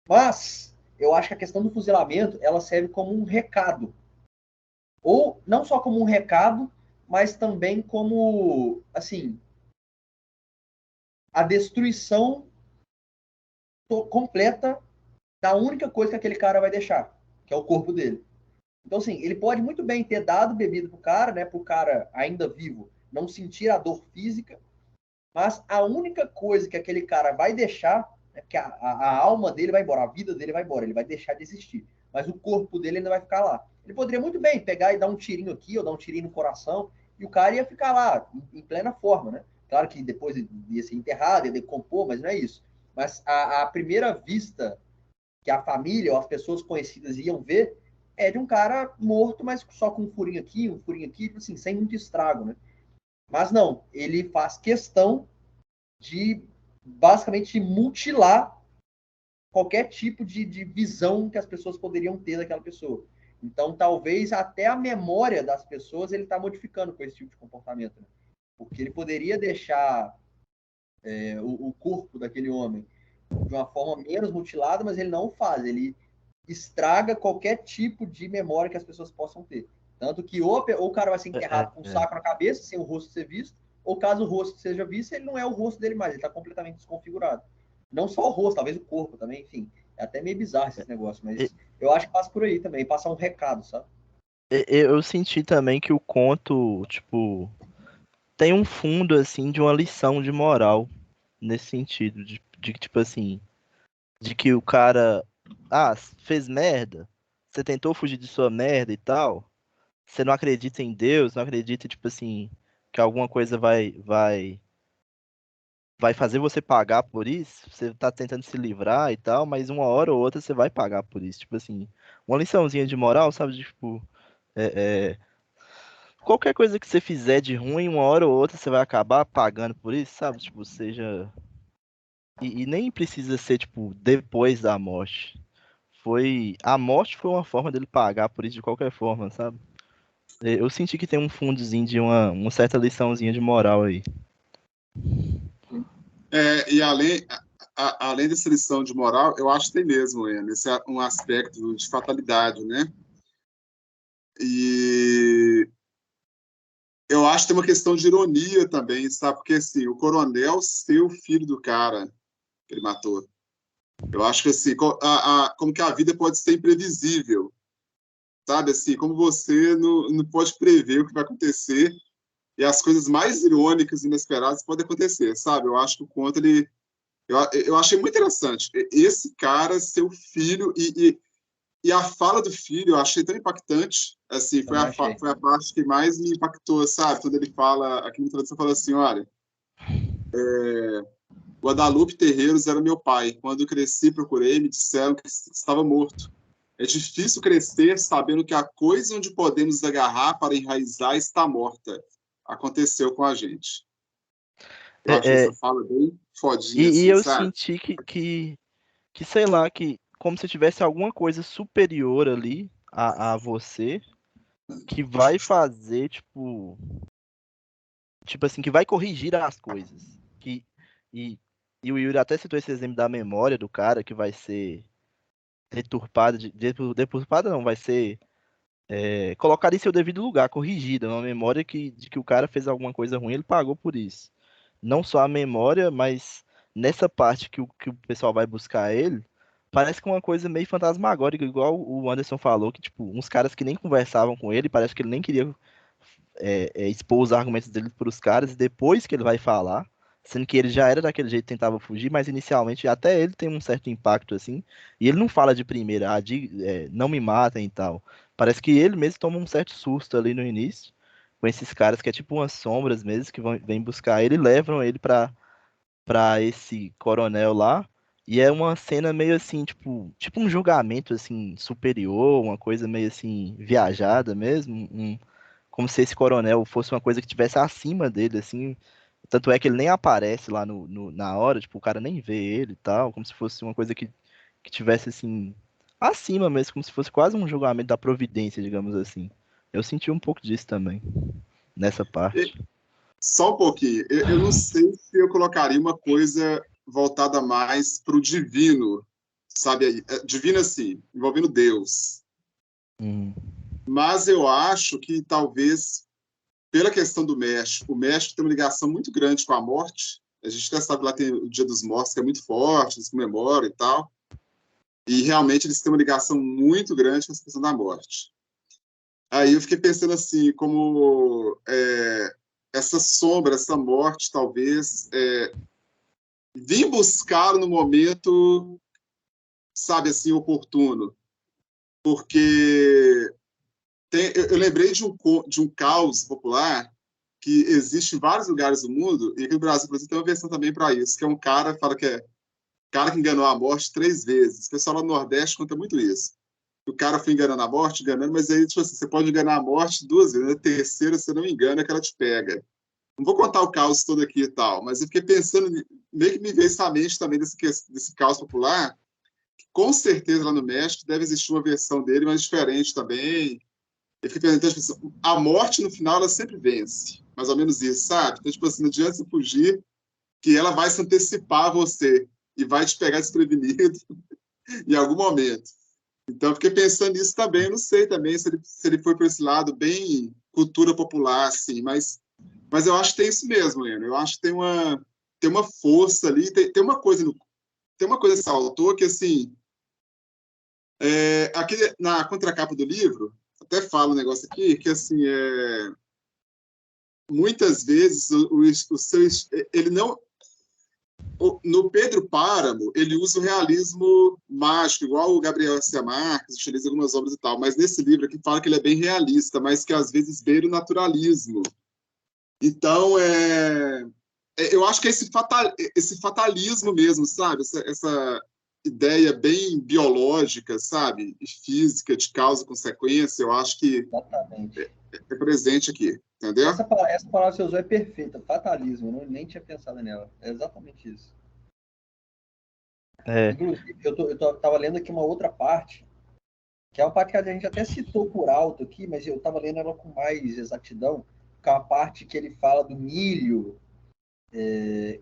Mas, eu acho que a questão do fuzilamento, ela serve como um recado. Ou, não só como um recado, mas também como, assim, a destruição completa da única coisa que aquele cara vai deixar, que é o corpo dele. Então, assim, ele pode muito bem ter dado bebida pro cara ainda vivo não sentir a dor física, mas a única coisa que aquele cara vai deixar é que a alma dele vai embora, a vida dele vai embora, ele vai deixar de existir. Mas o corpo dele ainda vai ficar lá. Ele poderia muito bem pegar e dar um tirinho aqui, ou dar um tirinho no coração, e o cara ia ficar lá, em plena forma, né? Claro que depois ia ser enterrado, ia decompor, mas não é isso. Mas a primeira vista que a família ou as pessoas conhecidas iam ver é de um cara morto, mas só com um furinho aqui, assim, sem muito estrago, né? Mas não, ele faz questão de basicamente mutilar qualquer tipo de visão que as pessoas poderiam ter daquela pessoa. Então, talvez até a memória das pessoas ele está modificando com esse tipo de comportamento. Né? Porque ele poderia deixar o corpo daquele homem de uma forma menos mutilada, mas ele não o faz. Ele estraga qualquer tipo de memória que as pessoas possam ter. Tanto que ou o cara vai ser enterrado com um saco na cabeça, sem o rosto ser visto, ou caso o rosto seja visto, ele não é o rosto dele mais, ele está completamente desconfigurado. Não só o rosto, talvez o corpo também, enfim. É até meio bizarro esse negócio, mas eu acho que passa por aí também, passar um recado, sabe? Eu senti também que o conto, tipo, tem um fundo, assim, de uma lição de moral, nesse sentido, de que, tipo assim, de que o cara, fez merda, você tentou fugir de sua merda e tal, você não acredita em Deus, não acredita, tipo assim, que alguma coisa vai fazer você pagar por isso, você tá tentando se livrar e tal, mas uma hora ou outra você vai pagar por isso, tipo assim, uma liçãozinha de moral, sabe, de, tipo, é, é, qualquer coisa que você fizer de ruim, uma hora ou outra você vai acabar pagando por isso, sabe, tipo, seja, e nem precisa ser, tipo, depois da morte, a morte foi uma forma dele pagar por isso de qualquer forma, sabe. Eu senti que tem um fundozinho de uma certa liçãozinha de moral aí. E além dessa lição de moral, eu acho que tem mesmo, Ana, esse é um aspecto de fatalidade, né? E eu acho que tem uma questão de ironia também, sabe? Porque, assim, o coronel ser o filho do cara que ele matou. Eu acho que, assim, como que a vida pode ser imprevisível, sabe? Assim, como você não pode prever o que vai acontecer e as coisas mais irônicas e inesperadas podem acontecer, sabe? Eu acho que o conto, eu achei muito interessante. Esse cara, seu filho, e a fala do filho, eu achei tão impactante, assim, Também achei. foi a parte que mais me impactou, sabe? Quando ele fala, aqui na tradução fala assim, olha, Guadalupe Terreiros era meu pai. Quando cresci, procurei, me disseram que estava morto. É difícil crescer sabendo que a coisa onde podemos agarrar para enraizar está morta. Aconteceu com a gente. Eu achei É, essa fala bem fodinha, e assim, eu sabe? senti que, sei lá, que como se tivesse alguma coisa superior ali a você que vai fazer, tipo assim, que vai corrigir as coisas. E, e o Yuri até citou esse exemplo da memória do cara que vai ser deturpada, deturpada não, vai ser colocada em seu devido lugar, corrigida, uma memória de que o cara fez alguma coisa ruim, ele pagou por isso. Não só a memória, mas nessa parte que o pessoal vai buscar ele, parece que é uma coisa meio fantasmagórica, igual o Anderson falou, que tipo, uns caras que nem conversavam com ele, parece que ele nem queria expor os argumentos dele para os caras, e depois que ele vai falar, sendo que ele já era daquele jeito, tentava fugir, mas inicialmente até ele tem um certo impacto assim, e ele não fala de primeira, não me matem e tal. Parece que ele mesmo toma um certo susto ali no início, com esses caras que é tipo umas sombras mesmo, que vêm buscar ele e levam ele pra esse coronel lá. E é uma cena meio assim, tipo um julgamento assim superior, uma coisa meio assim viajada mesmo, como se esse coronel fosse uma coisa que tivesse acima dele, assim. Tanto é que ele nem aparece lá na hora, tipo, o cara nem vê ele e tal, como se fosse uma coisa que tivesse, assim, acima mesmo, como se fosse quase um julgamento da providência, digamos assim. Eu senti um pouco disso também, nessa E, parte. só um pouquinho. Eu não sei se eu colocaria uma coisa voltada mais para o divino, sabe? Divino, assim, envolvendo Deus. Hum, Mas eu acho que talvez, pela questão do México, o México tem uma ligação muito grande com a morte. A gente até sabe que lá tem o Dia dos Mortos, que é muito forte, eles comemoram e tal. E realmente eles têm uma ligação muito grande com essa questão da morte. Aí eu fiquei pensando assim, como essa sombra, essa morte, talvez, vim buscar no momento, sabe, assim, oportuno. Porque eu lembrei de um caos popular que existe em vários lugares do mundo, e aqui no Brasil, por exemplo, tem uma versão também para isso, que é um cara, fala que é cara que enganou a morte 3 vezes. O pessoal lá no Nordeste conta muito isso. O cara foi enganando a morte, enganando, mas aí, tipo assim, você pode enganar a morte 2 vezes, na terceira, você não engana, que ela te pega. Não vou contar o caos todo aqui e tal, mas eu fiquei pensando, meio que me veio essa mente também desse caos popular, que com certeza lá no México deve existir uma versão dele, mas diferente também. Eu fiquei pensando, tipo assim, a morte no final ela sempre vence, mais ou menos isso, sabe? Então, tipo assim, não adianta você fugir, que ela vai se antecipar a você e vai te pegar desprevenido em algum momento. Então, eu fiquei pensando nisso também. Eu não sei também se ele foi para esse lado bem cultura popular, assim, mas eu acho que tem isso mesmo, Ana. Eu acho que tem uma força ali, tem uma coisa tem uma coisa desse autor que, assim, aqui na contracapa do livro, até fala um negócio aqui, que, assim, muitas vezes o seu, ele não, no Pedro Páramo, ele usa o realismo mágico, igual o Gabriel Garcia Marques, utiliza algumas obras e tal, mas nesse livro aqui fala que ele é bem realista, mas que às vezes beira o naturalismo. Então, eu acho que é esse fatalismo mesmo, sabe? Essa ideia bem biológica, sabe? E física, de causa e consequência, eu acho que Exatamente. é presente aqui, entendeu? Essa palavra que você usou é perfeita, fatalismo, eu nem tinha pensado nela. É exatamente isso. é, Inclusive, tava lendo aqui uma outra parte, que é uma parte que a gente até citou por alto aqui, mas eu tava lendo ela com mais exatidão, que é a parte que ele fala do milho.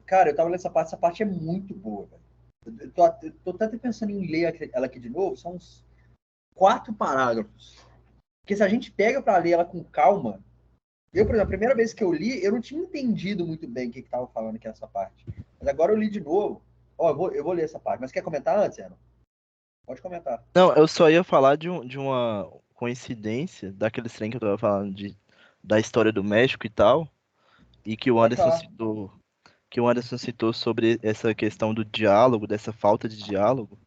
Cara, eu tava lendo essa parte é muito boa, velho. Eu tô até pensando em ler ela aqui de novo, são uns 4 parágrafos. Porque se a gente pega para ler ela com calma, eu, por exemplo, a primeira vez que eu li, eu não tinha entendido muito bem o que estava falando aqui nessa parte. Mas agora eu li de novo. Ó, eu vou ler essa parte. Mas quer comentar antes, Ana? Pode comentar. Não, eu só ia falar de uma coincidência daqueles trem que eu tava falando da história do México e tal, e Pode falar. que o Anderson citou sobre essa questão do diálogo, dessa falta de diálogo.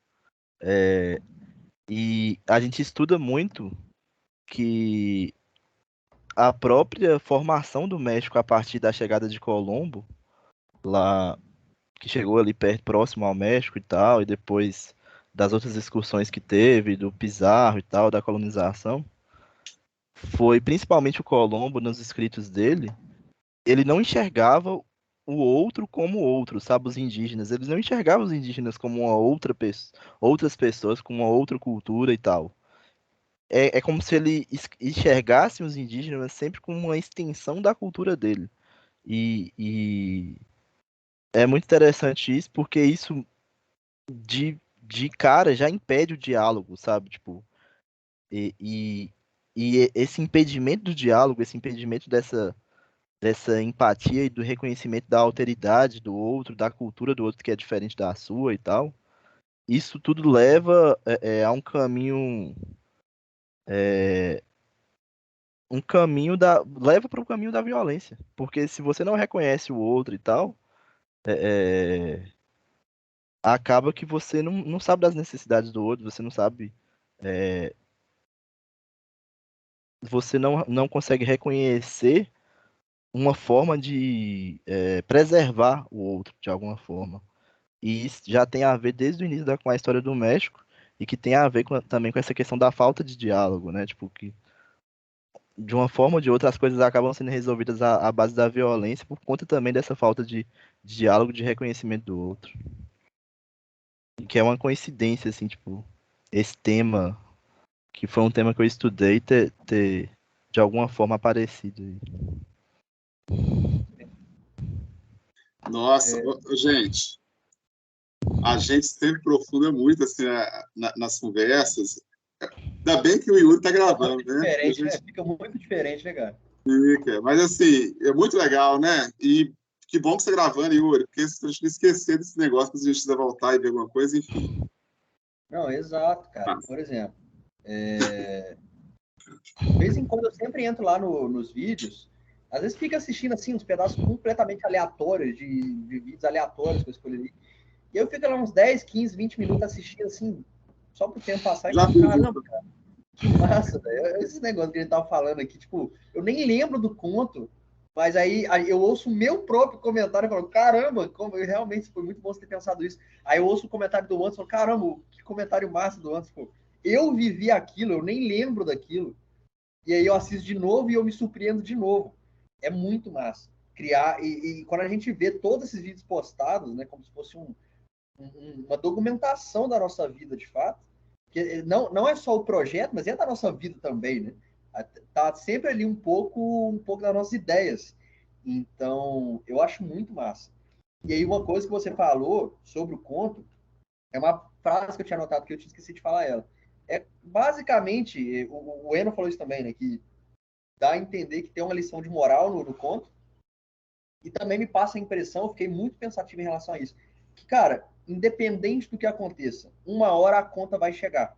E a gente estuda muito que a própria formação do México a partir da chegada de Colombo, lá que chegou ali perto, próximo ao México e tal, e depois das outras excursões que teve, do Pizarro e tal, da colonização, foi principalmente o Colombo nos escritos dele, ele não enxergava o outro como outro, sabe, os indígenas, eles não enxergavam os indígenas como uma outra outras pessoas com uma outra cultura e tal. É como se ele enxergasse os indígenas sempre como uma extensão da cultura dele. E é muito interessante isso, porque isso de cara já impede o diálogo, sabe? Tipo, e, e, e esse impedimento do diálogo, esse impedimento dessa empatia e do reconhecimento da alteridade do outro, da cultura do outro que é diferente da sua e tal, isso tudo leva a é, um caminho leva para o caminho da violência, porque se você não reconhece o outro e tal, é, acaba que você não sabe das necessidades do outro, você não sabe, é, você não consegue reconhecer uma forma de preservar o outro de alguma forma. E isso já tem a ver desde o início com a história do México e que tem a ver também com essa questão da falta de diálogo, né? Tipo, que de uma forma ou de outra as coisas acabam sendo resolvidas à base da violência por conta também dessa falta de diálogo, de reconhecimento do outro. E que é uma coincidência, assim, tipo, esse tema, que foi um tema que eu estudei, ter de alguma forma aparecido aí. Nossa, gente, a gente sempre aprofunda muito assim, nas conversas. Ainda bem que o Yuri está gravando, né? A Diferente, né? gente Fica muito diferente, né, cara? fica. Mas assim, é muito legal, né? E que bom que você está gravando, Yuri, porque se a gente não esquecer desse negócio, se a gente precisa voltar e ver alguma coisa, enfim. Não, exato, cara. Mas, Por exemplo, de vez em quando eu sempre entro lá nos vídeos, às vezes fica assistindo assim uns pedaços completamente aleatórios, de vídeos aleatórios que eu escolhi ali. E eu fico lá uns 10, 15, 20 minutos assistindo assim, só pro tempo passar e já falo, fiz isso. caramba, que massa, velho. Esse negócio que a gente tava falando aqui, tipo, eu nem lembro do conto, mas aí eu ouço o meu próprio comentário e falo, caramba, como realmente foi muito bom você ter pensado isso. Aí eu ouço o comentário do Anderson e falo, caramba, que comentário massa do Anderson. Pô, eu vivi aquilo, eu nem lembro daquilo. E aí eu assisto de novo e eu me surpreendo de novo. É muito massa. Criar, e quando a gente vê todos esses vídeos postados, né, como se fosse uma documentação da nossa vida, de fato, que não é só o projeto, mas é da nossa vida também, né? Tá sempre ali um pouco das nossas ideias. Então, eu acho muito massa. E aí, uma coisa que você falou sobre o conto, é uma frase que eu tinha anotado que eu tinha esquecido de falar ela. É basicamente, o Eno falou isso também, né? Que dá a entender que tem uma lição de moral no conto. E também me passa a impressão, eu fiquei muito pensativo em relação a isso, que, cara, independente do que aconteça, uma hora a conta vai chegar.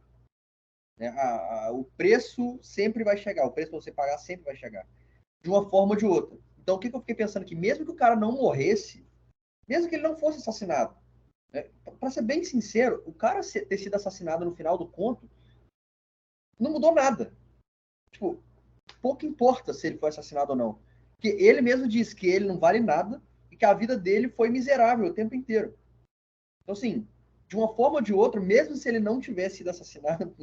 Né? O preço sempre vai chegar, o preço para você pagar sempre vai chegar. De uma forma ou de outra. Então, o que eu fiquei pensando aqui? Mesmo que o cara não morresse, mesmo que ele não fosse assassinado, né? Para ser bem sincero, o cara ter sido assassinado no final do conto não mudou nada. Tipo, pouco importa se ele foi assassinado ou não. Porque ele mesmo disse que ele não vale nada e que a vida dele foi miserável o tempo inteiro. Então, assim, de uma forma ou de outra, mesmo se ele não tivesse sido assassinado,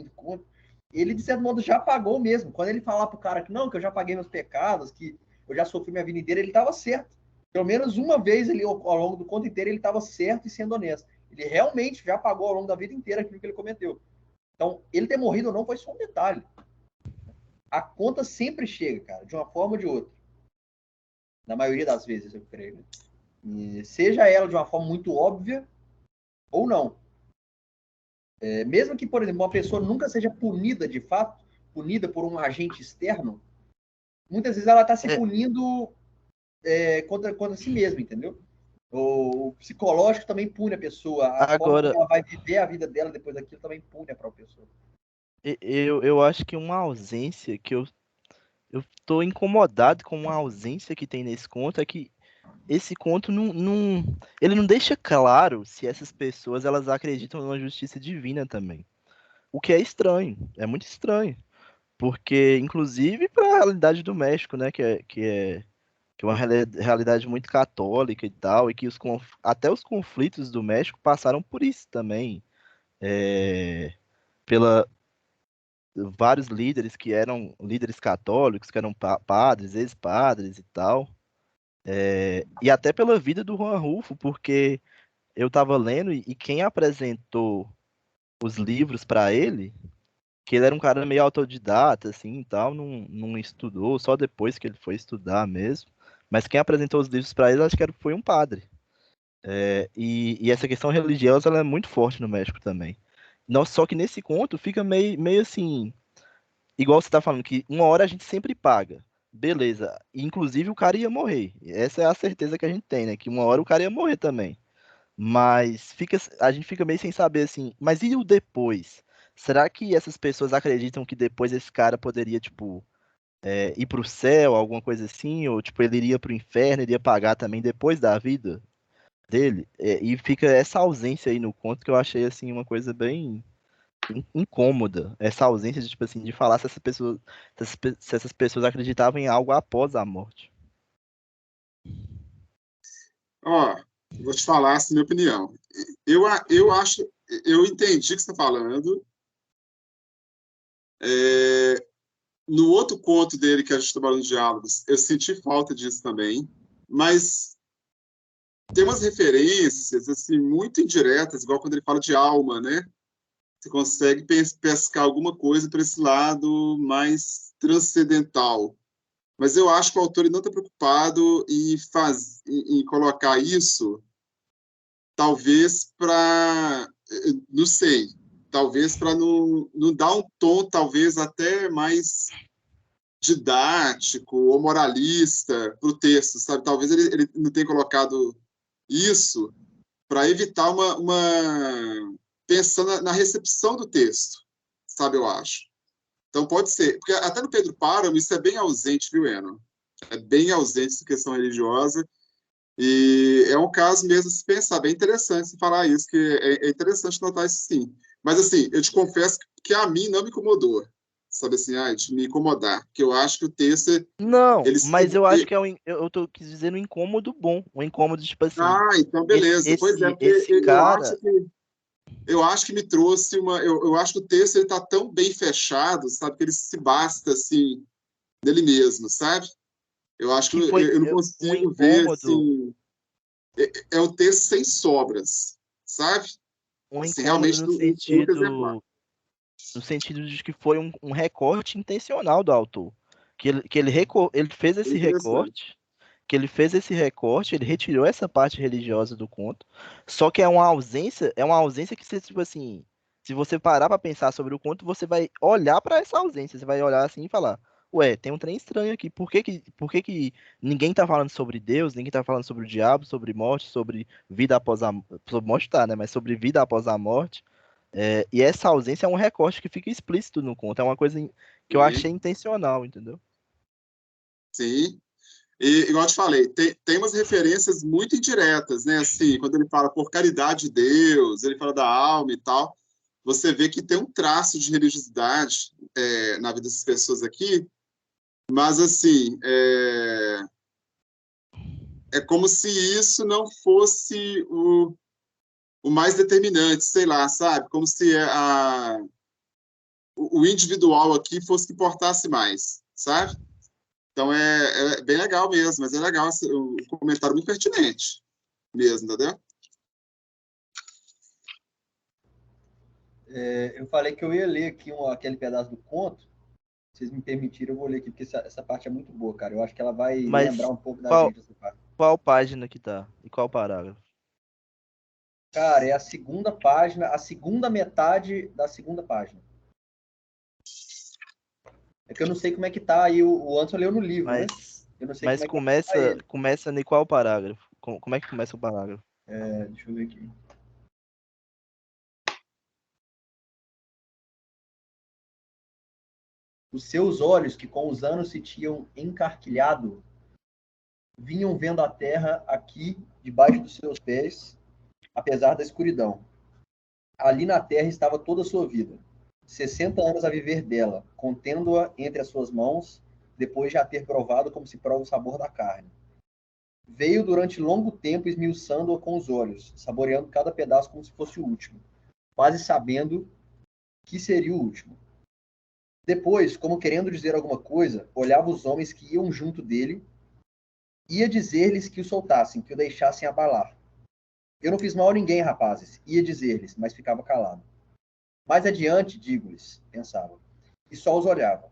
ele, de certo modo, já pagou mesmo. Quando ele falar pro cara que não, que eu já paguei meus pecados, que eu já sofri minha vida inteira, ele estava certo. Pelo menos uma vez ele, ao longo do conto inteiro, ele estava certo e sendo honesto. Ele realmente já pagou ao longo da vida inteira aquilo que ele cometeu. Então, ele ter morrido ou não foi só um detalhe. A conta sempre chega, cara, de uma forma ou de outra. Na maioria das vezes, eu creio. Né? E seja ela de uma forma muito óbvia, ou não. Mesmo que, por exemplo, uma pessoa nunca seja punida de fato, punida por um agente externo, muitas vezes ela está se É, punindo contra si mesma, entendeu? O psicológico também pune a pessoa, a forma como agora, ela vai viver a vida dela depois daquilo também pune a própria pessoa. eu acho que uma ausência que eu tô incomodado com uma ausência que tem nesse conto é que esse conto ele não deixa claro se essas pessoas elas acreditam numa justiça divina também. O que é estranho, é muito estranho, porque inclusive para a realidade do México, né, que é uma realidade muito católica e tal, e que até os conflitos do México passaram por isso também, pela vários líderes que eram líderes católicos, que eram padres, ex-padres e tal. E até pela vida do Juan Rulfo, porque eu tava lendo e quem apresentou os livros para ele, que ele era um cara meio autodidata, assim, e tal, não estudou, só depois que ele foi estudar mesmo. Mas quem apresentou os livros para ele, acho que foi um padre. E essa questão religiosa, ela é muito forte no México também. Não, só que nesse conto fica meio assim, igual você tá falando, que uma hora a gente sempre paga. Beleza. Inclusive o cara ia morrer. Essa é a certeza que a gente tem, né? Que uma hora o cara ia morrer também. Mas a gente fica meio sem saber assim, mas e o depois? Será que essas pessoas acreditam que depois esse cara poderia, tipo, ir pro céu, alguma coisa assim? Ou, tipo, ele iria pro inferno, iria pagar também depois da vida dele? E fica essa ausência aí no conto que eu achei, assim, uma coisa bem incômoda. Essa ausência de, tipo assim, de falar se essas pessoas acreditavam em algo após a morte. Ó, vou te falar assim, minha opinião. Eu acho, eu entendi o que você está falando. É, no outro conto dele, que a gente está falando de diálogos, eu senti falta disso também, mas tem umas referências assim muito indiretas, igual quando ele fala de alma, né? Você consegue pescar alguma coisa para esse lado mais transcendental. Mas eu acho que o autor não está preocupado em colocar isso, talvez para, não sei, talvez para não dar um tom, talvez até mais didático ou moralista para o texto, sabe? Talvez ele não tenha colocado isso para evitar pensando na recepção do texto, sabe? Eu acho. Então pode ser, porque até no Pedro Páramo isso é bem ausente, viu, Eno? É bem ausente essa questão religiosa. E é um caso mesmo se pensar, bem interessante se falar isso, que é interessante notar isso sim. Mas assim, eu te confesso que a mim não me incomodou, sabe assim, de me incomodar, porque eu acho que o texto, Não, ele mas eu acho que eu tô quis dizer um incômodo bom, um incômodo tipo assim, então esse beleza. Pois é, esse porque esse cara, eu acho que me trouxe eu acho que o texto ele tá tão bem fechado, sabe, que ele se basta assim dele mesmo, sabe? Eu acho que que foi eu não um consigo ver incômodo, assim, é um texto sem sobras, sabe? um Assim, incômodo realmente muito exemplar. no sentido de que foi um recorte intencional do autor, ele fez Bem esse interessante. recorte, ele retirou essa parte religiosa do conto, só que é uma ausência que você, tipo assim, se você parar pra pensar sobre o conto, você vai olhar pra essa ausência, você vai olhar assim e falar, ué, tem um trem estranho aqui, por que que ninguém tá falando sobre Deus, ninguém tá falando sobre o diabo, sobre morte, sobre vida após a, sobre morte tá, né, mas sobre vida após a morte, e essa ausência é um recorte que fica explícito no conto, é uma coisa que eu Sim, achei intencional, entendeu? sim. E, igual eu te falei, tem umas referências muito indiretas, né? Assim, quando ele fala por caridade de Deus, ele fala da alma e tal, você vê que tem um traço de religiosidade na vida dessas pessoas aqui, mas assim, é como se isso não fosse o mais determinante, sei lá, sabe? Como se o individual aqui fosse que importasse mais, sabe? Então é bem legal mesmo, mas é legal o comentário muito pertinente mesmo, entendeu? Eu falei que eu ia ler aqui aquele pedaço do conto. Se vocês me permitirem, eu vou ler aqui, porque essa parte é muito boa, cara. Eu acho que ela vai lembrar Mas um pouco da qual, gente, essa parte. qual página que tá? E qual parágrafo? Cara, é a segunda página, a segunda metade da segunda página. É que eu não sei como é que tá aí, o Anderson leu no livro, né? Eu não sei Mas como é que tá ele. começa em qual parágrafo? Como é que começa o parágrafo? Deixa eu ver aqui. Os seus olhos, que com os anos se tinham encarquilhado, vinham vendo a terra aqui, debaixo dos seus pés, apesar da escuridão. Ali na terra estava toda a sua vida. 60 anos a viver dela, contendo-a entre as suas mãos, depois de a ter provado como se prova o sabor da carne. Veio durante longo tempo esmiuçando-a com os olhos, saboreando cada pedaço como se fosse o último, quase sabendo que seria o último. Depois, como querendo dizer alguma coisa, olhava os homens que iam junto dele, ia dizer-lhes que o soltassem, que o deixassem abalar. Eu não fiz mal a ninguém, rapazes, ia dizer-lhes, mas ficava calado. Mais adiante, digo-lhes, pensava, e só os olhava.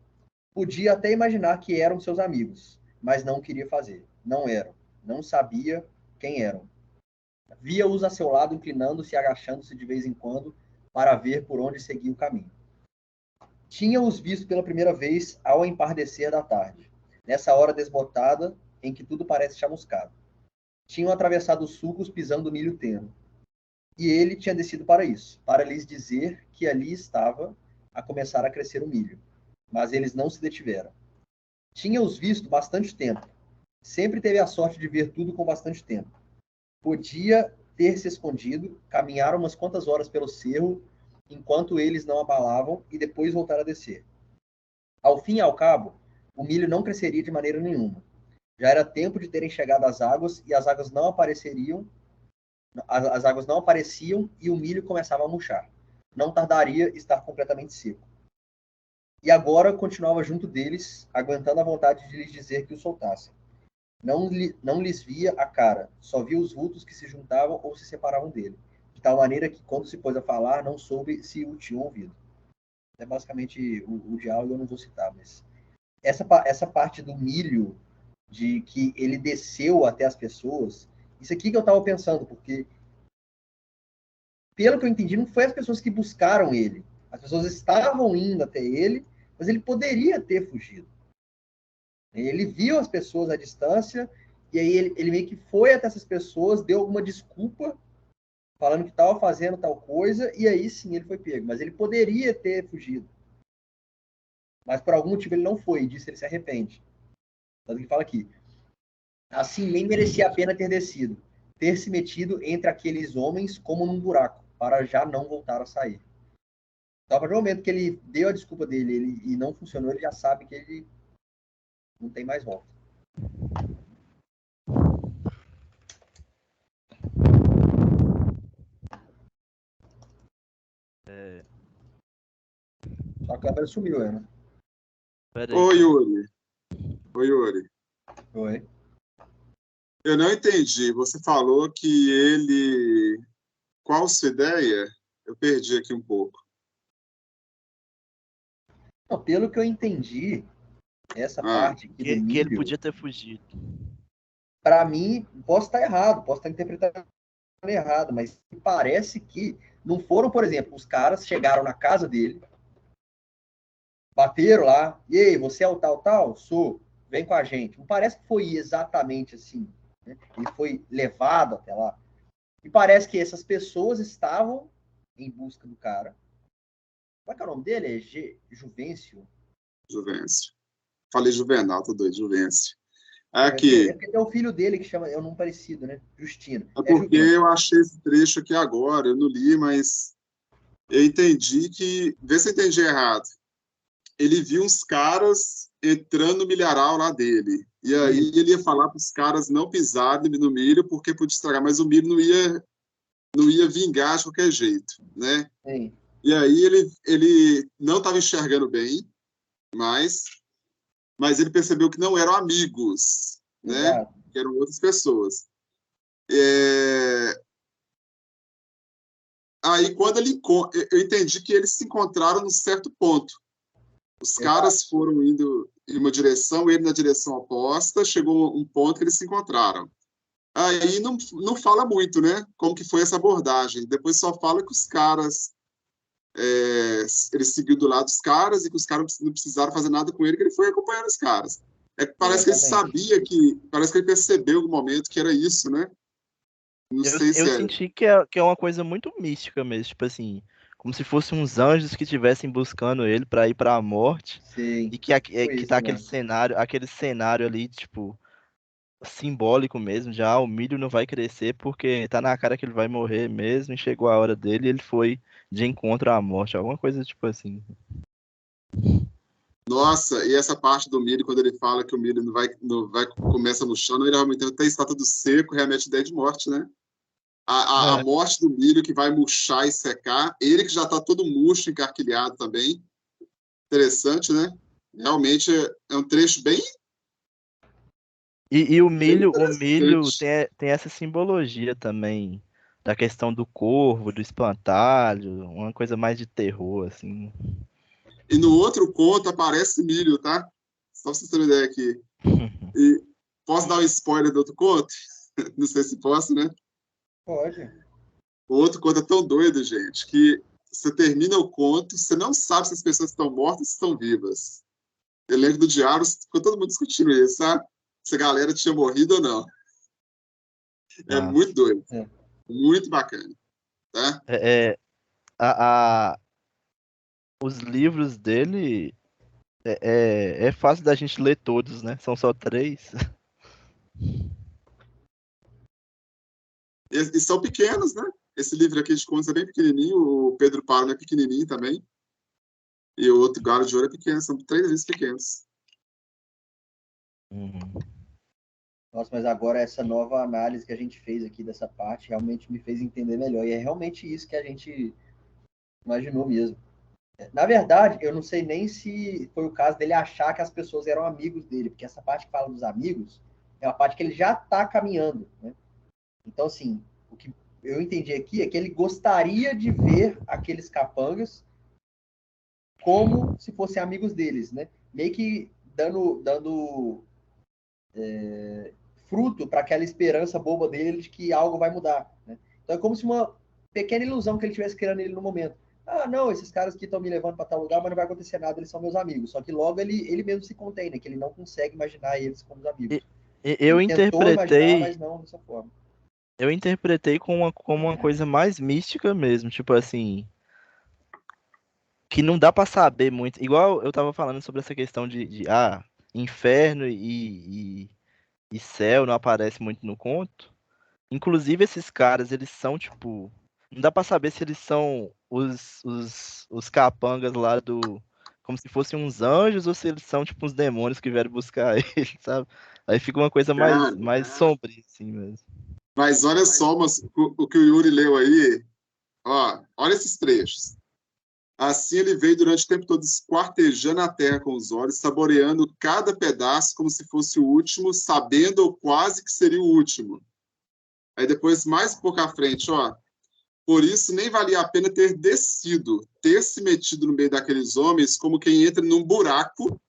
Podia até imaginar que eram seus amigos, mas não queria fazer. Não eram. Não sabia quem eram. Via-os a seu lado, inclinando-se e agachando-se de vez em quando para ver por onde seguia o caminho. Tinha-os visto pela primeira vez ao empardecer da tarde, nessa hora desbotada em que tudo parece chamuscado. Tinham atravessado os sulcos pisando o milho tenro. E ele tinha descido para isso, para lhes dizer que ali estava a começar a crescer o milho. Mas eles não se detiveram. Tinha-os visto bastante tempo. Sempre teve a sorte de ver tudo com bastante tempo. Podia ter se escondido, caminhar umas quantas horas pelo cerro, enquanto eles não abalavam, e depois voltar a descer. Ao fim e ao cabo, o milho não cresceria de maneira nenhuma. Já era tempo de terem chegado às águas, e as águas não apareciam e o milho começava a murchar. Não tardaria estar completamente seco. E agora continuava junto deles, aguentando a vontade de lhes dizer que o soltassem. Não lhes via a cara, só via os vultos que se juntavam ou se separavam dele, de tal maneira que, quando se pôs a falar, não soube se o tinham ouvido. É basicamente o diálogo, eu não vou citar, mas essa parte do milho, de que ele desceu até as pessoas, isso aqui que eu estava pensando, porque, pelo que eu entendi, não foi as pessoas que buscaram ele. As pessoas estavam indo até ele, mas ele poderia ter fugido. Ele viu as pessoas à distância, e aí ele meio que foi até essas pessoas, deu alguma desculpa, falando que estava fazendo tal coisa, e aí sim ele foi pego. Mas ele poderia ter fugido. Mas por algum motivo ele não foi, e disso ele se arrepende. Tanto que fala aqui. Assim, nem merecia a pena ter descido, ter se metido entre aqueles homens como num buraco, para já não voltar a sair. Então, a partir do momento que ele deu a desculpa dele e não funcionou, ele já sabe que ele não tem mais volta. Só a câmera sumiu, né? Pera aí, Oi, Yuri. Oi, Yuri. Oi. Eu não entendi. Você falou que ele... Qual a sua ideia? Eu perdi aqui um pouco. Não, pelo que eu entendi, essa Ah, parte aqui do que ele milho, podia ter fugido. para mim, posso estar errado, posso estar interpretando errado, mas parece que não foram, por exemplo, os caras chegaram na casa dele, bateram lá, e aí, você é o tal, tal? Sou, vem com a gente. Não parece que foi exatamente assim, né? Ele foi levado até lá. E parece que essas pessoas estavam em busca do cara. Como é que é o nome dele? É Juvencio? Juvencio. Falei Juvenal, tô doido, Juvencio. É porque, Aqui, é porque tem o filho dele que chama, é um nome parecido, né? Justino. é É porque Juvencio. eu achei esse trecho aqui agora, eu não li, mas eu entendi que... Vê se eu entendi errado. Ele viu uns caras entrando no milharal lá dele. E aí Isso. ele ia falar para os caras não pisarem no milho, porque podia estragar, mas o milho não ia vingar de qualquer jeito, né? Sim. E aí ele não estava enxergando bem, mas ele percebeu que não eram amigos, né? Exato. Que eram outras pessoas. É... Aí, quando eu entendi que eles se encontraram num certo ponto. Os Exato. caras foram indo em uma direção, ele na direção oposta, chegou um ponto que eles se encontraram. Aí não fala muito, né? Como que foi essa abordagem. Depois só fala que os caras, ele seguiu do lado dos caras e que os caras não precisaram fazer nada com ele, que ele foi acompanhando os caras. Parece que ele Exatamente. sabia parece que ele percebeu no momento que era isso, né? Não sei se Eu senti que é uma coisa muito mística mesmo, tipo assim, como se fossem uns anjos que estivessem buscando ele pra ir pra morte, Sim, e que foi isso tá mesmo. aquele cenário ali, tipo, simbólico mesmo, já o milho não vai crescer porque tá na cara que ele vai morrer mesmo, e chegou a hora dele e ele foi de encontro à morte, alguma coisa tipo assim. Nossa, e essa parte do milho, quando ele fala que o milho não vai começa no chão, ele realmente até a estátua do seco, remete a ideia de morte, né? A É, morte do milho que vai murchar e secar, ele que já está todo murcho, encarquilhado também. Interessante, né? Realmente é um trecho bem, e bem o milho interessante. tem essa simbologia também, da questão do corvo, do espantalho, uma coisa mais de terror, assim. E no outro conto aparece milho, tá? Só pra vocês terem uma ideia aqui. E posso dar um spoiler do outro conto? Não sei se posso, né? Pode. O outro conto é tão doido, gente, que você termina o conto, você não sabe se as pessoas estão mortas ou se estão vivas. Eu lembro do diário, ficou todo mundo discutindo isso, sabe? Se a galera tinha morrido ou não. É muito Nossa. doido, É. muito bacana, tá? É, é, a, os livros dele é fácil da gente ler todos, né? São só três. E são pequenos, né? Esse livro aqui de contos é bem pequenininho, o Pedro Páramo é pequenininho também, e o outro Galo de Ouro é pequeno, são 3 livros pequenos. Uhum. Nossa, mas agora essa nova análise que a gente fez aqui dessa parte realmente me fez entender melhor. E é realmente isso que a gente imaginou mesmo. Na verdade, eu não sei nem se foi o caso dele achar que as pessoas eram amigos dele, porque essa parte que fala dos amigos é uma parte que ele já está caminhando, né? Então, assim, o que eu entendi aqui é que ele gostaria de ver aqueles capangas como se fossem amigos deles, né? Meio que dando fruto para aquela esperança boba dele de que algo vai mudar, né? Então é como se uma pequena ilusão que ele tivesse criando nele no momento. Ah, não, esses caras que estão me levando para tal lugar, mas não vai acontecer nada, eles são meus amigos. Só que logo ele mesmo se contém, né? Que ele não consegue imaginar eles como os E- amigos. eu Ele tentou imaginar, interpretei, mas não dessa forma. eu interpretei como uma coisa mais mística mesmo, tipo assim, que não dá pra saber muito. Igual eu tava falando sobre essa questão de inferno e céu não aparece muito no conto. Inclusive, esses caras, eles são, tipo. Não dá pra saber se eles são os capangas lá do. Como se fossem uns anjos ou se eles são, tipo, uns demônios que vieram buscar eles, sabe? Aí fica uma coisa Cara, mais sombria, assim mesmo. mas olha só o que o Yuri leu aí, ó, olha esses trechos. Assim ele veio durante o tempo todo esquartejando a terra com os olhos, saboreando cada pedaço como se fosse o último, sabendo ou quase que seria o último. Aí depois, mais um pouco à frente, ó. Por isso nem valia a pena ter descido, ter se metido no meio daqueles homens como quem entra num buraco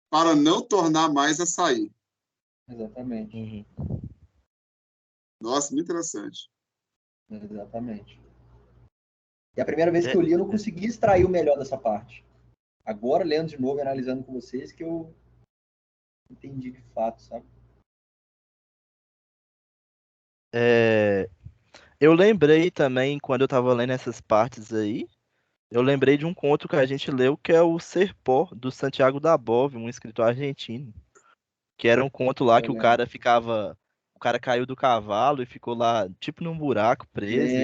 para não tornar mais a sair. Exatamente. Uhum. Nossa, muito interessante. Exatamente. E a primeira vez que É, eu li, eu não consegui extrair o melhor dessa parte. Agora, lendo de novo e analisando com vocês, que eu entendi de fato, sabe? é, eu lembrei também, quando eu tava lendo essas partes aí, eu lembrei de um conto que a gente leu, que é o Serpó, do Santiago Dabov, um escritor argentino. Que era um conto lá Eu que o lembro. cara ficava. O cara caiu do cavalo e ficou lá, tipo num buraco preso,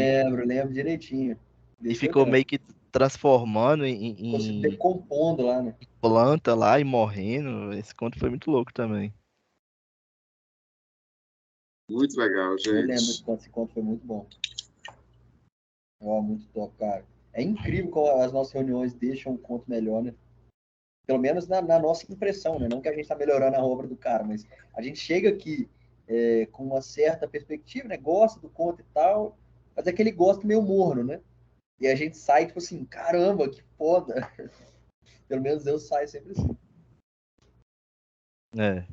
Lembro direitinho. e Desse eu ficou lembro. meio que transformando Ficou se em decompondo lá, né? planta lá e morrendo. Esse conto foi muito louco também. Muito legal, Eu lembro gente. esse conto foi muito bom. Ó, muito top, cara. É incrível como as nossas reuniões deixam o conto melhor, né? Pelo menos na nossa impressão, né? Não que a gente está melhorando a obra do cara, mas a gente chega aqui com uma certa perspectiva, né? Gosta do conto e tal, mas é aquele gosto meio morno, né? E a gente sai, tipo assim, caramba, que foda. Pelo menos eu saio sempre assim. É.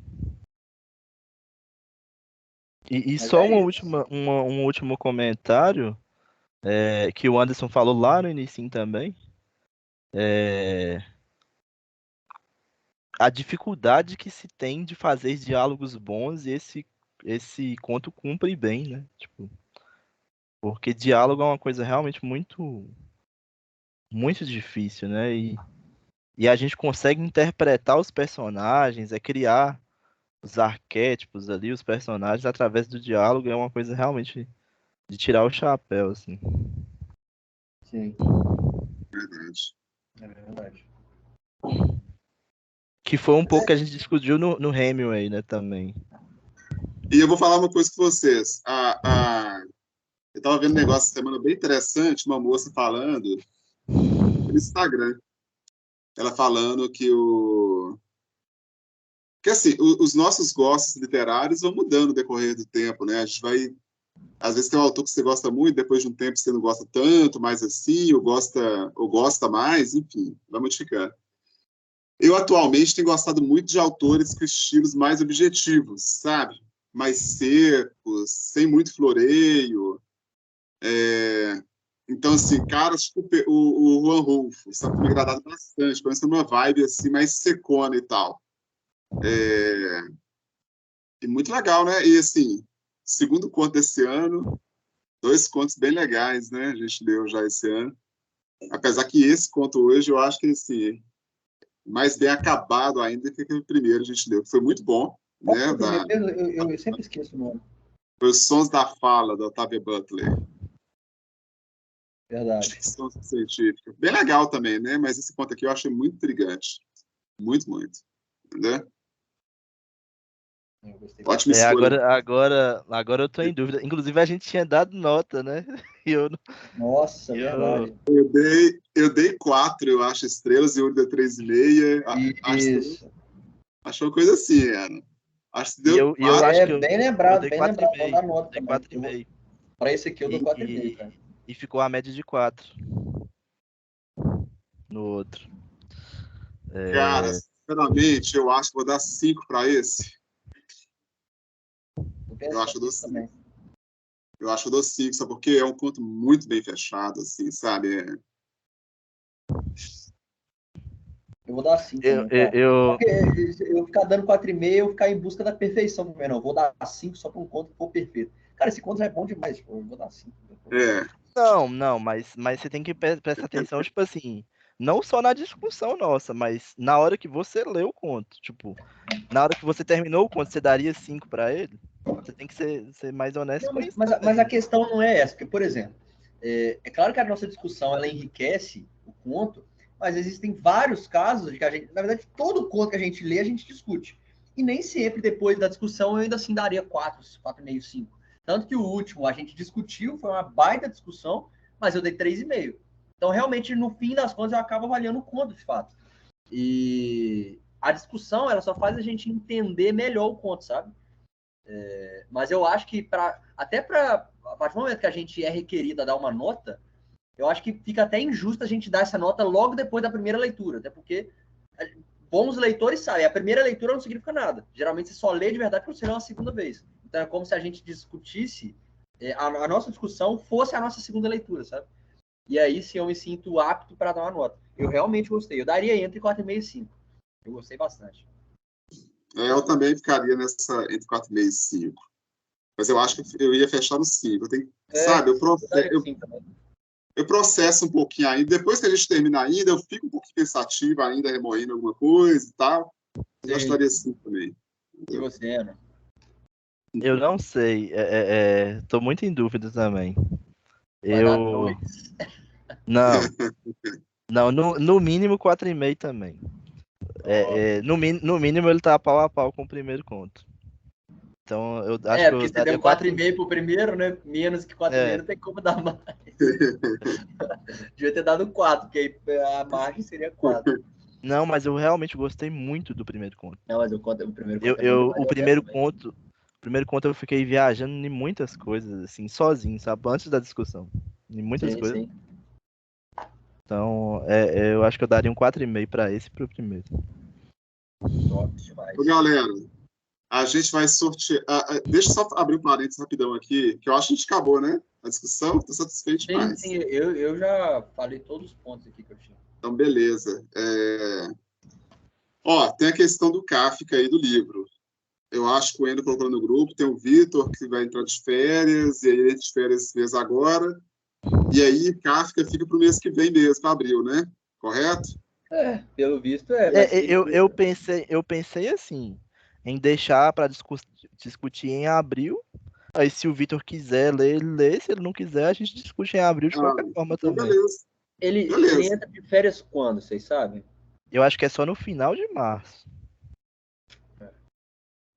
E Mas só é uma isso. um último comentário que o Anderson falou lá no início também. É, a dificuldade que se tem de fazer diálogos bons e esse conto cumpre bem, né? Tipo, porque diálogo é uma coisa realmente muito difícil, né? E a gente consegue interpretar os personagens, criar os arquétipos ali, os personagens através do diálogo, é uma coisa realmente de tirar o chapéu, assim. Sim, Verdade. é verdade. Que foi um pouco que a gente discutiu no Hemingway, né, também. E eu vou falar uma coisa com vocês. Eu estava vendo um negócio essa semana bem interessante, uma moça falando no Instagram. Ela falando que assim, os nossos gostos literários vão mudando no decorrer do tempo, né? A gente vai, às vezes tem um autor que você gosta muito, depois de um tempo você não gosta tanto, mais assim, ou gosta mais, enfim, vai modificando. Eu atualmente tenho gostado muito de autores com estilos mais objetivos, sabe? Mais secos, sem muito floreio. Então, assim, caras tipo o Juan Rulfo, sabe, tem me agradado bastante, parece uma vibe assim, mais secona e tal. E muito legal, né? E assim, segundo conto desse ano, dois contos bem legais, né? A gente leu já esse ano. Apesar que esse conto hoje, eu acho que assim, mais bem acabado ainda que aquele primeiro que a gente leu, que foi muito bom, Qual foi né? o primeiro mesmo? Eu sempre esqueço o nome. Foi Os Sons da Fala, da Octavia Butler. Verdade. Ficção científica. Bem legal também, né? Mas esse conto aqui eu achei muito intrigante. Muito, muito. Entendeu? Eu gostei Ótima bastante. escolha. Agora eu tô em dúvida. Inclusive a gente tinha dado nota, né? E eu, Nossa, eu, verdade. Eu dei 4, eu acho, estrelas, e o deu 3,5. Isso. Acho uma coisa assim, Ana. Acho que deu eu 4. acho É que bem eu lembrado, dei bem quatro e lembrado. Vou meio. dar nota Dei também. quatro e meio. Para esse aqui eu dou 4,5, E, cara. e ficou a média de 4 no outro. Cara, sinceramente, eu acho que vou dar 5 para esse. Tô Eu acho pensando que eu dou nisso 5. também. Eu acho que eu dou 5, só porque é um conto muito bem fechado, assim, sabe? Eu vou dar 5 Eu, também, eu, cara. eu- Porque eu ficar dando 4,5, eu ficar em busca da perfeição também. Não, eu vou dar 5 só para um conto que for perfeito. Cara, esse conto já é bom demais. Pô. Eu vou dar 5. É, não, mas você tem que prestar atenção, tipo assim, não só na discussão nossa, mas na hora que você lê o conto. Tipo, na hora que você terminou o conto, você daria 5 pra ele? Você tem que ser mais honesto Não, com isso mas a também. questão não é essa. Porque, por exemplo, é claro que a nossa discussão ela enriquece o conto, mas existem vários casos de que a gente, na verdade, todo conto que a gente lê, a gente discute. E nem sempre depois da discussão eu ainda assim daria 4, 4,5, 5. Tanto que o último a gente discutiu, foi uma baita discussão, mas eu dei 3,5. Então, realmente, no fim das contas, eu acabo avaliando o conto, de fato. E a discussão, ela só faz a gente entender melhor o conto, sabe? Mas eu acho que até para a partir do momento que a gente é requerido a dar uma nota, eu acho que fica até injusto a gente dar essa nota logo depois da primeira leitura, até porque bons leitores sabem, a primeira leitura não significa nada. Geralmente você só lê de verdade quando você lê uma segunda vez. Então é como se a gente discutisse, a nossa discussão fosse a nossa segunda leitura, sabe? E aí sim eu me sinto apto para dar uma nota. Eu realmente gostei. Eu daria entre 4,5 e 5. Eu gostei bastante. eu também ficaria nessa entre 4,5 e 5. Mas eu acho que eu ia fechar no 5. Sabe, Eu daria 5 também. eu processo um pouquinho ainda. Depois que a gente termina ainda, eu fico um pouquinho pensativo ainda, remoendo alguma coisa e tal. Eu já Sei. estaria 5 também. E você, Ana? Eu não sei, tô muito em dúvida também. Vai dar Eu. 2. Não, não, no mínimo 4,5 também. No mínimo ele tá pau a pau com o primeiro conto. Então eu acho que Porque eu você daria deu 4. 4,5 pro primeiro, né? Menos que 4,5 É, não tem como dar mais. Devia ter dado 4, porque aí a margem seria 4. não, mas eu realmente gostei muito do primeiro conto. Não, mas o primeiro conto é bom O demais, eu gosto também. primeiro conto eu fiquei viajando em muitas coisas, assim, sozinho, sabe? Antes da discussão. Em muitas Sim, coisas. sim. Então, eu acho que eu daria um 4,5 pra esse e pro primeiro. Top Ô, demais. galera, A gente vai sortear. Deixa eu só abrir um parênteses rapidão aqui, que eu acho que a gente acabou, né? A discussão, estou satisfeito demais. Sim, eu já falei todos os pontos aqui que eu tinha. Então, beleza. Ó, tem a questão do Kafka aí do livro. Eu acho que o Endo colocou no grupo, tem o Vitor, que vai entrar de férias, e aí ele de férias fez agora. E aí, Kafka fica para o mês que vem mesmo, para abril, né? Correto? Pelo visto mas Eu pensei assim, em deixar para discutir em abril. Aí se o Vitor quiser ler, ele lê. Se ele não quiser, a gente discute em abril de qualquer forma então também. beleza. Ele entra de férias quando, vocês sabem? Eu acho que é só no final de março.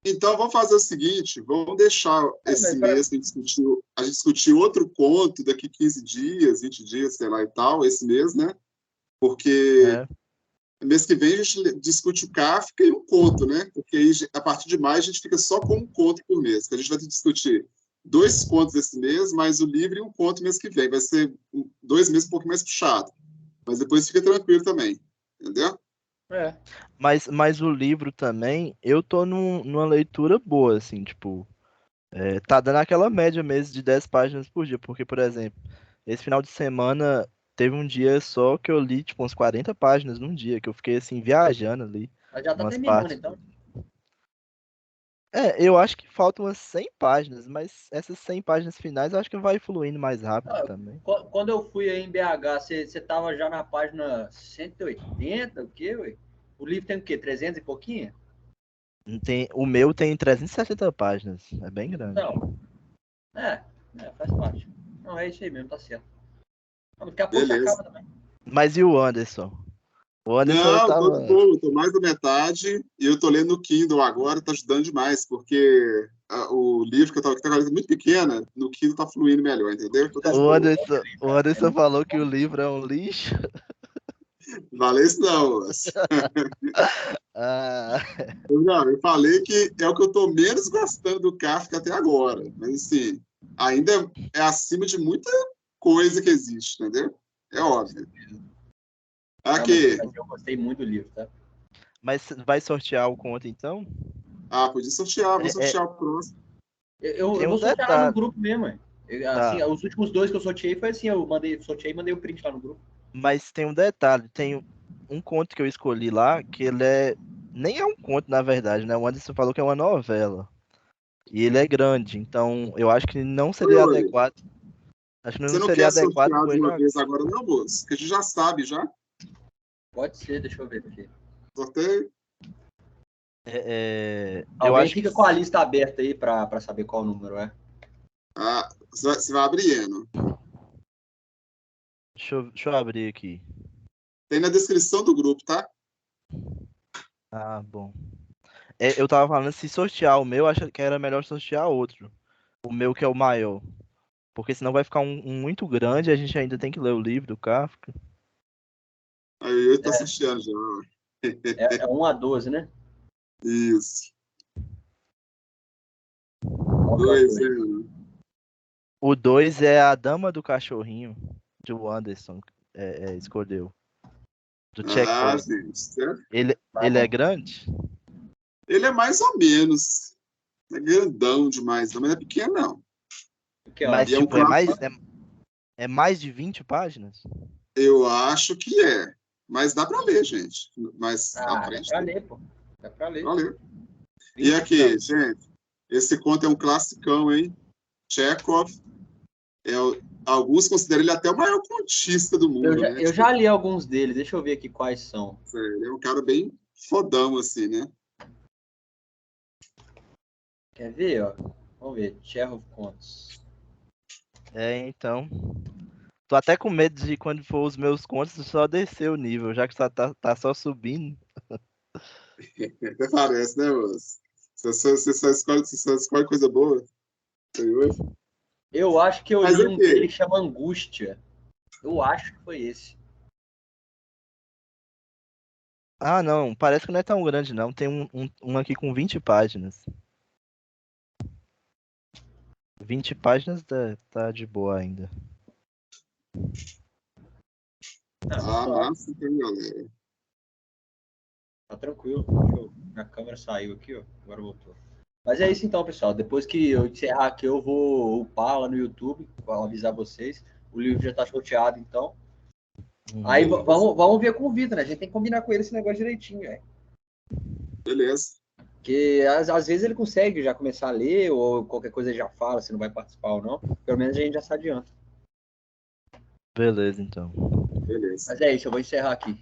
Então, vamos fazer o seguinte, vamos deixar esse mês que a gente discutir outro conto daqui 15 dias, 20 dias, sei lá e tal, esse mês, né? Porque mês que vem a gente discute o Kafka e um conto, né? Porque aí, a partir de maio, a gente fica só com um conto por mês. Que a gente vai ter que discutir 2 contos esse mês, mais o livro e um conto mês que vem. Vai ser 2 meses um pouco mais puxado. Mas depois fica tranquilo também. Entendeu? Mas o livro também, eu tô numa leitura boa, assim, tipo, tá dando aquela média mesmo de 10 páginas por dia, porque, por exemplo, esse final de semana teve um dia só que eu li, tipo, uns 40 páginas num dia, que eu fiquei, assim, viajando ali, Mas já tá umas terminando, partes. então. Eu acho que faltam umas 100 páginas, mas essas 100 páginas finais eu acho que vai fluindo mais rápido também. Quando eu fui aí em BH, você tava já na página 180, o quê, ué? O livro tem o quê? 300 e pouquinho? O meu tem 360 páginas, é bem grande. Não. Faz parte. Não, é isso aí mesmo, tá certo. Daqui a pouco você Beleza. acaba também. Mas e o Anderson? O Anderson Não, tô tava. de boa, tô mais da metade e eu tô lendo no Kindle agora, tá ajudando demais, porque o livro que eu tava aqui tá muito pequena, no Kindle tá fluindo melhor, entendeu? Então tá de boa. O Anderson falou que o livro é um lixo. Valeu isso não, mas... Ah, Não, eu falei que é o que eu tô menos gostando do Kafka até agora, mas assim, ainda é acima de muita coisa que existe, entendeu? É óbvio. Aqui, Mas eu gostei muito do livro, tá? mas vai sortear o conto então? podia sortear, vou sortear o próximo. Eu Tem um vou sortear lá no detalhe. grupo mesmo, ué. Assim, Tá. os últimos 2 que eu sorteei foi assim, sorteei e mandei o print lá no grupo. Mas tem um detalhe. Tem um conto que eu escolhi lá, que ele é. Nem é um conto, na verdade, né? O Anderson falou que é uma novela. E ele é grande, então eu acho que não seria Oi, adequado. Acho que você não não seria quer adequado sortear com de ele uma agora. vez agora não, moço? Que a gente já sabe, já. Pode ser, deixa eu ver aqui. Sorteio. Eu Alguém acho que fica com a lista aberta aí pra saber qual número é. Você vai abrindo. Deixa eu abrir aqui. Tem na descrição do grupo, tá? Ah, bom. Eu tava falando se sortear o meu, acho que era melhor sortear outro. O meu que é o maior. Porque senão vai ficar um muito grande e a gente ainda tem que ler o livro do Kafka. Aí eu tô sorteando já. É 1 a 12, né? Isso. Qual que é o 2, 2? O 2 é A Dama do Cachorrinho, que o Anderson escolheu. Do Chekhov. gente. Certo? Ele é grande? Ele é mais ou menos. Não é grandão demais, não, mas não é pequeno, não. Mas, E é um tipo, clássico. é mais de 20 páginas? Eu acho que é. Mas dá para ler, gente. Mas à Dá frente pra tem. ler, pô. Dá pra ler. Valeu. E 20, aqui, gente, esse conto é um classicão, hein? Chekhov. Alguns consideram ele até o maior contista do mundo, né? eu Tipo, já li alguns deles, deixa eu ver aqui quais são. ele é um cara bem fodão, assim, né? Quer ver, ó? Vamos ver, Chekhov Contos. Então. Tô até com medo de quando for os meus contos só descer o nível, já que tá só subindo. Até parece, né, moço? Você só escolhe coisa boa. Senhor. Eu acho que eu Mas li um dele aqui, que chama Angústia. Eu acho que foi esse. Ah, não, parece que não é tão grande, não. Tem um aqui com 20 páginas. 20 páginas tá de boa ainda. massa, então, galera. Tá tranquilo. Minha câmera saiu aqui, ó. Agora voltou. Mas é isso então, pessoal. Depois que eu encerrar aqui, eu vou upar lá no YouTube, vou avisar vocês. O livro já tá sorteado, então. Aí vamos ver com o Vitor, né? A gente tem que combinar com ele esse negócio direitinho, velho. Beleza. Porque às vezes ele consegue já começar a ler, ou qualquer coisa ele já fala se não vai participar ou não. Pelo menos a gente já se adianta. Beleza, então. Beleza. Mas é isso, eu vou encerrar aqui.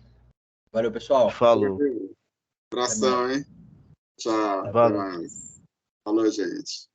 Valeu, pessoal. Falou. Abração, hein? Tchau. Até Valeu. mais. Falou, gente.